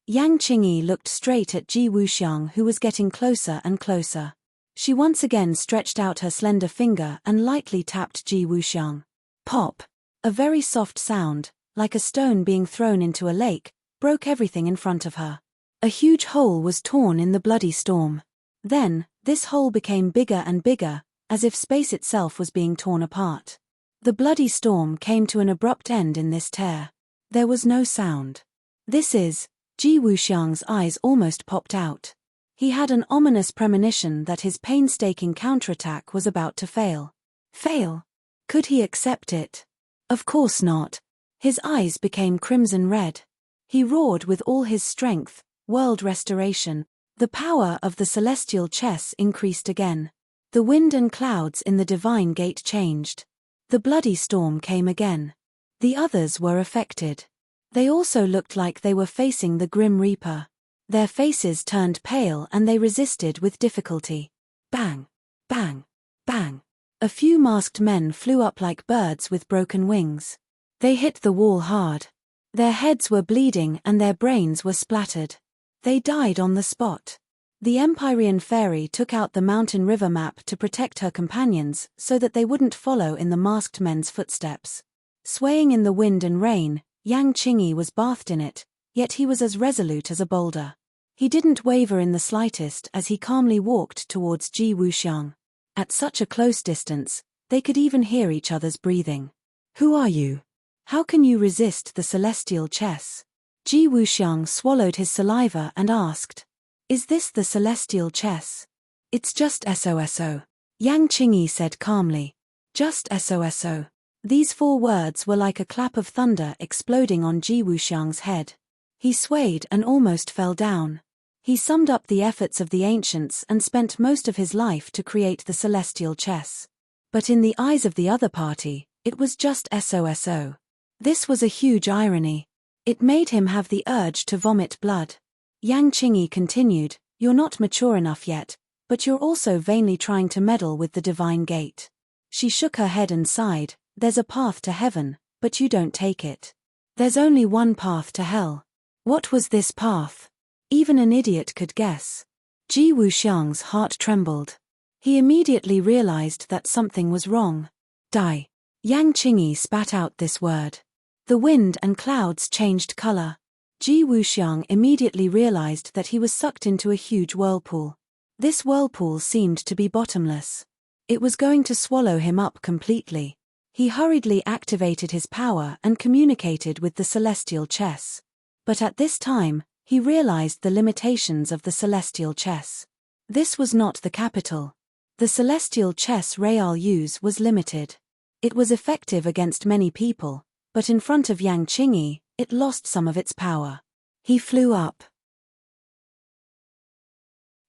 Yang Qingyi looked straight at Ji Wuxiang, who was getting closer and closer. She once again stretched out her slender finger and lightly tapped Ji Wuxiang. Pop! A very soft sound, like a stone being thrown into a lake, broke everything in front of her. A huge hole was torn in the bloody storm. Then, this hole became bigger and bigger, as if space itself was being torn apart. The bloody storm came to an abrupt end in this tear. There was no sound. This is... Ji Wuxiang's eyes almost popped out. He had an ominous premonition that his painstaking counterattack was about to fail. Fail? Could he accept it? Of course not. His eyes became crimson red. He roared with all his strength, world restoration. The power of the celestial chess increased again. The wind and clouds in the divine gate changed. The bloody storm came again. The others were affected. They also looked like they were facing the Grim Reaper. Their faces turned pale and they resisted with difficulty. Bang! Bang! Bang! A few masked men flew up like birds with broken wings. They hit the wall hard. Their heads were bleeding and their brains were splattered. They died on the spot. The Empyrean fairy took out the mountain river map to protect her companions so that they wouldn't follow in the masked men's footsteps. Swaying in the wind and rain, Yang Qingyi was bathed in it, yet he was as resolute as a boulder. He didn't waver in the slightest as he calmly walked towards Ji Wuxiang. At such a close distance, they could even hear each other's breathing. "Who are you? How can you resist the celestial chess?" Ji Wuxiang swallowed his saliva and asked. "Is this the celestial chess?" "It's just SOSO," Yang Qingyi said calmly. "Just SOSO." These 4 words were like a clap of thunder exploding on Ji Wuxiang's head. He swayed and almost fell down. He summed up the efforts of the ancients and spent most of his life to create the celestial chess. But in the eyes of the other party, it was just SOSO. This was a huge irony. It made him have the urge to vomit blood. Yang Qingyi continued, "You're not mature enough yet, but you're also vainly trying to meddle with the divine gate." She shook her head and sighed, "There's a path to heaven, but you don't take it. There's only one path to hell." What was this path? Even an idiot could guess. Ji Wuxiang's heart trembled. He immediately realized that something was wrong. "Die." Yang Qingyi spat out this word. The wind and clouds changed color. Ji Wuxiang immediately realized that he was sucked into a huge whirlpool. This whirlpool seemed to be bottomless. It was going to swallow him up completely. He hurriedly activated his power and communicated with the celestial chess. But at this time, he realized the limitations of the celestial chess. This was not the capital. The celestial chess Real use was limited. It was effective against many people, but in front of Yang Qingyi, it lost some of its power. He flew up.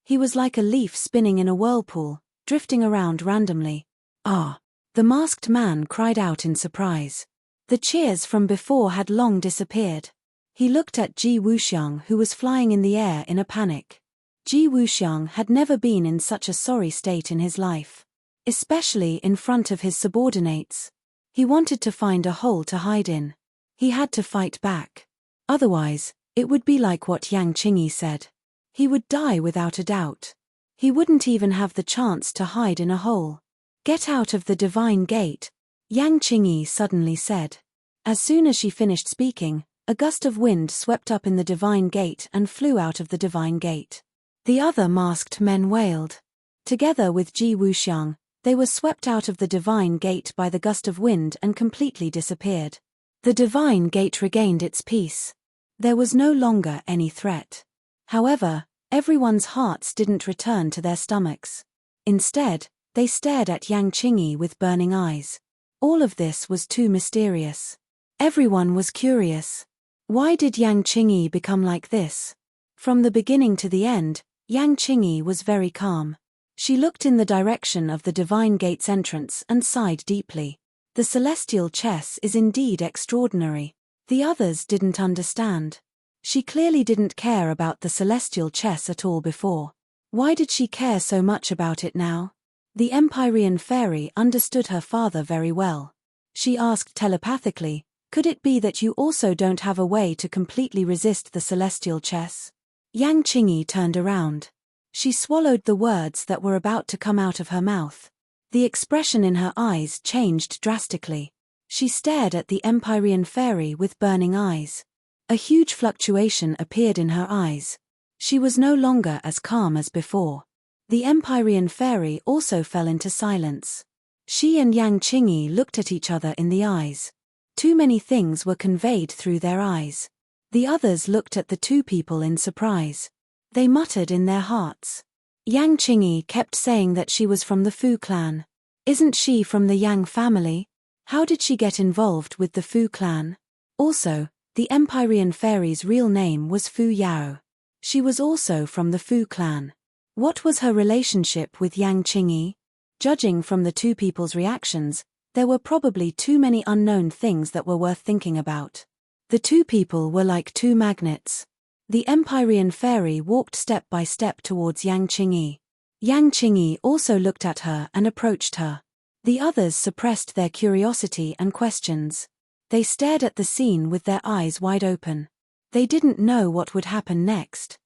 He was like a leaf spinning in a whirlpool, drifting around randomly. "Ah!" The masked man cried out in surprise. The cheers from before had long disappeared. He looked at Ji Wuxiang, who was flying in the air in a panic. Ji Wuxiang had never been in such a sorry state in his life. Especially in front of his subordinates. He wanted to find a hole to hide in. He had to fight back. Otherwise, it would be like what Yang Qingyi said. He would die without a doubt. He wouldn't even have the chance to hide in a hole. "Get out of the divine gate," Yang Qingyi suddenly said. As soon as she finished speaking, a gust of wind swept up in the divine gate and flew out of the divine gate. The other masked men wailed. Together with Ji Wuxiang, they were swept out of the divine gate by the gust of wind and completely disappeared. The divine gate regained its peace. There was no longer any threat. However, everyone's hearts didn't return to their stomachs. Instead, they stared at Yang Qingyi with burning eyes. All of this was too mysterious. Everyone was curious. Why did Yang Qingyi become like this? From the beginning to the end, Yang Qingyi was very calm. She looked in the direction of the divine gate's entrance and sighed deeply. The celestial chess is indeed extraordinary. The others didn't understand. She clearly didn't care about the celestial chess at all before. Why did she care so much about it now? The Empyrean fairy understood her father very well. She asked telepathically, "Could it be that you also don't have a way to completely resist the celestial chess?" Yang Qingyi turned around. She swallowed the words that were about to come out of her mouth. The expression in her eyes changed drastically. She stared at the Empyrean fairy with burning eyes. A huge fluctuation appeared in her eyes. She was no longer as calm as before. The Empyrean fairy also fell into silence. She and Yang Qingyi looked at each other in the eyes. Too many things were conveyed through their eyes. The others looked at the two people in surprise. They muttered in their hearts. Yang Qingyi kept saying that she was from the Fu clan. Isn't she from the Yang family? How did she get involved with the Fu clan? Also, the Empyrean fairy's real name was Fu Yao. She was also from the Fu clan. What was her relationship with Yang Qingyi? Judging from the two people's reactions, There were probably too many unknown things that were worth thinking about. The two people were like two magnets. The Empyrean fairy walked step by step towards Yang Qingyi. Yang Qingyi also looked at her and approached her. The others suppressed their curiosity and questions. They stared at the scene with their eyes wide open. They didn't know what would happen next.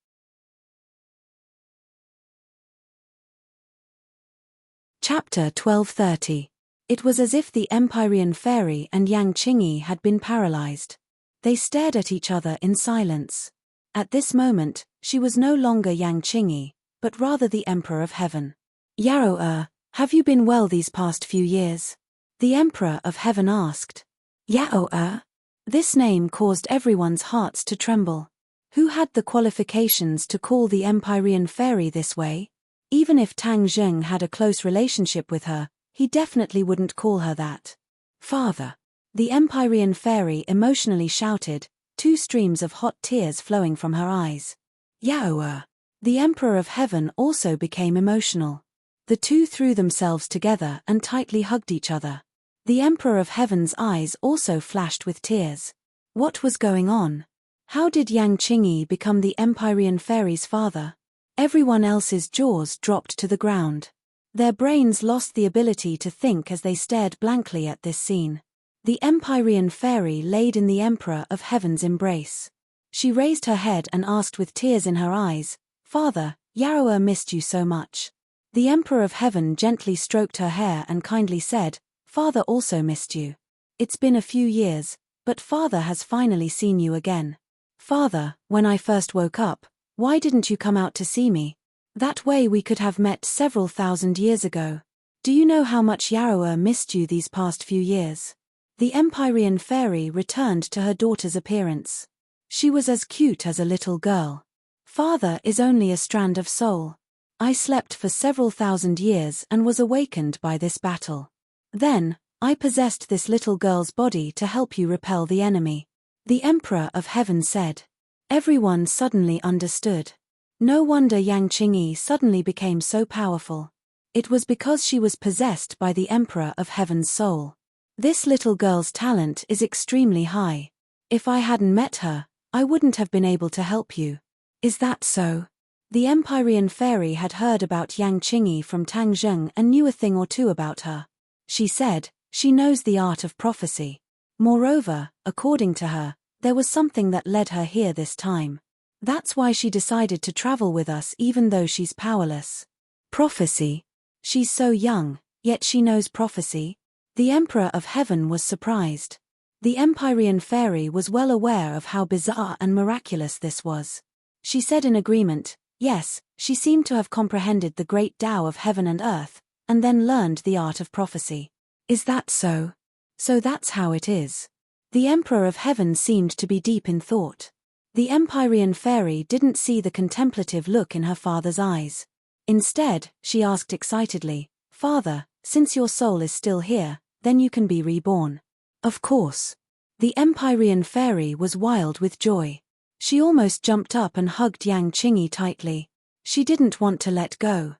Chapter 1230. It was as if the Empyrean fairy and Yang Qingyi had been paralyzed. They stared at each other in silence. At this moment, she was no longer Yang Qingyi, but rather the Emperor of Heaven. Yao, have you been well these past few years? The Emperor of Heaven asked. Yao. This name caused everyone's hearts to tremble. Who had the qualifications to call the Empyrean fairy this way? Even if Tang Zheng had a close relationship with her, he definitely wouldn't call her that. Father. The Empyrean fairy emotionally shouted, two streams of hot tears flowing from her eyes. Yao. The Emperor of Heaven also became emotional. The two threw themselves together and tightly hugged each other. The Emperor of Heaven's eyes also flashed with tears. What was going on? How did Yang Qingyi become the Empyrean fairy's father? Everyone else's jaws dropped to the ground. Their brains lost the ability to think as they stared blankly at this scene. The Empyrean fairy laid in the Emperor of Heaven's embrace. She raised her head and asked with tears in her eyes, Father, Yao missed you so much. The Emperor of Heaven gently stroked her hair and kindly said, Father also missed you. It's been a few years, but Father has finally seen you again. Father, when I first woke up, why didn't you come out to see me? That way we could have met several thousand years ago. Do you know how much Yao missed you these past few years? The Empyrean fairy returned to her daughter's appearance. She was as cute as a little girl. Father is only a strand of soul. I slept for several thousand years and was awakened by this battle. Then, I possessed this little girl's body to help you repel the enemy. The Emperor of Heaven said. Everyone suddenly understood. No wonder Yang Qingyi suddenly became so powerful. It was because she was possessed by the Emperor of Heaven's soul. This little girl's talent is extremely high. If I hadn't met her, I wouldn't have been able to help you. Is that so? The Empyrean fairy had heard about Yang Qingyi from Tang Zheng and knew a thing or two about her. She said, she knows the art of prophecy. Moreover, according to her, there was something that led her here this time. That's why she decided to travel with us even though she's powerless. Prophecy. She's so young, yet she knows prophecy. The Emperor of Heaven was surprised. The Empyrean fairy was well aware of how bizarre and miraculous this was. She said in agreement, yes, she seemed to have comprehended the great Tao of heaven and earth, and then learned the art of prophecy. Is that so? So that's how it is. The Emperor of Heaven seemed to be deep in thought. The Empyrean fairy didn't see the contemplative look in her father's eyes. Instead, she asked excitedly, Father, since your soul is still here, then you can be reborn. Of course. The Empyrean fairy was wild with joy. She almost jumped up and hugged Yang Qingyi tightly. She didn't want to let go.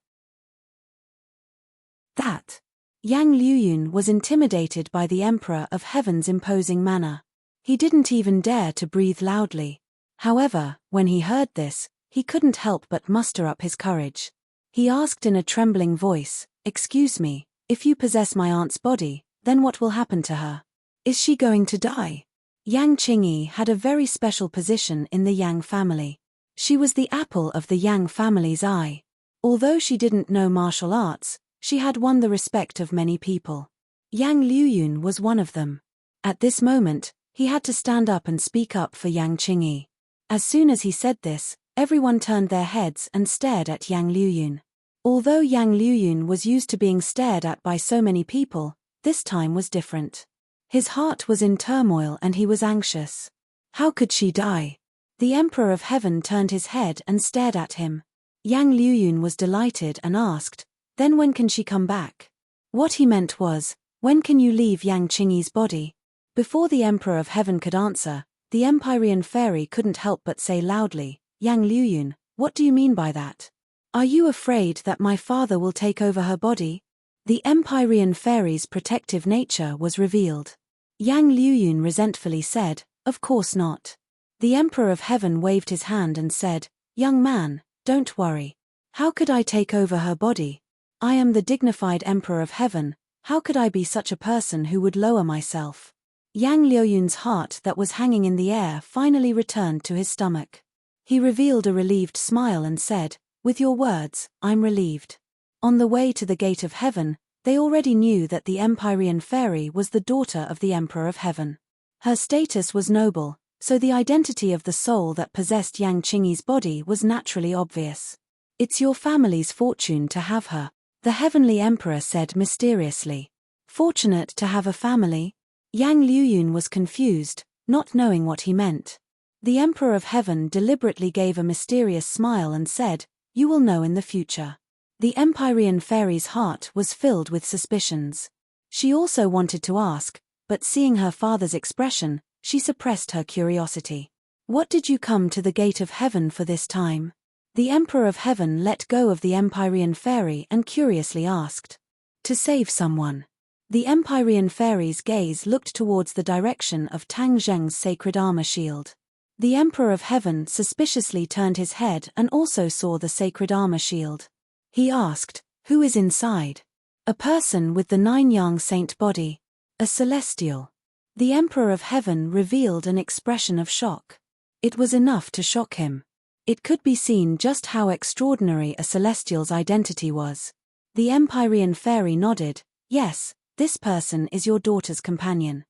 That. Yang Liuyun was intimidated by the Emperor of Heaven's imposing manner. He didn't even dare to breathe loudly. However, when he heard this, he couldn't help but muster up his courage. He asked in a trembling voice, Excuse me, if you possess my aunt's body, then what will happen to her? Is she going to die? Yang Qingyi had a very special position in the Yang family. She was the apple of the Yang family's eye. Although she didn't know martial arts, she had won the respect of many people. Yang Liuyun was one of them. At this moment, he had to stand up and speak up for Yang Qingyi. As soon as he said this, everyone turned their heads and stared at Yang Liuyun. Although Yang Liuyun was used to being stared at by so many people, this time was different. His heart was in turmoil and he was anxious. How could she die? The Emperor of Heaven turned his head and stared at him. Yang Liuyun was delighted and asked, Then when can she come back? What he meant was, when can you leave Yang Qingyi's body? Before the Emperor of Heaven could answer, the Empyrean fairy couldn't help but say loudly, Yang Liuyun, what do you mean by that? Are you afraid that my father will take over her body? The Empyrean fairy's protective nature was revealed. Yang Liuyun resentfully said, "Of course not." The Emperor of Heaven waved his hand and said, "Young man, don't worry. How could I take over her body? I am the dignified Emperor of Heaven. How could I be such a person who would lower myself?" Yang Liuyun's heart that was hanging in the air finally returned to his stomach. He revealed a relieved smile and said, "With your words, I'm relieved." On the way to the gate of heaven, they already knew that the Empyrean fairy was the daughter of the Emperor of Heaven. Her status was noble, so the identity of the soul that possessed Yang Qingyi's body was naturally obvious. "It's your family's fortune to have her," the heavenly emperor said mysteriously. "Fortunate to have a family?" Yang Liuyun was confused, not knowing what he meant. The Emperor of Heaven deliberately gave a mysterious smile and said, "You will know in the future." The Empyrean fairy's heart was filled with suspicions. She also wanted to ask, but seeing her father's expression, she suppressed her curiosity. "What did you come to the gate of heaven for this time?" The Emperor of Heaven let go of the Empyrean fairy and curiously asked. "To save someone." The Empyrean fairy's gaze looked towards the direction of Tang Zheng's sacred armor shield. The Emperor of Heaven suspiciously turned his head and also saw the sacred armor shield. He asked, "Who is inside?" "A person with the 9-yang saint body. A celestial." The Emperor of Heaven revealed an expression of shock. It was enough to shock him. It could be seen just how extraordinary a celestial's identity was. The Empyrean fairy nodded, "Yes, this person is your daughter's companion."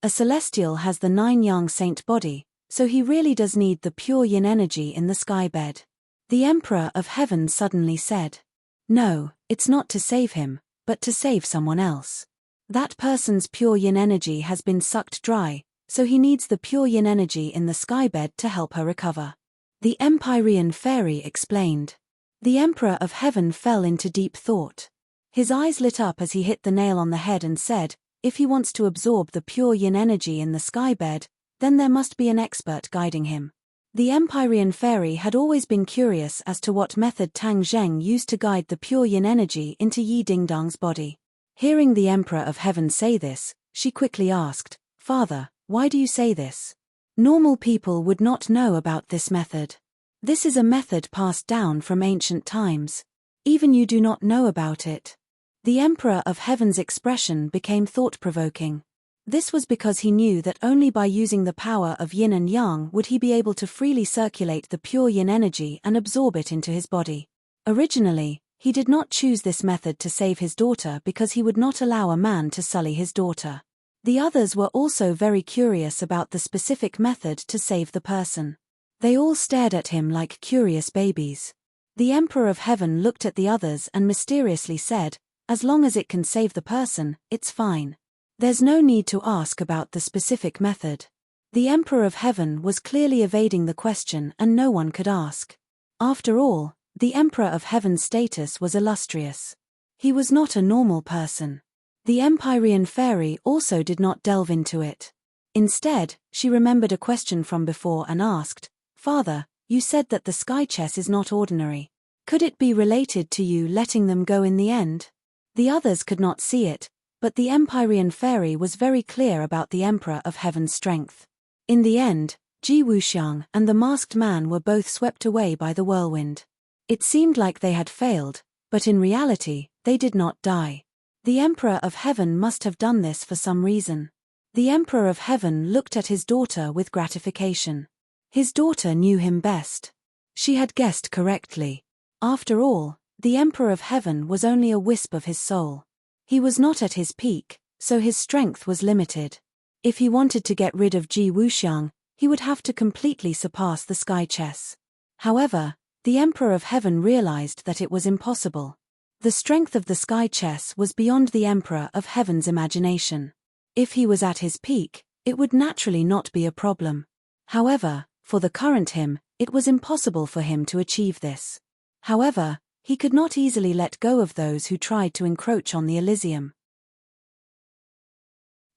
A celestial has the 9-yang saint body, so he really does need the pure yin energy in the sky bed. The Emperor of Heaven suddenly said, "No, it's not to save him, but to save someone else. That person's pure yin energy has been sucked dry, so he needs the pure yin energy in the sky bed to help her recover." The Empyrean fairy explained. The Emperor of Heaven fell into deep thought. His eyes lit up as he hit the nail on the head and said, "If he wants to absorb the pure yin energy in the sky bed, then there must be an expert guiding him." The Empyrean fairy had always been curious as to what method Tang Zheng used to guide the pure yin energy into Yi Dingdang's body. Hearing the Emperor of Heaven say this, she quickly asked, "Father, why do you say this? Normal people would not know about this method. This is a method passed down from ancient times. Even you do not know about it." The Emperor of Heaven's expression became thought-provoking. This was because he knew that only by using the power of yin and yang would he be able to freely circulate the pure yin energy and absorb it into his body. Originally, he did not choose this method to save his daughter because he would not allow a man to sully his daughter. The others were also very curious about the specific method to save the person. They all stared at him like curious babies. The Emperor of Heaven looked at the others and mysteriously said, "As long as it can save the person, it's fine. There's no need to ask about the specific method." The Emperor of Heaven was clearly evading the question and no one could ask. After all, the Emperor of Heaven's status was illustrious. He was not a normal person. The Empyrean fairy also did not delve into it. Instead, she remembered a question from before and asked, "Father, you said that the sky chess is not ordinary. Could it be related to you letting them go in the end?" The others could not see it, but the Empyrean fairy was very clear about the Emperor of Heaven's strength. In the end, Ji Wuxiang and the masked man were both swept away by the whirlwind. It seemed like they had failed, but in reality, they did not die. The Emperor of Heaven must have done this for some reason. The Emperor of Heaven looked at his daughter with gratification. His daughter knew him best. She had guessed correctly. After all, the Emperor of Heaven was only a wisp of his soul. He was not at his peak, so his strength was limited. If he wanted to get rid of Ji Wuxiang, he would have to completely surpass the sky chess. However, the Emperor of Heaven realized that it was impossible. The strength of the sky chess was beyond the Emperor of Heaven's imagination. If he was at his peak, it would naturally not be a problem. However, for the current him, it was impossible for him to achieve this. However, he could not easily let go of those who tried to encroach on the Elysium.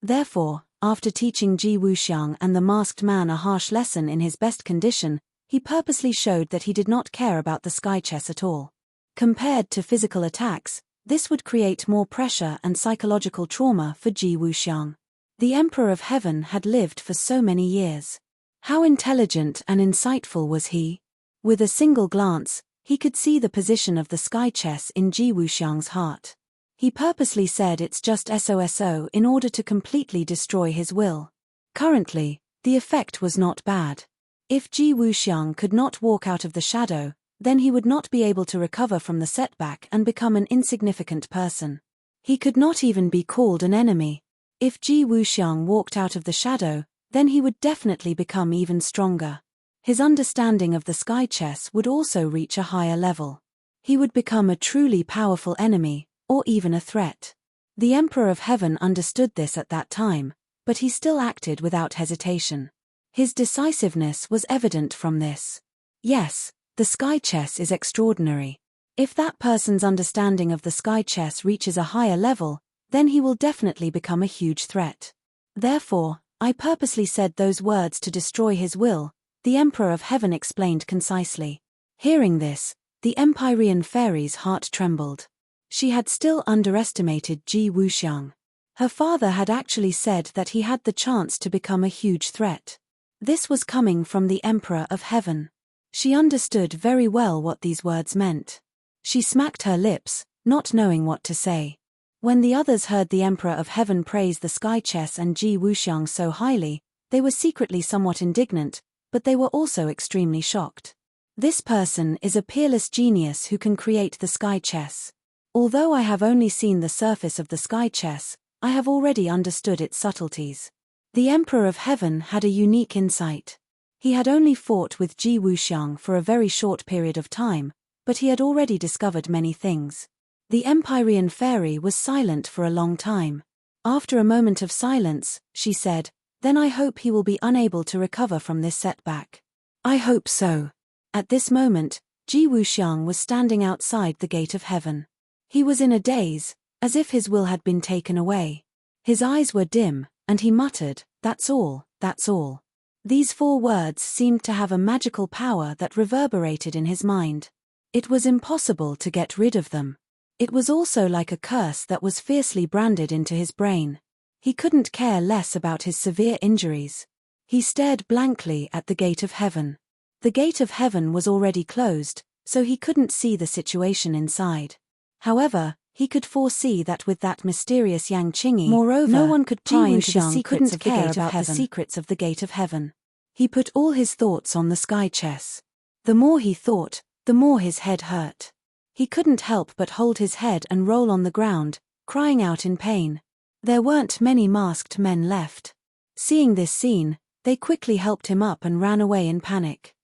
Therefore, after teaching Ji Wuxiang and the masked man a harsh lesson in his best condition, he purposely showed that he did not care about the sky chess at all. Compared to physical attacks, this would create more pressure and psychological trauma for Ji Wuxiang. The Emperor of Heaven had lived for so many years. How intelligent and insightful was he? With a single glance, he could see the position of the sky chess in Ji Wuxiang's heart. He purposely said it's just SOSO in order to completely destroy his will. Currently, the effect was not bad. If Ji Wuxiang could not walk out of the shadow, then he would not be able to recover from the setback and become an insignificant person. He could not even be called an enemy. If Ji Wuxiang walked out of the shadow, then he would definitely become even stronger. His understanding of the sky chess would also reach a higher level. He would become a truly powerful enemy, or even a threat. The Emperor of Heaven understood this at that time, but he still acted without hesitation. His decisiveness was evident from this. Yes, the sky chess is extraordinary. If that person's understanding of the sky chess reaches a higher level, then he will definitely become a huge threat. Therefore, I purposely said those words to destroy his will, the Emperor of Heaven explained concisely. Hearing this, the Empyrean fairy's heart trembled. She had still underestimated Ji Wuxiang. Her father had actually said that he had the chance to become a huge threat. This was coming from the Emperor of Heaven. She understood very well what these words meant. She smacked her lips, not knowing what to say. When the others heard the Emperor of Heaven praise the sky chess and Ji Wuxiang so highly, they were secretly somewhat indignant, but they were also extremely shocked. This person is a peerless genius who can create the sky chess. Although I have only seen the surface of the sky chess, I have already understood its subtleties. The Emperor of Heaven had a unique insight. He had only fought with Ji Wuxiang for a very short period of time, but he had already discovered many things. The Empyrean fairy was silent for a long time. After a moment of silence, she said, "Then I hope he will be unable to recover from this setback." "I hope so." At this moment, Ji Wuxiang was standing outside the gate of heaven. He was in a daze, as if his will had been taken away. His eyes were dim, and he muttered, "That's all, that's all." These 4 words seemed to have a magical power that reverberated in his mind. It was impossible to get rid of them. It was also like a curse that was fiercely branded into his brain. He couldn't care less about his severe injuries. He stared blankly at the gate of heaven. The gate of heaven was already closed, so he couldn't see the situation inside. However, he could foresee that with that mysterious Yang Qingyi, moreover, no one could pry into the secrets of the gate of heaven. The secrets of the gate of heaven. He put all his thoughts on the sky chess. The more he thought, the more his head hurt. He couldn't help but hold his head and roll on the ground, crying out in pain. There weren't many masked men left. Seeing this scene, they quickly helped him up and ran away in panic.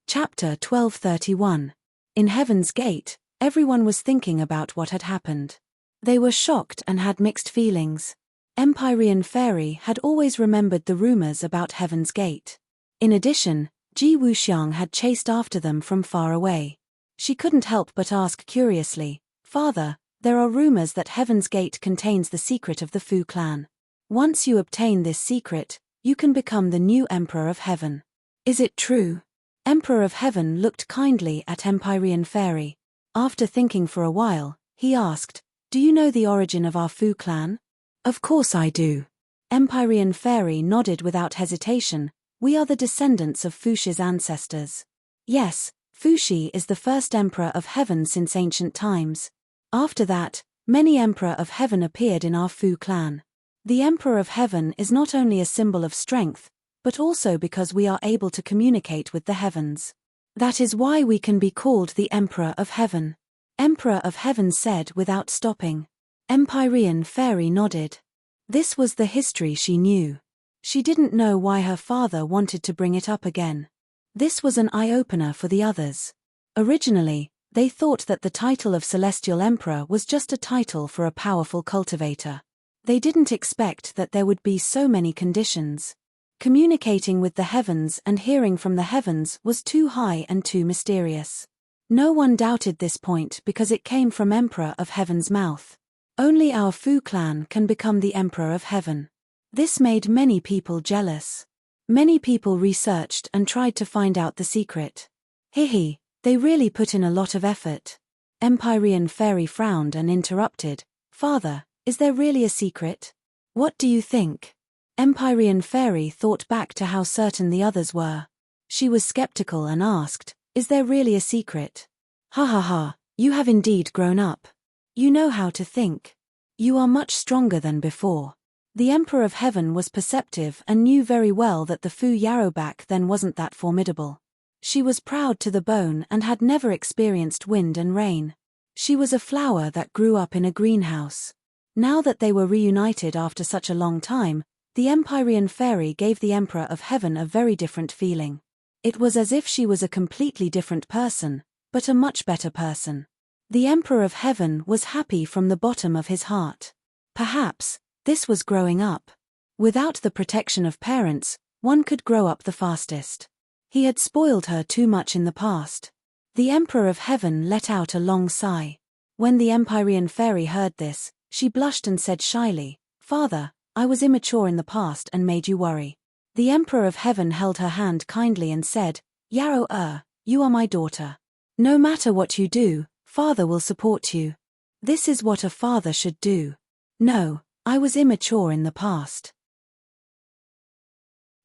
Chapter 1231. In Heaven's Gate, everyone was thinking about what had happened. They were shocked and had mixed feelings. Empyrean Fairy had always remembered the rumors about Heaven's Gate. In addition, Ji Wuxiang had chased after them from far away. She couldn't help but ask curiously, "Father, there are rumors that Heaven's Gate contains the secret of the Fu clan. Once you obtain this secret, you can become the new Emperor of Heaven. Is it true?" Emperor of Heaven looked kindly at Empyrean Fairy. After thinking for a while, he asked, "Do you know the origin of our Fu clan?" "Of course I do." Empyrean Fairy nodded without hesitation. "We are the descendants of Fuxi's ancestors." "Yes, Fuxi is the first Emperor of Heaven since ancient times. After that, many Emperor of Heaven appeared in our Fu clan. The Emperor of Heaven is not only a symbol of strength, but also because we are able to communicate with the heavens. That is why we can be called the Emperor of Heaven." Emperor of Heaven said without stopping. Empyrean Fairy nodded. This was the history she knew. She didn't know why her father wanted to bring it up again. This was an eye-opener for the others. Originally, they thought that the title of Celestial Emperor was just a title for a powerful cultivator. They didn't expect that there would be so many conditions. Communicating with the heavens and hearing from the heavens was too high and too mysterious. No one doubted this point because it came from Emperor of Heaven's mouth. Only our Fu clan can become the Emperor of Heaven. This made many people jealous. Many people researched and tried to find out the secret. Hihi, they really put in a lot of effort. Empyrean Fairy frowned and interrupted. Father, is there really a secret? What do you think? Empyrean Fairy thought back to how certain the others were. She was skeptical and asked, is there really a secret? Ha ha ha, you have indeed grown up. You know how to think. You are much stronger than before. The Emperor of Heaven was perceptive and knew very well that the Fu Yarrow back then wasn't that formidable. She was proud to the bone and had never experienced wind and rain. She was a flower that grew up in a greenhouse. Now that they were reunited after such a long time, the Empyrean Fairy gave the Emperor of Heaven a very different feeling. It was as if she was a completely different person, but a much better person. The Emperor of Heaven was happy from the bottom of his heart. Perhaps this was growing up. Without the protection of parents, one could grow up the fastest. He had spoiled her too much in the past. The Emperor of Heaven let out a long sigh. When the Empyrean Fairy heard this, she blushed and said shyly, Father, I was immature in the past and made you worry. The Emperor of Heaven held her hand kindly and said, Yarrow, you are my daughter. No matter what you do, Father will support you. This is what a father should do. No, I was immature in the past.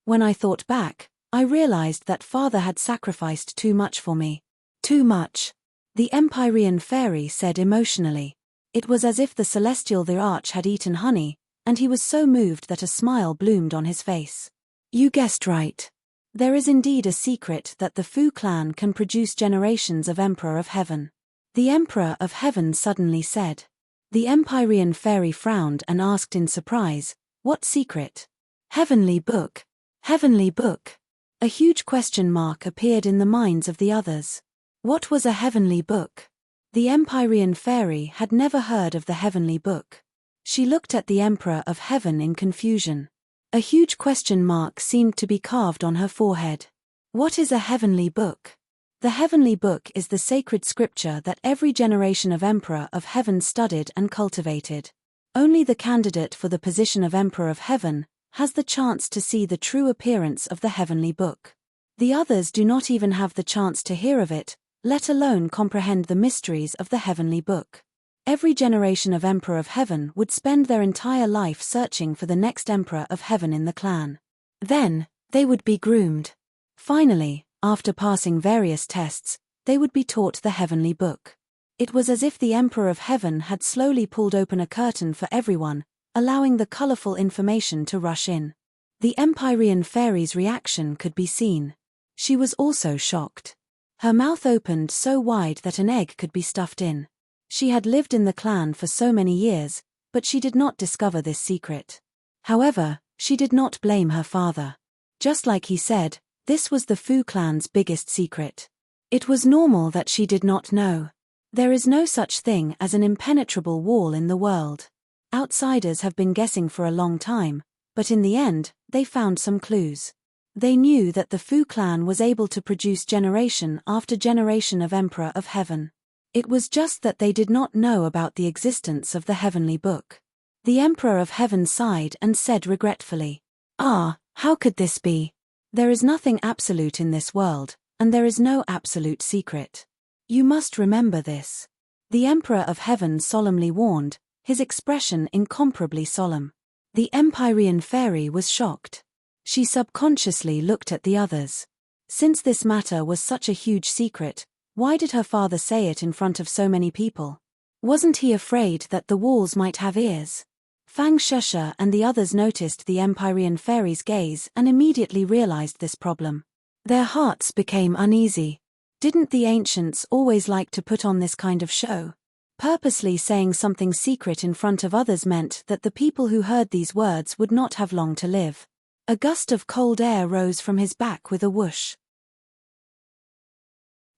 When I thought back, I realized that Father had sacrificed too much for me. Too much. The Empyrean Fairy said emotionally. It was as if the Celestial the Arch had eaten honey, and he was so moved that a smile bloomed on his face. You guessed right. There is indeed a secret that the Fu clan can produce generations of Emperor of Heaven. The Emperor of Heaven suddenly said. The Empyrean Fairy frowned and asked in surprise, what secret? Heavenly Book. Heavenly Book. A huge question mark appeared in the minds of the others. What was a heavenly book? The Empyrean Fairy had never heard of the heavenly book. She looked at the Emperor of Heaven in confusion. A huge question mark seemed to be carved on her forehead. What is a heavenly book? The heavenly book is the sacred scripture that every generation of Emperor of Heaven studied and cultivated. Only the candidate for the position of Emperor of Heaven has the chance to see the true appearance of the heavenly book. The others do not even have the chance to hear of it, let alone comprehend the mysteries of the heavenly book. Every generation of Emperor of Heaven would spend their entire life searching for the next Emperor of Heaven in the clan. Then, they would be groomed. Finally, after passing various tests, they would be taught the heavenly book. It was as if the Emperor of Heaven had slowly pulled open a curtain for everyone, allowing the colorful information to rush in. The Empyrean Fairy's reaction could be seen. She was also shocked. Her mouth opened so wide that an egg could be stuffed in. She had lived in the clan for so many years, but she did not discover this secret. However, she did not blame her father. Just like he said, this was the Fu clan's biggest secret. It was normal that she did not know. There is no such thing as an impenetrable wall in the world. Outsiders have been guessing for a long time, but in the end, they found some clues. They knew that the Fu clan was able to produce generation after generation of Emperor of Heaven. It was just that they did not know about the existence of the heavenly book. The Emperor of Heaven sighed and said regretfully, how could this be? There is nothing absolute in this world, and there is no absolute secret. You must remember this. The Emperor of Heaven solemnly warned, his expression incomparably solemn. The Empyrean Fairy was shocked. She subconsciously looked at the others. Since this matter was such a huge secret, why did her father say it in front of so many people? Wasn't he afraid that the walls might have ears? Fang Shesha and the others noticed the Empyrean Fairy's gaze and immediately realized this problem. Their hearts became uneasy. Didn't the ancients always like to put on this kind of show? Purposely saying something secret in front of others meant that the people who heard these words would not have long to live. A gust of cold air rose from his back with a whoosh.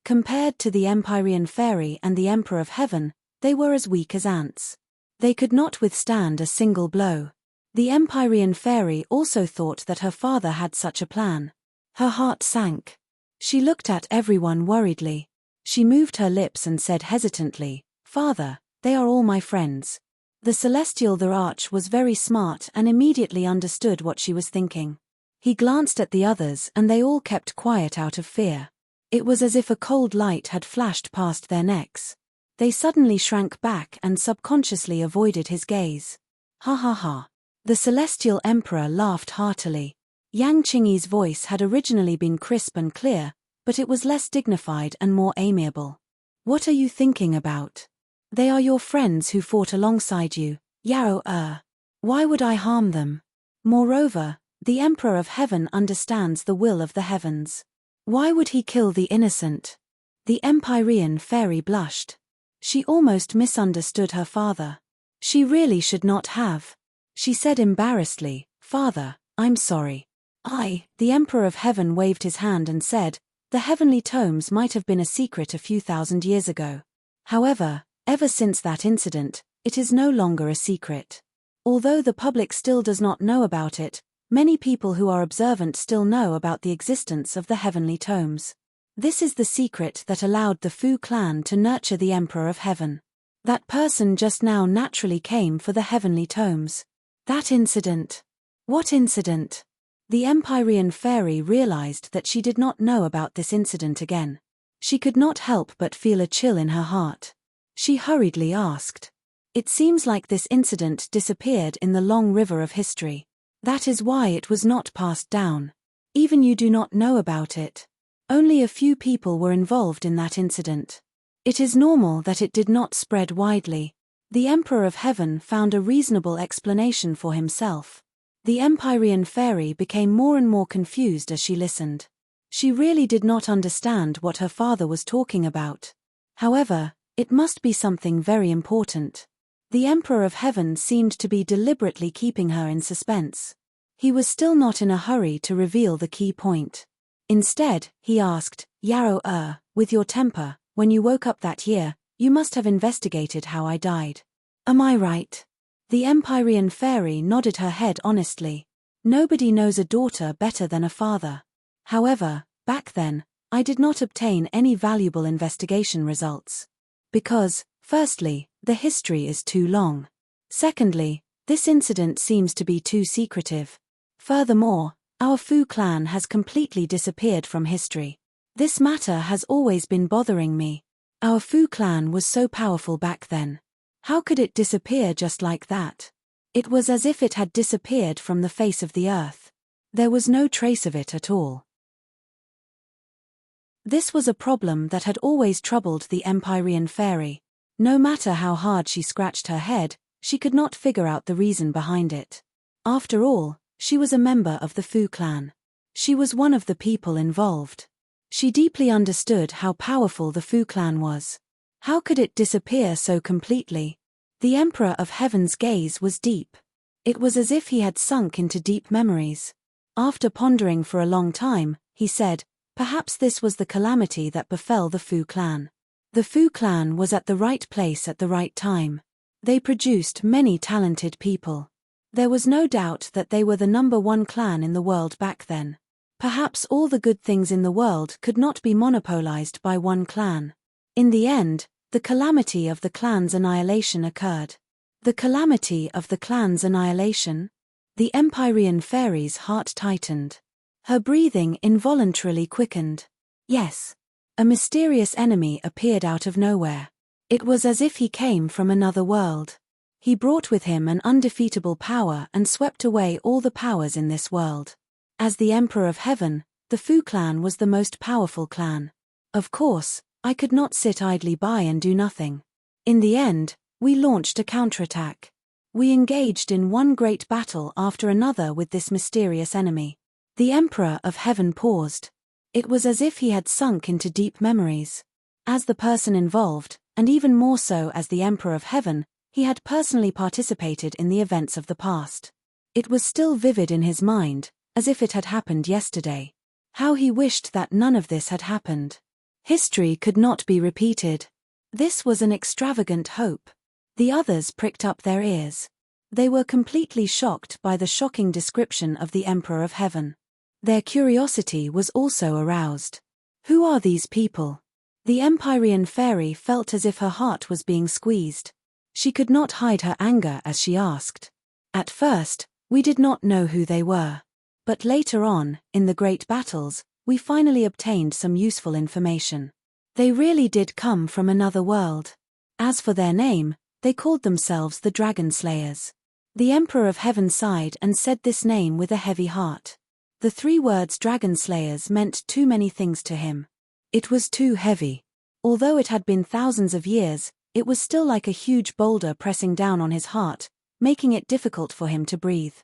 Compared to the Empyrean Fairy and the Emperor of Heaven, they were as weak as ants. They could not withstand a single blow. The Empyrean Fairy also thought that her father had such a plan. Her heart sank. She looked at everyone worriedly. She moved her lips and said hesitantly, Father, they are all my friends. The Celestial the Arch was very smart and immediately understood what she was thinking. He glanced at the others and they all kept quiet out of fear. It was as if a cold light had flashed past their necks. They suddenly shrank back and subconsciously avoided his gaze. Ha ha ha. The Celestial Emperor laughed heartily. Yang Qingyi's voice had originally been crisp and clear, but it was less dignified and more amiable. What are you thinking about? They are your friends who fought alongside you, Yao. Why would I harm them? Moreover, the Emperor of Heaven understands the will of the heavens. Why would he kill the innocent? The Empyrean fairy blushed. She almost misunderstood her father. She really should not have. She said embarrassedly, "Father, I'm sorry." The Emperor of Heaven waved his hand and said, "The heavenly tomes might have been a secret a few thousand years ago. However, ever since that incident, it is no longer a secret. Although the public still does not know about it, many people who are observant still know about the existence of the heavenly tomes. This is the secret that allowed the Fu clan to nurture the Emperor of Heaven. That person just now naturally came for the heavenly tomes. That incident." What incident? The Empyrean fairy realized that she did not know about this incident again. She could not help but feel a chill in her heart. She hurriedly asked. It seems like this incident disappeared in the long river of history. That is why it was not passed down. Even you do not know about it. Only a few people were involved in that incident. It is normal that it did not spread widely. The Emperor of Heaven found a reasonable explanation for himself. The Empyrean fairy became more and more confused as she listened. She really did not understand what her father was talking about. However, it must be something very important. The Emperor of Heaven seemed to be deliberately keeping her in suspense. He was still not in a hurry to reveal the key point. Instead, he asked, "Yao, with your temper, when you woke up that year, you must have investigated how I died. Am I right?" The Empyrean fairy nodded her head honestly. Nobody knows a daughter better than a father. However, back then, I did not obtain any valuable investigation results. Because, firstly, the history is too long. Secondly, this incident seems to be too secretive. Furthermore, our Fu clan has completely disappeared from history. This matter has always been bothering me. Our Fu clan was so powerful back then. How could it disappear just like that? It was as if it had disappeared from the face of the earth. There was no trace of it at all. This was a problem that had always troubled the Empyrean fairy. No matter how hard she scratched her head, she could not figure out the reason behind it. After all, she was a member of the Fu clan. She was one of the people involved. She deeply understood how powerful the Fu clan was. How could it disappear so completely? The Emperor of Heaven's gaze was deep. It was as if he had sunk into deep memories. After pondering for a long time, he said, "Perhaps this was the calamity that befell the Fu clan." The Fu clan was at the right place at the right time. They produced many talented people. There was no doubt that they were the #1 clan in the world back then. Perhaps all the good things in the world could not be monopolized by one clan. In the end, the calamity of the clan's annihilation occurred. The calamity of the clan's annihilation? The Empyrean fairy's heart tightened. Her breathing involuntarily quickened. Yes. A mysterious enemy appeared out of nowhere. It was as if he came from another world. He brought with him an undefeatable power and swept away all the powers in this world. As the Emperor of Heaven, the Fu clan was the most powerful clan. Of course, I could not sit idly by and do nothing. In the end, we launched a counterattack. We engaged in one great battle after another with this mysterious enemy. The Emperor of Heaven paused. It was as if he had sunk into deep memories. As the person involved, and even more so as the Emperor of Heaven, he had personally participated in the events of the past. It was still vivid in his mind, as if it had happened yesterday. How he wished that none of this had happened. History could not be repeated. This was an extravagant hope. The others pricked up their ears. They were completely shocked by the shocking description of the Emperor of Heaven. Their curiosity was also aroused. Who are these people? The Empyrean fairy felt as if her heart was being squeezed. She could not hide her anger as she asked. At first, we did not know who they were. But later on, in the great battles, we finally obtained some useful information. They really did come from another world. As for their name, they called themselves the Dragon Slayers. The Emperor of Heaven sighed and said this name with a heavy heart. The 3 words Dragon Slayers meant too many things to him. It was too heavy. Although it had been thousands of years, it was still like a huge boulder pressing down on his heart, making it difficult for him to breathe.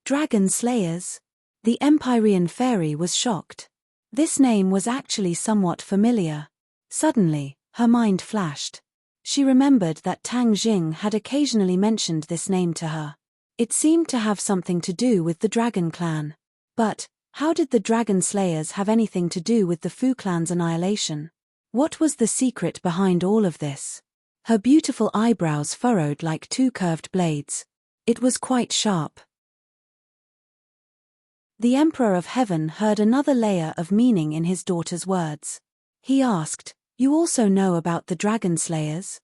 Dragon Slayers? The Empyrean fairy was shocked. This name was actually somewhat familiar. Suddenly, her mind flashed. She remembered that Tang Jing had occasionally mentioned this name to her. It seemed to have something to do with the Dragon Clan. But, how did the Dragon Slayers have anything to do with the Fu clan's annihilation? What was the secret behind all of this? Her beautiful eyebrows furrowed like 2 curved blades. It was quite sharp. The Emperor of Heaven heard another layer of meaning in his daughter's words. He asked, "You also know about the Dragon Slayers?"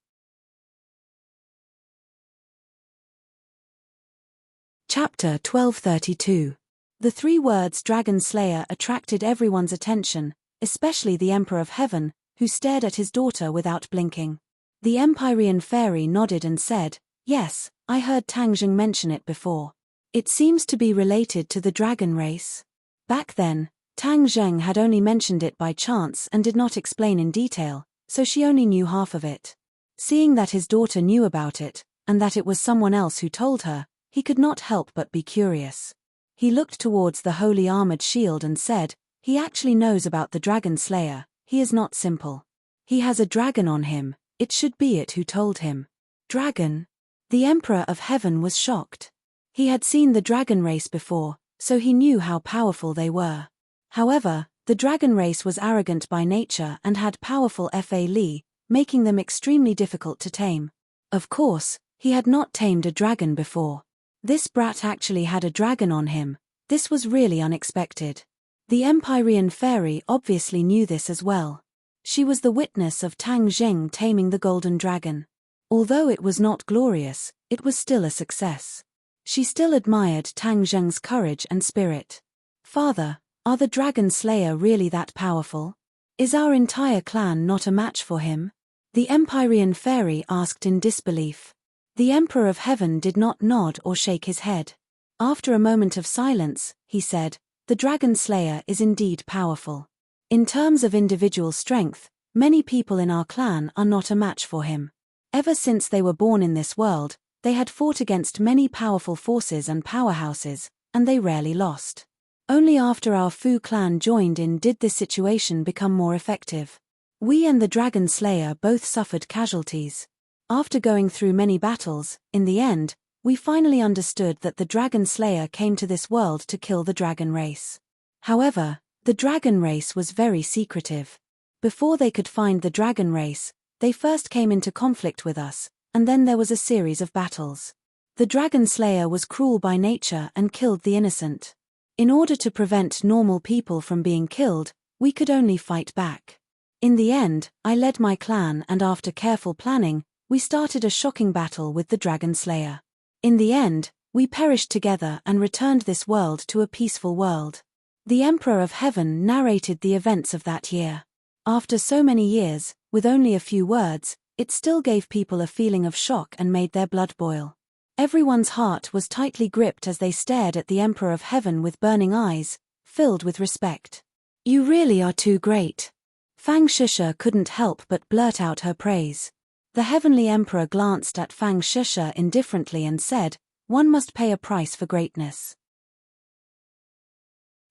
Chapter 1232. The 3 words Dragon Slayer attracted everyone's attention, especially the Emperor of Heaven, who stared at his daughter without blinking. The Empyrean fairy nodded and said, "Yes, I heard Tang Jing mention it before. It seems to be related to the dragon race." Back then, Tang Zheng had only mentioned it by chance and did not explain in detail, so she only knew half of it. Seeing that his daughter knew about it, and that it was someone else who told her, he could not help but be curious. He looked towards the holy armored shield and said, "He actually knows about the Dragon Slayer. He is not simple. He has a dragon on him. It should be it who told him." Dragon? The Emperor of Heaven was shocked. He had seen the dragon race before, so he knew how powerful they were. However, the dragon race was arrogant by nature and had powerful Fa Li, making them extremely difficult to tame. Of course, he had not tamed a dragon before. This brat actually had a dragon on him. This was really unexpected. The Empyrean fairy obviously knew this as well. She was the witness of Tang Zheng taming the golden dragon. Although it was not glorious, it was still a success. She still admired Tang Zheng's courage and spirit. "Father, are the Dragon Slayer really that powerful? Is our entire clan not a match for him?" The Empyrean fairy asked in disbelief. The Emperor of Heaven did not nod or shake his head. After a moment of silence, he said, "The Dragon Slayer is indeed powerful. In terms of individual strength, many people in our clan are not a match for him. Ever since they were born in this world, they had fought against many powerful forces and powerhouses, and they rarely lost. Only after our Fu clan joined in did this situation become more effective. We and the Dragon Slayer both suffered casualties. After going through many battles, in the end, we finally understood that the Dragon Slayer came to this world to kill the dragon race. However, the dragon race was very secretive. Before they could find the dragon race, they first came into conflict with us, and then there was a series of battles. The Dragon Slayer was cruel by nature and killed the innocent. In order to prevent normal people from being killed, we could only fight back. In the end, I led my clan and after careful planning, we started a shocking battle with the Dragon Slayer. In the end, we perished together and returned this world to a peaceful world." The Emperor of Heaven narrated the events of that year. After so many years, with only a few words, it still gave people a feeling of shock and made their blood boil. Everyone's heart was tightly gripped as they stared at the Emperor of Heaven with burning eyes, filled with respect. "You really are too great." Fang Shisha couldn't help but blurt out her praise. The Heavenly Emperor glanced at Fang Shisha indifferently and said, "One must pay a price for greatness.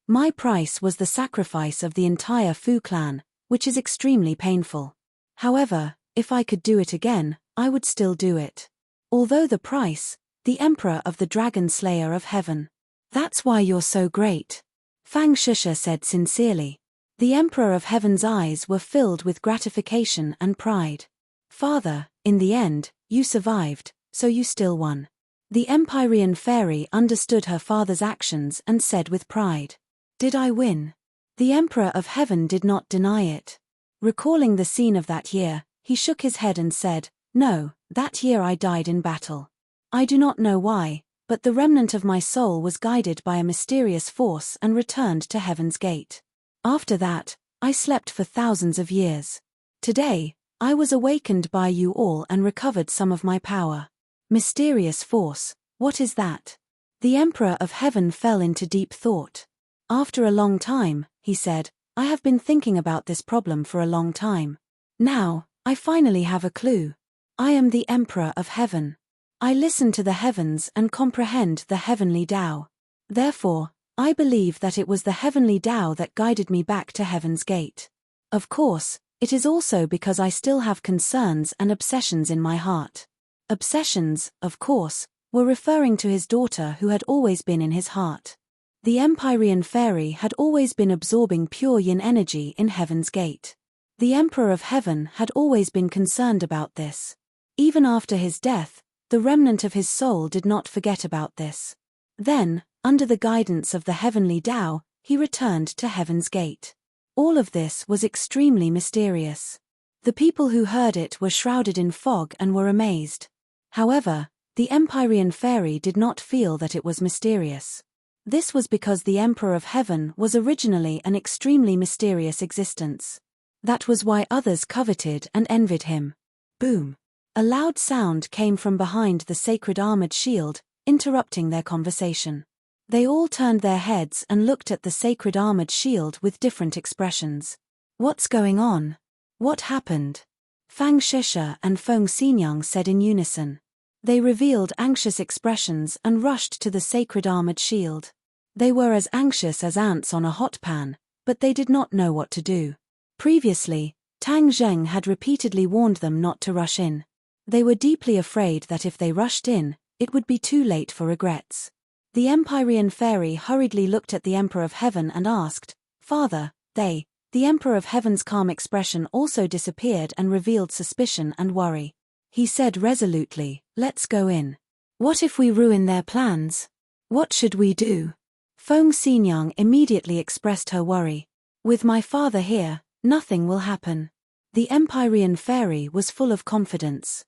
My price was the sacrifice of the entire Fu clan, which is extremely painful. However, if I could do it again, I would still do it. Although the price, the Emperor of the Dragon Slayer of Heaven. That's why you're so great," Fang Shisha said sincerely. The Emperor of Heaven's eyes were filled with gratification and pride. "Father, in the end, you survived, so you still won." The Empyrean fairy understood her father's actions and said with pride, "Did I win?" The Emperor of Heaven did not deny it. Recalling the scene of that year, he shook his head and said, "No, that year I died in battle. I do not know why, but the remnant of my soul was guided by a mysterious force and returned to Heaven's Gate. After that, I slept for thousands of years. Today, I was awakened by you all and recovered some of my power. Mysterious force, what is that? The Emperor of Heaven fell into deep thought. After a long time, he said, I have been thinking about this problem for a long time. Now, I finally have a clue. I am the Emperor of Heaven. I listen to the heavens and comprehend the heavenly Tao. Therefore, I believe that it was the heavenly Tao that guided me back to Heaven's Gate. Of course, it is also because I still have concerns and obsessions in my heart. Obsessions, of course, were referring to his daughter who had always been in his heart. The Empyrean fairy had always been absorbing pure yin energy in Heaven's Gate. The Emperor of Heaven had always been concerned about this. Even after his death, the remnant of his soul did not forget about this. Then, under the guidance of the heavenly Tao, he returned to Heaven's Gate. All of this was extremely mysterious. The people who heard it were shrouded in fog and were amazed. However, the Empyrean fairy did not feel that it was mysterious. This was because the Emperor of Heaven was originally an extremely mysterious existence. That was why others coveted and envied him. Boom! A loud sound came from behind the sacred armored shield, interrupting their conversation. They all turned their heads and looked at the sacred armored shield with different expressions. What's going on? What happened? Fang Shisha and Feng Xinyang said in unison. They revealed anxious expressions and rushed to the sacred armored shield. They were as anxious as ants on a hot pan, but they did not know what to do. Previously, Tang Zheng had repeatedly warned them not to rush in. They were deeply afraid that if they rushed in, it would be too late for regrets. The Empyrean fairy hurriedly looked at the Emperor of Heaven and asked, Father, the Emperor of Heaven's calm expression also disappeared and revealed suspicion and worry. He said resolutely, let's go in. What if we ruin their plans? What should we do? Feng Xinyang immediately expressed her worry. With my father here, nothing will happen. The Empyrean fairy was full of confidence.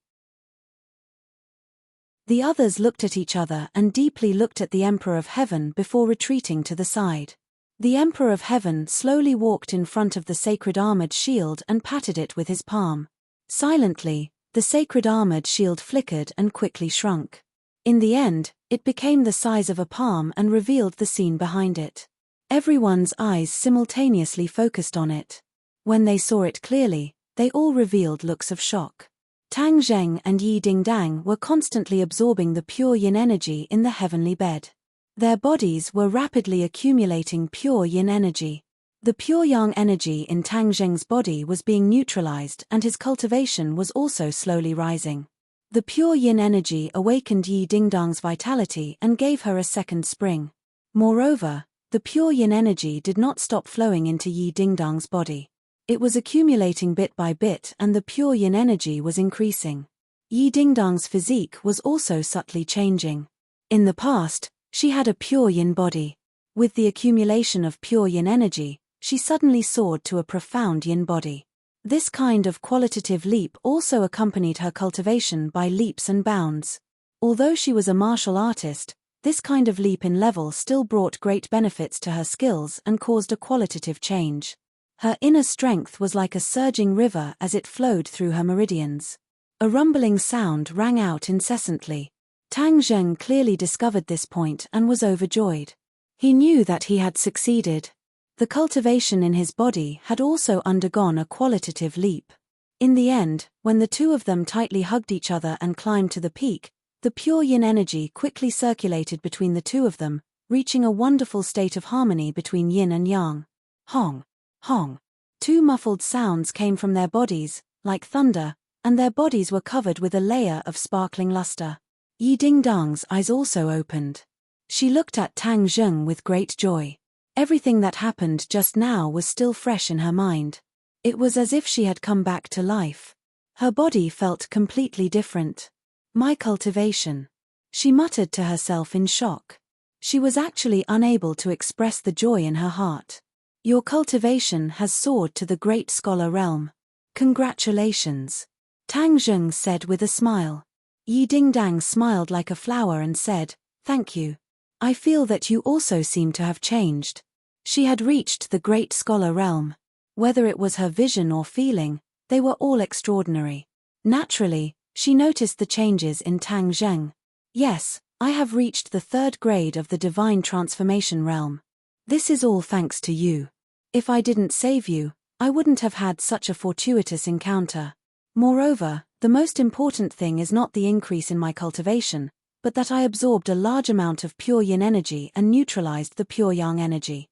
The others looked at each other and deeply looked at the Emperor of Heaven before retreating to the side. The Emperor of Heaven slowly walked in front of the sacred armored shield and patted it with his palm. Silently, the sacred armored shield flickered and quickly shrunk. In the end, it became the size of a palm and revealed the scene behind it. Everyone's eyes simultaneously focused on it. When they saw it clearly, they all revealed looks of shock. Tang Zheng and Yi Dingdang were constantly absorbing the pure yin energy in the heavenly bed. Their bodies were rapidly accumulating pure yin energy. The pure yang energy in Tang Zheng's body was being neutralized and his cultivation was also slowly rising. The pure yin energy awakened Yi Dingdang's vitality and gave her a second spring. Moreover, the pure yin energy did not stop flowing into Yi Dingdang's body. It was accumulating bit by bit and the pure yin energy was increasing. Yi Dingdang's physique was also subtly changing. In the past, she had a pure yin body. With the accumulation of pure yin energy, she suddenly soared to a profound yin body. This kind of qualitative leap also accompanied her cultivation by leaps and bounds. Although she was a martial artist, this kind of leap in level still brought great benefits to her skills and caused a qualitative change. Her inner strength was like a surging river as it flowed through her meridians. A rumbling sound rang out incessantly. Tang Zheng clearly discovered this point and was overjoyed. He knew that he had succeeded. The cultivation in his body had also undergone a qualitative leap. In the end, when the two of them tightly hugged each other and climbed to the peak, the pure yin energy quickly circulated between the two of them, reaching a wonderful state of harmony between yin and yang. Hong! Hong! Two muffled sounds came from their bodies, like thunder, and their bodies were covered with a layer of sparkling luster. Yi Dingdang's eyes also opened. She looked at Tang Zheng with great joy. Everything that happened just now was still fresh in her mind. It was as if she had come back to life. Her body felt completely different. My cultivation. She muttered to herself in shock. She was actually unable to express the joy in her heart. Your cultivation has soared to the great scholar realm. Congratulations. Tang Zheng said with a smile. Yi Dingdang smiled like a flower and said, thank you. I feel that you also seem to have changed. She had reached the great scholar realm. Whether it was her vision or feeling, they were all extraordinary. Naturally, she noticed the changes in Tang Zheng. Yes, I have reached the 3rd grade of the divine transformation realm. This is all thanks to you. If I didn't save you, I wouldn't have had such a fortuitous encounter. Moreover, the most important thing is not the increase in my cultivation, but that I absorbed a large amount of pure yin energy and neutralized the pure yang energy.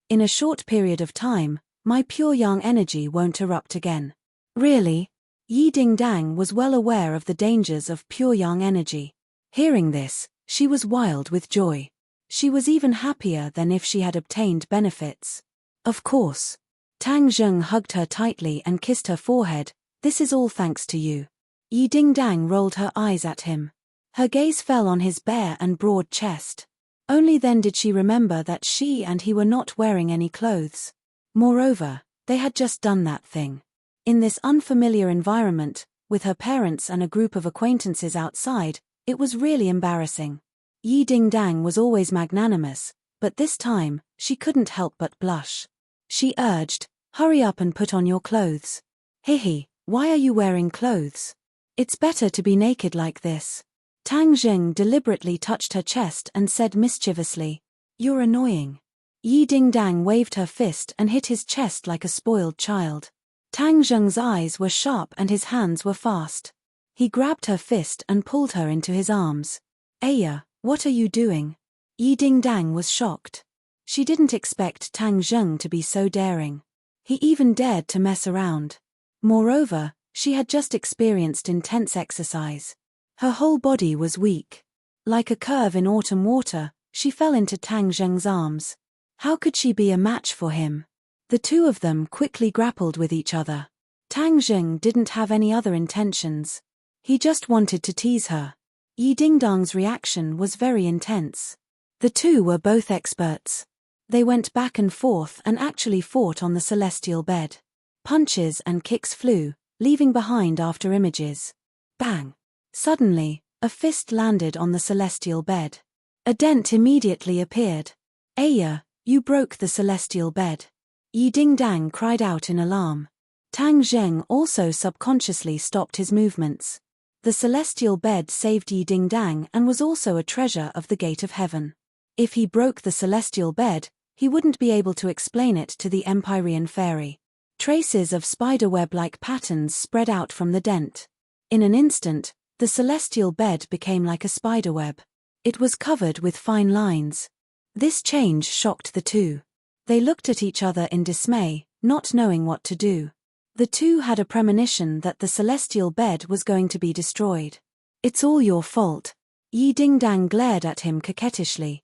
In a short period of time, my pure yang energy won't erupt again. Really? Yi Dingdang was well aware of the dangers of pure yang energy. Hearing this, she was wild with joy. She was even happier than if she had obtained benefits. Of course. Tang Zheng hugged her tightly and kissed her forehead. This is all thanks to you. Yi Dingdang rolled her eyes at him. Her gaze fell on his bare and broad chest. Only then did she remember that she and he were not wearing any clothes. Moreover, they had just done that thing. In this unfamiliar environment, with her parents and a group of acquaintances outside, it was really embarrassing. Yi Dingdang was always magnanimous, but this time, she couldn't help but blush. She urged, hurry up and put on your clothes. Hihi, why are you wearing clothes? It's better to be naked like this. Tang Zheng deliberately touched her chest and said mischievously, you're annoying. Yi Dingdang waved her fist and hit his chest like a spoiled child. Tang Zheng's eyes were sharp and his hands were fast. He grabbed her fist and pulled her into his arms. Aya, what are you doing? Yi Dingdang was shocked. She didn't expect Tang Zheng to be so daring. He even dared to mess around. Moreover, she had just experienced intense exercise. Her whole body was weak. Like a curve in autumn water, she fell into Tang Zheng's arms. How could she be a match for him? The two of them quickly grappled with each other. Tang Zheng didn't have any other intentions. He just wanted to tease her. Yi Dingdang's reaction was very intense. The two were both experts. They went back and forth and actually fought on the celestial bed. Punches and kicks flew, leaving behind after images. Bang! Suddenly, a fist landed on the celestial bed. A dent immediately appeared. Aya, you broke the celestial bed. Yi Dingdang cried out in alarm. Tang Zheng also subconsciously stopped his movements. The celestial bed saved Yi Dingdang and was also a treasure of the gate of heaven. If he broke the celestial bed, he wouldn't be able to explain it to the Empyrean fairy. Traces of spiderweb-like patterns spread out from the dent. In an instant, the celestial bed became like a spiderweb. It was covered with fine lines. This change shocked the two. They looked at each other in dismay, not knowing what to do. The two had a premonition that the celestial bed was going to be destroyed. It's all your fault. Yi Dingdang glared at him coquettishly.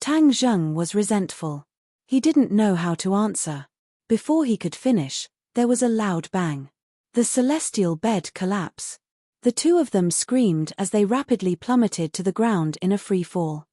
Tang Zheng was resentful. He didn't know how to answer. Before he could finish, there was a loud bang. The celestial bed collapsed. The two of them screamed as they rapidly plummeted to the ground in a free fall.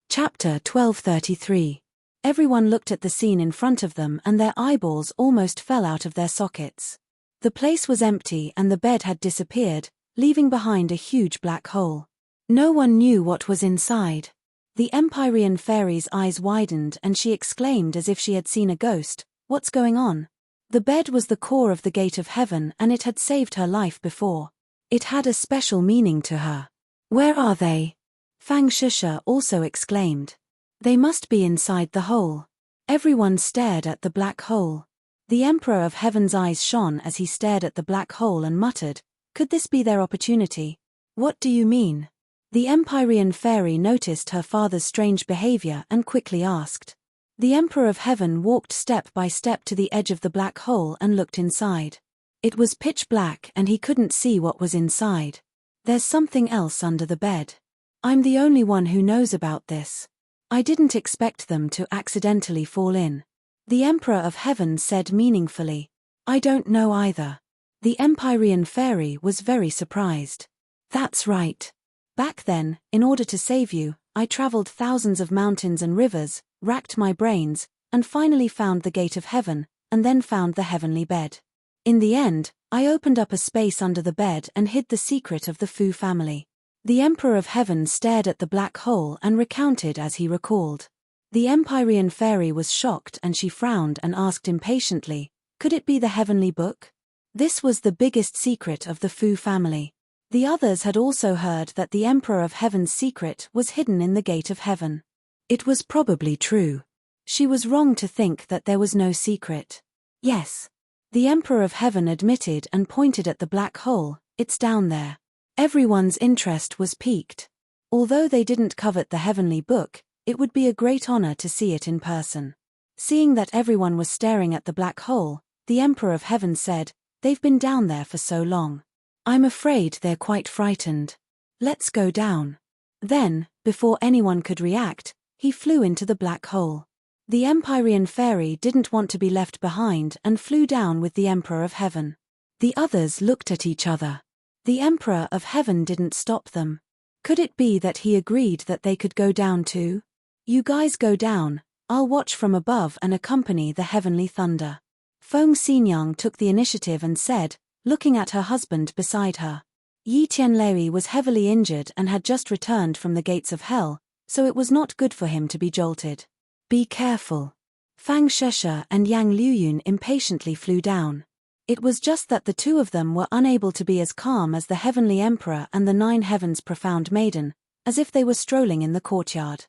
Chapter 1233. Everyone looked at the scene in front of them and their eyeballs almost fell out of their sockets. The place was empty and the bed had disappeared, leaving behind a huge black hole. No one knew what was inside. The Empyrean fairy's eyes widened and she exclaimed as if she had seen a ghost, "What's going on?" The bed was the core of the gate of heaven and it had saved her life before. It had a special meaning to her. "Where are they?" Fang Shisha also exclaimed. "They must be inside the hole." Everyone stared at the black hole. The Emperor of Heaven's eyes shone as he stared at the black hole and muttered, "Could this be their opportunity?" "What do you mean?" The Empyrean fairy noticed her father's strange behavior and quickly asked. The Emperor of Heaven walked step by step to the edge of the black hole and looked inside. It was pitch black and he couldn't see what was inside. "There's something else under the bed. I'm the only one who knows about this. I didn't expect them to accidentally fall in." The Emperor of Heaven said meaningfully. "I don't know either." The Empyrean fairy was very surprised. "That's right. Back then, in order to save you, I traveled thousands of mountains and rivers, racked my brains, and finally found the gate of heaven, and then found the heavenly bed. In the end, I opened up a space under the bed and hid the secret of the Fu family. The Emperor of Heaven stared at the black hole and recounted as he recalled. The Empyrean fairy was shocked and she frowned and asked impatiently, could it be the heavenly book? This was the biggest secret of the Fu family. The others had also heard that the Emperor of Heaven's secret was hidden in the gate of heaven. It was probably true. She was wrong to think that there was no secret. Yes. The Emperor of Heaven admitted and pointed at the black hole, it's down there. Everyone's interest was piqued. Although they didn't covet the heavenly book, it would be a great honor to see it in person. Seeing that everyone was staring at the black hole, the Emperor of Heaven said, they've been down there for so long. I'm afraid they're quite frightened. Let's go down. Then, before anyone could react, he flew into the black hole. The Empyrean fairy didn't want to be left behind and flew down with the Emperor of Heaven. The others looked at each other. The Emperor of Heaven didn't stop them. Could it be that he agreed that they could go down too? You guys go down, I'll watch from above and accompany the heavenly thunder. Feng Xinyang took the initiative and said, looking at her husband beside her. Yi Tianlei was heavily injured and had just returned from the gates of hell, so it was not good for him to be jolted. Be careful. Fang Sheshe and Yang Liuyun impatiently flew down. It was just that the two of them were unable to be as calm as the Heavenly Emperor and the Nine Heavens' profound maiden, as if they were strolling in the courtyard.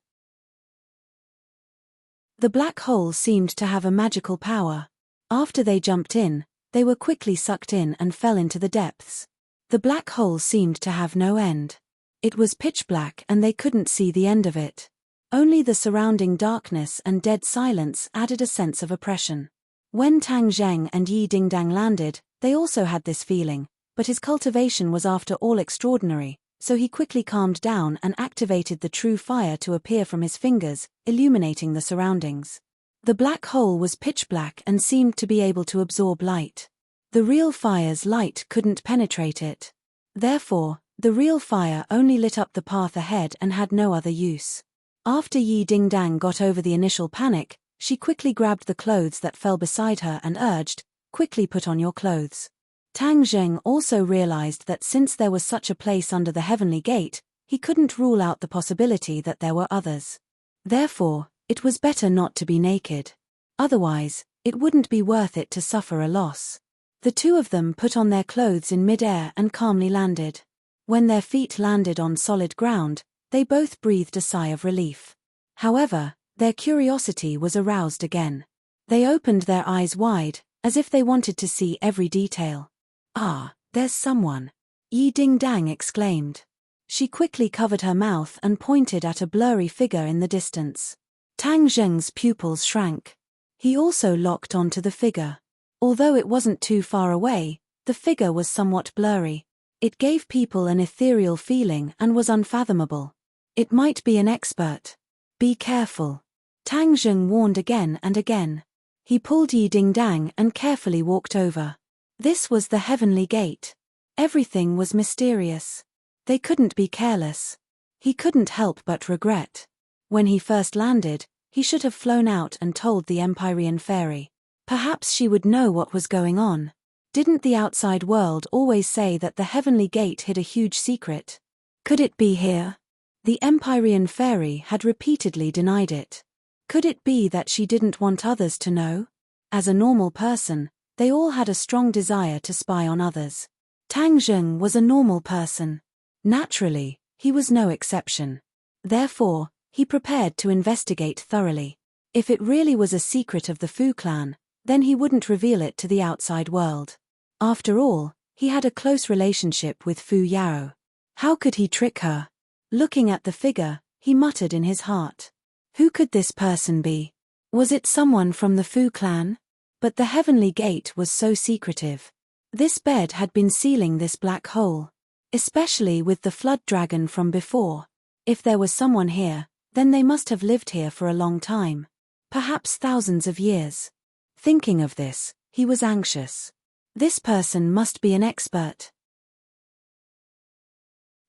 The black hole seemed to have a magical power. After they jumped in, they were quickly sucked in and fell into the depths. The black hole seemed to have no end. It was pitch black and they couldn't see the end of it. Only the surrounding darkness and dead silence added a sense of oppression. When Tang Zheng and Yi Dingdang landed, they also had this feeling, but his cultivation was after all extraordinary, so he quickly calmed down and activated the true fire to appear from his fingers, illuminating the surroundings. The black hole was pitch black and seemed to be able to absorb light. The real fire's light couldn't penetrate it. Therefore, the real fire only lit up the path ahead and had no other use. After Yi Dingdang got over the initial panic, she quickly grabbed the clothes that fell beside her and urged, quickly put on your clothes. Tang Zheng also realized that since there was such a place under the heavenly gate, he couldn't rule out the possibility that there were others. Therefore, it was better not to be naked. Otherwise, it wouldn't be worth it to suffer a loss. The two of them put on their clothes in mid-air and calmly landed. When their feet landed on solid ground, they both breathed a sigh of relief. However, their curiosity was aroused again. They opened their eyes wide, as if they wanted to see every detail. Ah, there's someone! Yi Dingdang exclaimed. She quickly covered her mouth and pointed at a blurry figure in the distance. Tang Zheng's pupils shrank. He also locked onto the figure. Although it wasn't too far away, the figure was somewhat blurry. It gave people an ethereal feeling and was unfathomable. It might be an expert. Be careful. Tang Zheng warned again and again. He pulled Yi Dingdang and carefully walked over. This was the heavenly gate. Everything was mysterious. They couldn't be careless. He couldn't help but regret. When he first landed, he should have flown out and told the Empyrean fairy. Perhaps she would know what was going on. Didn't the outside world always say that the heavenly gate hid a huge secret? Could it be here? The Empyrean fairy had repeatedly denied it. Could it be that she didn't want others to know? As a normal person, they all had a strong desire to spy on others. Tang Zheng was a normal person. Naturally, he was no exception. Therefore, he prepared to investigate thoroughly. If it really was a secret of the Fu clan, then he wouldn't reveal it to the outside world. After all, he had a close relationship with Fu Yao. How could he trick her? Looking at the figure, he muttered in his heart. Who could this person be? Was it someone from the Fu clan? But the heavenly gate was so secretive. This bed had been sealing this black hole. Especially with the flood dragon from before. If there was someone here, then they must have lived here for a long time. Perhaps thousands of years. Thinking of this, he was anxious. This person must be an expert.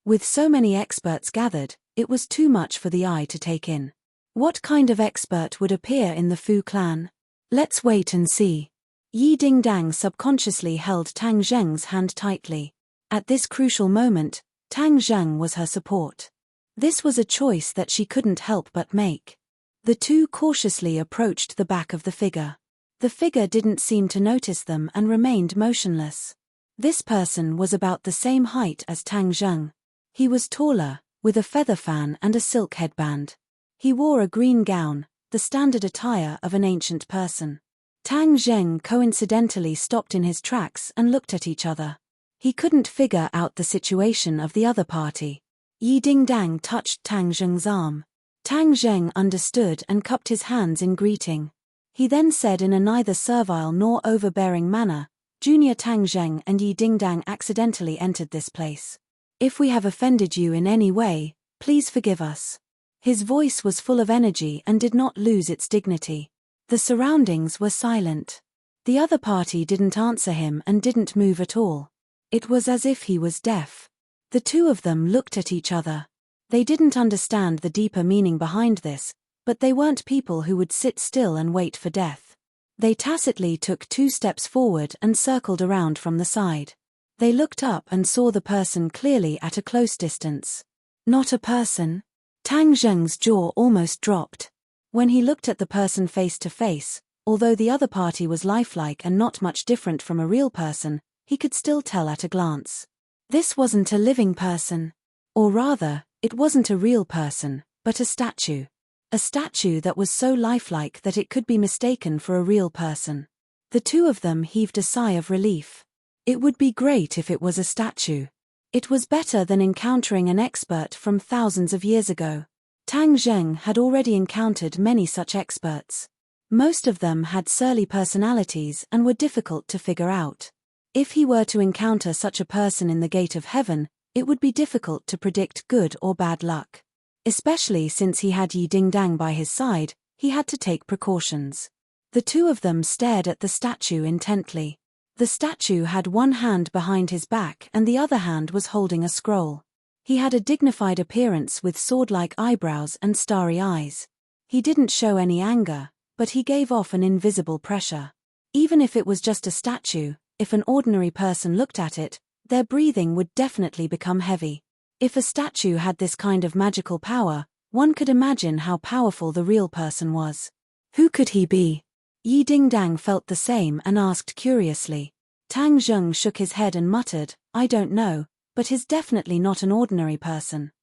With so many experts gathered, it was too much for the eye to take in. What kind of expert would appear in the Fu clan? Let's wait and see. Yi Dingdang subconsciously held Tang Zheng's hand tightly. At this crucial moment, Tang Zheng was her support. This was a choice that she couldn't help but make. The two cautiously approached the back of the figure. The figure didn't seem to notice them and remained motionless. This person was about the same height as Tang Zheng. He was taller, with a feather fan and a silk headband. He wore a green gown, the standard attire of an ancient person. Tang Zheng coincidentally stopped in his tracks and looked at each other. He couldn't figure out the situation of the other party. Yi Dingdang touched Tang Zheng's arm. Tang Zheng understood and cupped his hands in greeting. He then said in a neither servile nor overbearing manner, "Junior Tang Zheng and Yi Dingdang accidentally entered this place. If we have offended you in any way, please forgive us." His voice was full of energy and did not lose its dignity. The surroundings were silent. The other party didn't answer him and didn't move at all. It was as if he was deaf. The two of them looked at each other. They didn't understand the deeper meaning behind this, but they weren't people who would sit still and wait for death. They tacitly took 2 steps forward and circled around from the side. They looked up and saw the person clearly at a close distance. Not a person? Tang Zheng's jaw almost dropped. When he looked at the person face to face, although the other party was lifelike and not much different from a real person, he could still tell at a glance. This wasn't a living person. Or rather, it wasn't a real person, but a statue. A statue that was so lifelike that it could be mistaken for a real person. The two of them heaved a sigh of relief. It would be great if it was a statue. It was better than encountering an expert from thousands of years ago. Tang Zheng had already encountered many such experts. Most of them had surly personalities and were difficult to figure out. If he were to encounter such a person in the gate of heaven, it would be difficult to predict good or bad luck. Especially since he had Yi Dingdang by his side, he had to take precautions. The two of them stared at the statue intently. The statue had one hand behind his back and the other hand was holding a scroll. He had a dignified appearance with sword-like eyebrows and starry eyes. He didn't show any anger, but he gave off an invisible pressure. Even if it was just a statue, if an ordinary person looked at it, their breathing would definitely become heavy. If a statue had this kind of magical power, one could imagine how powerful the real person was. Who could he be? Yi Dingdang felt the same and asked curiously. Tang Zheng shook his head and muttered, "I don't know, but he's definitely not an ordinary person."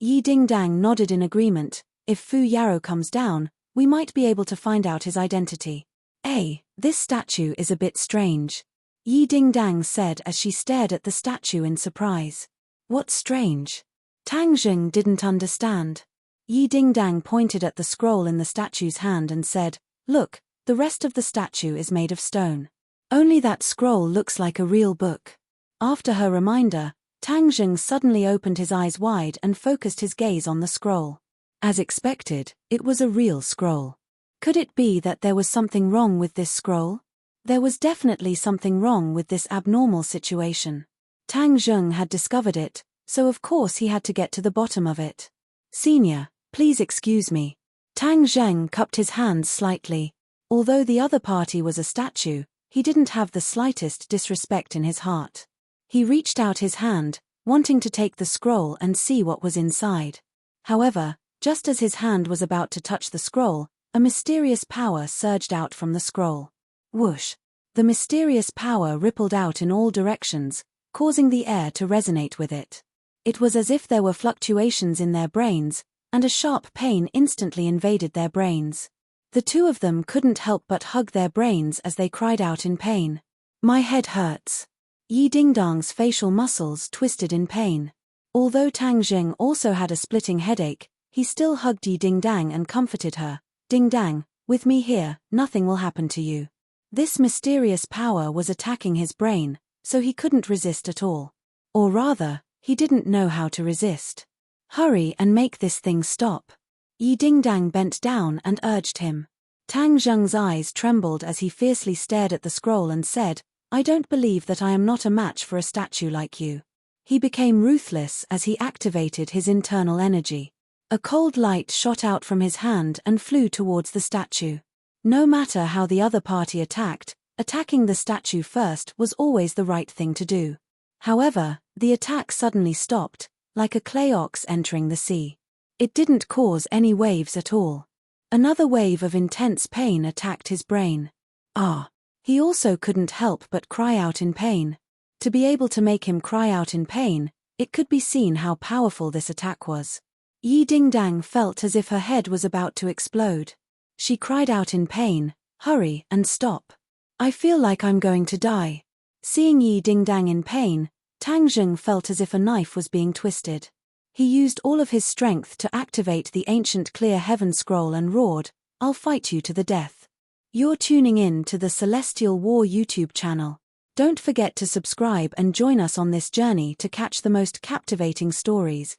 Yi Dingdang nodded in agreement. "If Fu Yarrow comes down, we might be able to find out his identity." This statue is a bit strange," Yi Dingdang said as she stared at the statue in surprise. "What's strange?" Tang Zheng didn't understand. Yi Dingdang pointed at the scroll in the statue's hand and said, "Look, the rest of the statue is made of stone. Only that scroll looks like a real book." After her reminder, Tang Zheng suddenly opened his eyes wide and focused his gaze on the scroll. As expected, it was a real scroll. Could it be that there was something wrong with this scroll? There was definitely something wrong with this abnormal situation. Tang Zheng had discovered it, so of course he had to get to the bottom of it. "Senior, please excuse me." Tang Zheng cupped his hands slightly. Although the other party was a statue, he didn't have the slightest disrespect in his heart. He reached out his hand, wanting to take the scroll and see what was inside. However, just as his hand was about to touch the scroll, a mysterious power surged out from the scroll. Whoosh! The mysterious power rippled out in all directions, causing the air to resonate with it. It was as if there were fluctuations in their brains, and a sharp pain instantly invaded their brains. The two of them couldn't help but hug their brains as they cried out in pain. "My head hurts." Yi Dingdang's facial muscles twisted in pain. Although Tang Zheng also had a splitting headache, he still hugged Yi Dingdang and comforted her. "Dingdang, with me here, nothing will happen to you." This mysterious power was attacking his brain, so he couldn't resist at all. Or rather, he didn't know how to resist. "Hurry and make this thing stop." Yi Dingdang bent down and urged him. Tang Zheng's eyes trembled as he fiercely stared at the scroll and said, "I don't believe that I am not a match for a statue like you." He became ruthless as he activated his internal energy. A cold light shot out from his hand and flew towards the statue. No matter how the other party attacked, attacking the statue first was always the right thing to do. However, the attack suddenly stopped, like a clay ox entering the sea. It didn't cause any waves at all. Another wave of intense pain attacked his brain. Ah! He also couldn't help but cry out in pain. To be able to make him cry out in pain, it could be seen how powerful this attack was. Yi Dingdang felt as if her head was about to explode. She cried out in pain, "Hurry and stop. I feel like I'm going to die." Seeing Yi Dingdang in pain, Tang Zheng felt as if a knife was being twisted. He used all of his strength to activate the ancient Clear Heaven scroll and roared, "I'll fight you to the death." You're tuning in to the Celestial War YouTube channel. Don't forget to subscribe and join us on this journey to catch the most captivating stories.